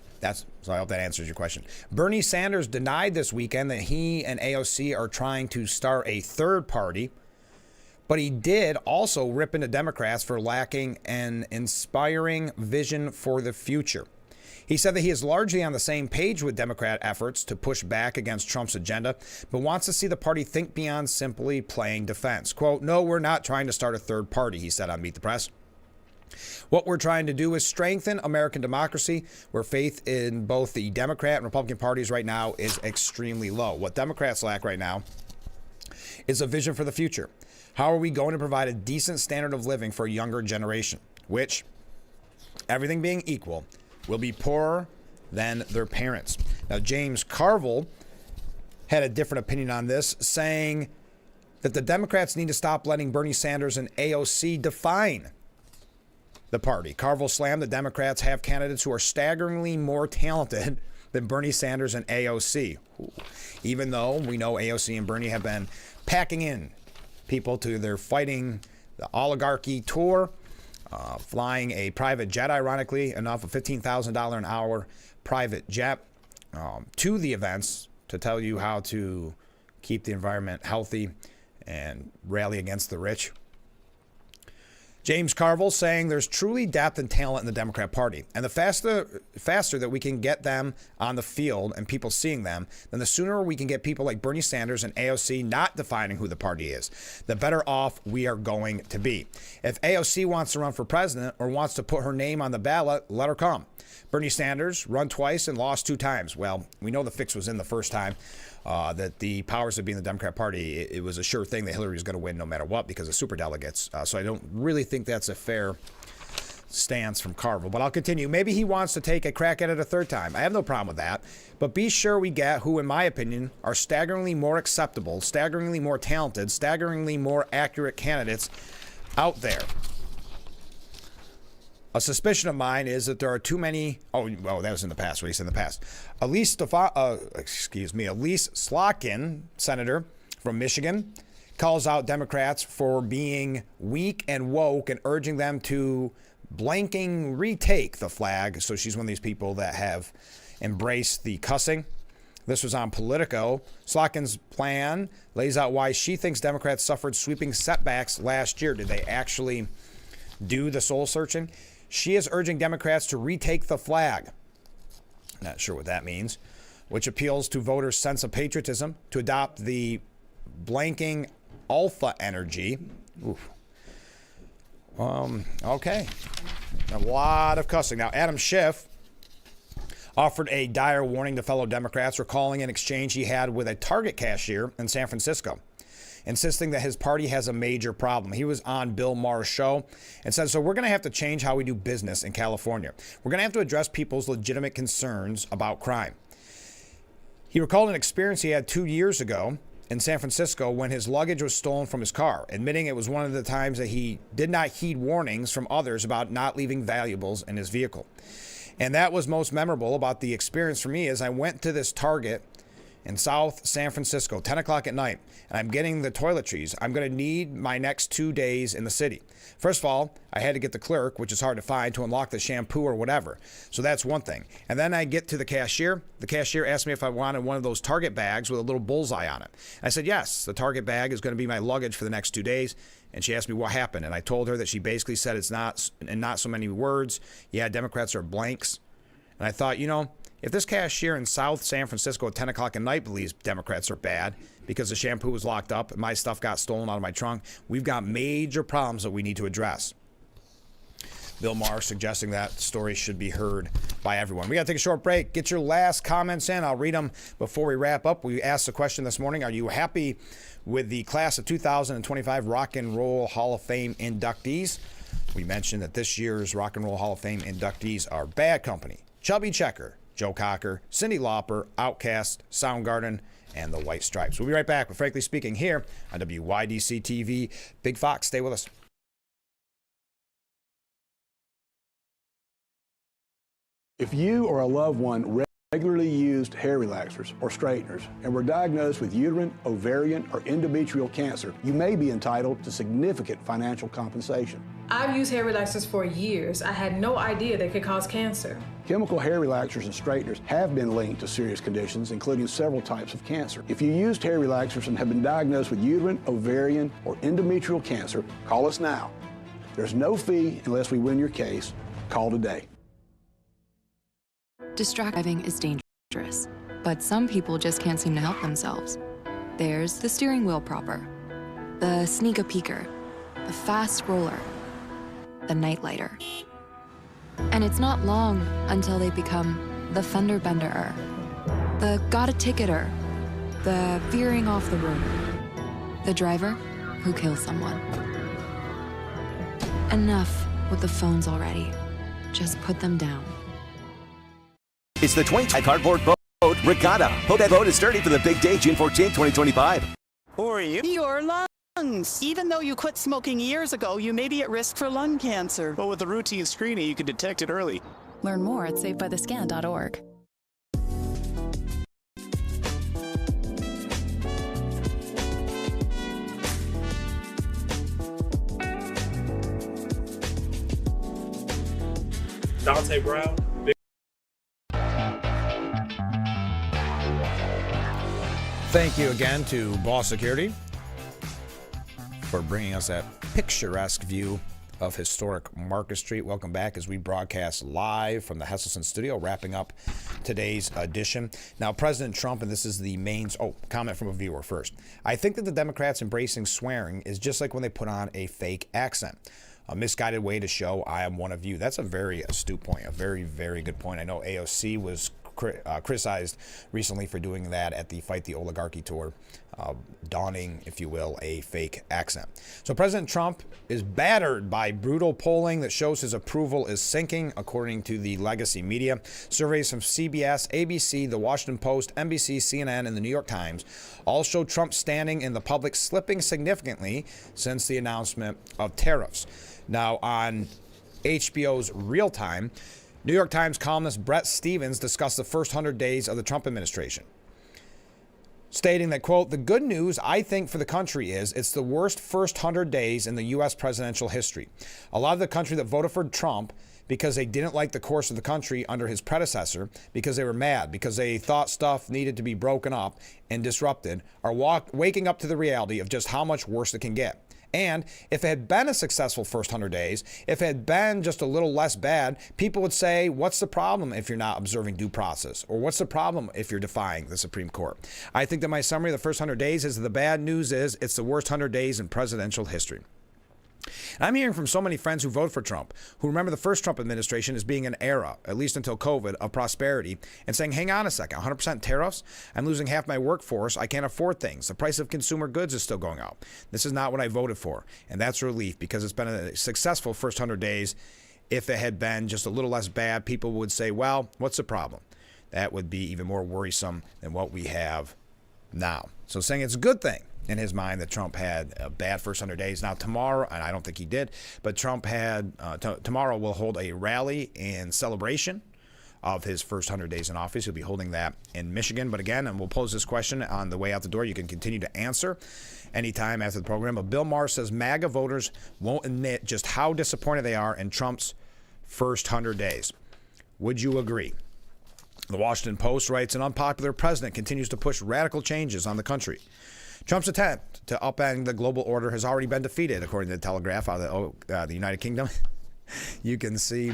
[SPEAKER 1] So I hope that answers your question. Bernie Sanders denied this weekend that he and AOC are trying to start a third party, but he did also rip into Democrats for lacking an inspiring vision for the future. He said that he is largely on the same page with Democrat efforts to push back against Trump's agenda, but wants to see the party think beyond simply playing defense. Quote, "No, we're not trying to start a third party," he said on Meet the Press. "What we're trying to do is strengthen American democracy, where faith in both the Democrat and Republican parties right now is extremely low. What Democrats lack right now is a vision for the future. How are we going to provide a decent standard of living for a younger generation, which, everything being equal, will be poorer than their parents?" Now, James Carville had a different opinion on this, saying that the Democrats need to stop letting Bernie Sanders and AOC define the party. Carville slammed the Democrats have candidates who are staggeringly more talented than Bernie Sanders and AOC. Even though we know AOC and Bernie have been packing in people to their Fighting the Oligarchy tour, flying a private jet, ironically enough, a $15,000 an hour private jet to the events to tell you how to keep the environment healthy and rally against the rich. James Carville saying there's truly depth and talent in the Democrat Party, and the faster that we can get them on the field and people seeing them, then the sooner we can get people like Bernie Sanders and AOC not defining who the party is, the better off we are going to be. If AOC wants to run for president or wants to put her name on the ballot, let her come. Bernie Sanders run twice and lost 2 times. Well, we know the fix was in the first time. That the powers that be in the Democrat Party, it was a sure thing that Hillary was going to win no matter what because of superdelegates. So I don't really think that's a fair stance from Carville. But I'll continue. Maybe he wants to take a crack at it a third time. I have no problem with that. But be sure we get who, in my opinion, are staggeringly more acceptable, staggeringly more talented, staggeringly more accurate candidates out there. A suspicion of mine is that there are too many. Oh, well, that was in the past. What he said in the past. Elise Slotkin, senator from Michigan, calls out Democrats for being weak and woke and urging them to blanking retake the flag. So she's one of these people that have embraced the cussing. This was on Politico. Slotkin's plan lays out why she thinks Democrats suffered sweeping setbacks last year. Did they actually do the soul searching? She is urging Democrats to retake the flag. Not sure what that means. Which appeals to voters' sense of patriotism, to adopt the blanking alpha energy. Oof. Okay. A lot of cussing. Now, Adam Schiff offered a dire warning to fellow Democrats, recalling an exchange he had with a Target cashier in San Francisco, insisting that his party has a major problem. He was on Bill Maher's show and said, so we're going to have to change how we do business in California. We're going to have to address people's legitimate concerns about crime. He recalled an experience he had 2 years ago in San Francisco when his luggage was stolen from his car, admitting it was one of the times that he did not heed warnings from others about not leaving valuables in his vehicle. And that was most memorable about the experience for me, as I went to this Target in South San Francisco, 10 o'clock at night, and I'm getting the toiletries I'm going to need my next 2 days in the city. First of all, I had to get the clerk, which is hard to find, to unlock the shampoo or whatever. So that's one thing. And then I get to the cashier. The cashier asked me if I wanted one of those Target bags with a little bullseye on it. I said, yes, the Target bag is going to be my luggage for the next 2 days. And she asked me what happened. And I told her that she basically said it's not, in not so many words, yeah, Democrats are blanks. And I thought, you know, if this cashier in South San Francisco at 10 o'clock at night believes Democrats are bad because the shampoo was locked up and my stuff got stolen out of my trunk, we've got major problems that we need to address. Bill Maher suggesting that story should be heard by everyone. We got to take a short break. Get your last comments in. I'll read them before we wrap up. We asked the question this morning, are you happy with the class of 2025 Rock and Roll Hall of Fame inductees? We mentioned that this year's Rock and Roll Hall of Fame inductees are Bad Company, Chubby Checker, Joe Cocker, Cyndi Lauper, Outkast, Soundgarden, and the White Stripes. We'll be right back with Frankly Speaking here on WYDC TV. Big Fox, stay with us.
[SPEAKER 3] If you or a loved one regularly used hair relaxers or straighteners and were diagnosed with uterine, ovarian, or endometrial cancer, you may be entitled to significant financial compensation.
[SPEAKER 14] I've used hair relaxers for years. I had no idea they could cause cancer.
[SPEAKER 3] Chemical hair relaxers and straighteners have been linked to serious conditions, including several types of cancer. If you used hair relaxers and have been diagnosed with uterine, ovarian, or endometrial cancer, call us now. There's no fee unless we win your case. Call today.
[SPEAKER 8] Distract driving is dangerous, but some people just can't seem to help themselves. There's the steering wheel propper, the sneak-a-peeker, the fast roller, the nightlighter. And it's not long until they become the fender benderer, the got-a-ticketer, the veering off the road, the driver who kills someone. Enough with the phones already. Just put them down.
[SPEAKER 10] It's the 20 cardboard boat regatta. Hope that boat is sturdy for the big day, June 14, 2025.
[SPEAKER 15] Who are you? Your lungs. Even though you quit smoking years ago, you may be at risk for lung cancer. But with a routine screening, you can detect it early.
[SPEAKER 8] Learn more at savebythescan.org.
[SPEAKER 16] Dante Brown.
[SPEAKER 1] Thank you again to Boss Security for bringing us that picturesque view of historic Market Street. Welcome back as we broadcast live from the Hesselson studio, wrapping up today's edition. Now, President Trump, and this is the main comment from a viewer first. I think that the Democrats embracing swearing is just like when they put on a fake accent. A misguided way to show I am one of you. That's a very astute point, a very, very good point. I know AOC was criticized recently for doing that at the Fight the Oligarchy tour, donning, if you will, a fake accent. So President Trump is battered by brutal polling that shows his approval is sinking, according to the legacy media. Surveys from CBS, ABC, The Washington Post, NBC, CNN, and the New York Times all show Trump's standing in the public slipping significantly since the announcement of tariffs. Now, on HBO's Real Time, New York Times columnist Bret Stephens discussed the first 100 days of the Trump administration, stating that, quote, the good news, I think, for the country is it's the worst first 100 days in the U.S. presidential history. A lot of the country that voted for Trump because they didn't like the course of the country under his predecessor, because they were mad, because they thought stuff needed to be broken up and disrupted, are waking up to the reality of just how much worse it can get. And if it had been a successful first 100 days, if it had been just a little less bad, people would say, what's the problem if you're not observing due process? Or what's the problem if you're defying the Supreme Court? I think that my summary of the first 100 days is the bad news is it's the worst 100 days in presidential history. And I'm hearing from so many friends who voted for Trump, who remember the first Trump administration as being an era, at least until COVID, of prosperity, and saying, hang on a second, 100% tariffs? I'm losing half my workforce. I can't afford things. The price of consumer goods is still going up. This is not what I voted for. And that's relief, because it's been a successful first 100 days. If it had been just a little less bad, people would say, well, what's the problem? That would be even more worrisome than what we have now. So saying it's a good thing in his mind that Trump had a bad first 100 days. Now tomorrow, and I don't think he did, but Trump had, tomorrow will hold a rally in celebration of his first 100 days in office. He'll be holding that in Michigan. But again, and we'll pose this question on the way out the door. You can continue to answer anytime after the program. But Bill Maher says MAGA voters won't admit just how disappointed they are in Trump's first 100 days. Would you agree? The Washington Post writes, an unpopular president continues to push radical changes on the country. Trump's attempt to upend the global order has already been defeated, according to the Telegraph out of the United Kingdom. You can see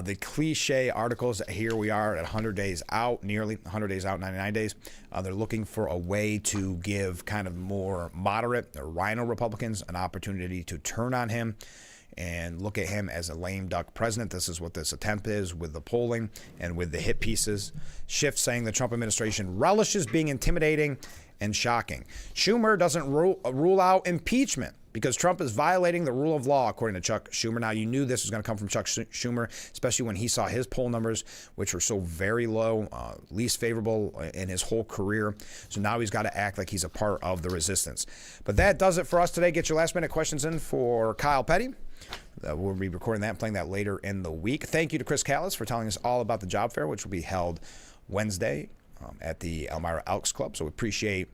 [SPEAKER 1] the cliche articles. Here we are at 100 days out, nearly 100 days out, 99 days. They're looking for a way to give kind of more moderate or rhino Republicans an opportunity to turn on him and look at him as a lame duck president. This is what this attempt is with the polling and with the hit pieces. Schiff saying the Trump administration relishes being intimidating and shocking. Schumer doesn't rule out impeachment. because Trump is violating the rule of law, according to Chuck Schumer. Now, you knew this was going to come from Chuck Schumer, especially when he saw his poll numbers, which were so very low, least favorable in his whole career. So now he's got to act like he's a part of the resistance. But that does it for us today. Get your last-minute questions in for Kyle Petty. We'll be recording that and playing that later in the week. Thank you to Chris Callis for telling us all about the job fair, which will be held Wednesday at the Elmira Elks Club. So we appreciate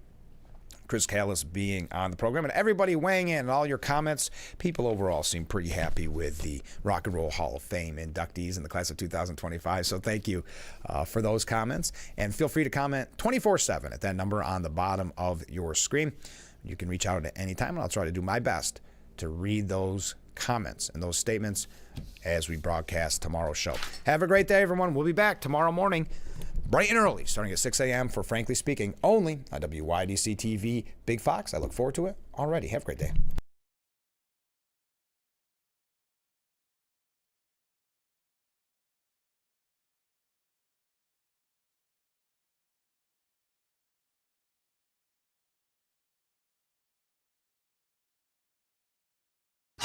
[SPEAKER 1] Chris Callis being on the program and everybody weighing in and all your comments. People overall seem pretty happy with the Rock and Roll Hall of Fame inductees in the class of 2025. So thank you for those comments. And feel free to comment 24/7 at that number on the bottom of your screen. You can reach out at any time, and I'll try to do my best to read those comments and those statements as we broadcast tomorrow's show. Have a great day, everyone. We'll be back tomorrow morning, bright and early, starting at 6 a.m. for Frankly Speaking, only on WYDC TV Big Fox. I look forward to it already. Have a great day.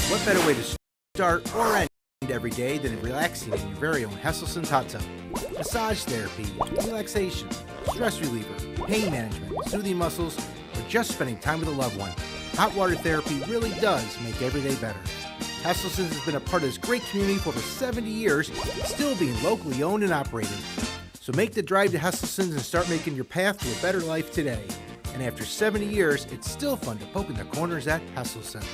[SPEAKER 17] What better way to start or end every day than relaxing in your very own Hesselson's hot tub? Massage therapy, relaxation, stress reliever, pain management, soothing muscles, or just spending time with a loved one. Hot water therapy really does make every day better. Hesselson's has been a part of this great community for over 70 years, still being locally owned and operated. So make the drive to Hesselson's and start making your path to a better life today. And after 70 years, it's still fun to poke in the corners at Hesselson's.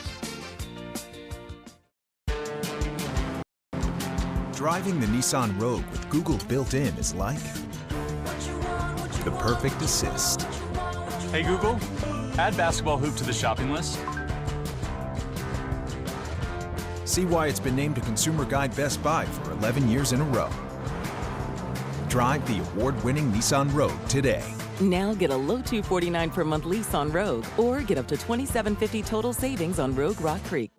[SPEAKER 16] Driving the Nissan Rogue with Google built in is like the perfect assist.
[SPEAKER 18] Hey Google, add basketball hoop to the shopping list.
[SPEAKER 16] See why it's been named a Consumer Guide Best Buy for 11 years in a row. Drive the award-winning Nissan Rogue today.
[SPEAKER 20] Now get a low $249 per month lease on Rogue, or get up to $2,750 total savings on Rogue Rock Creek.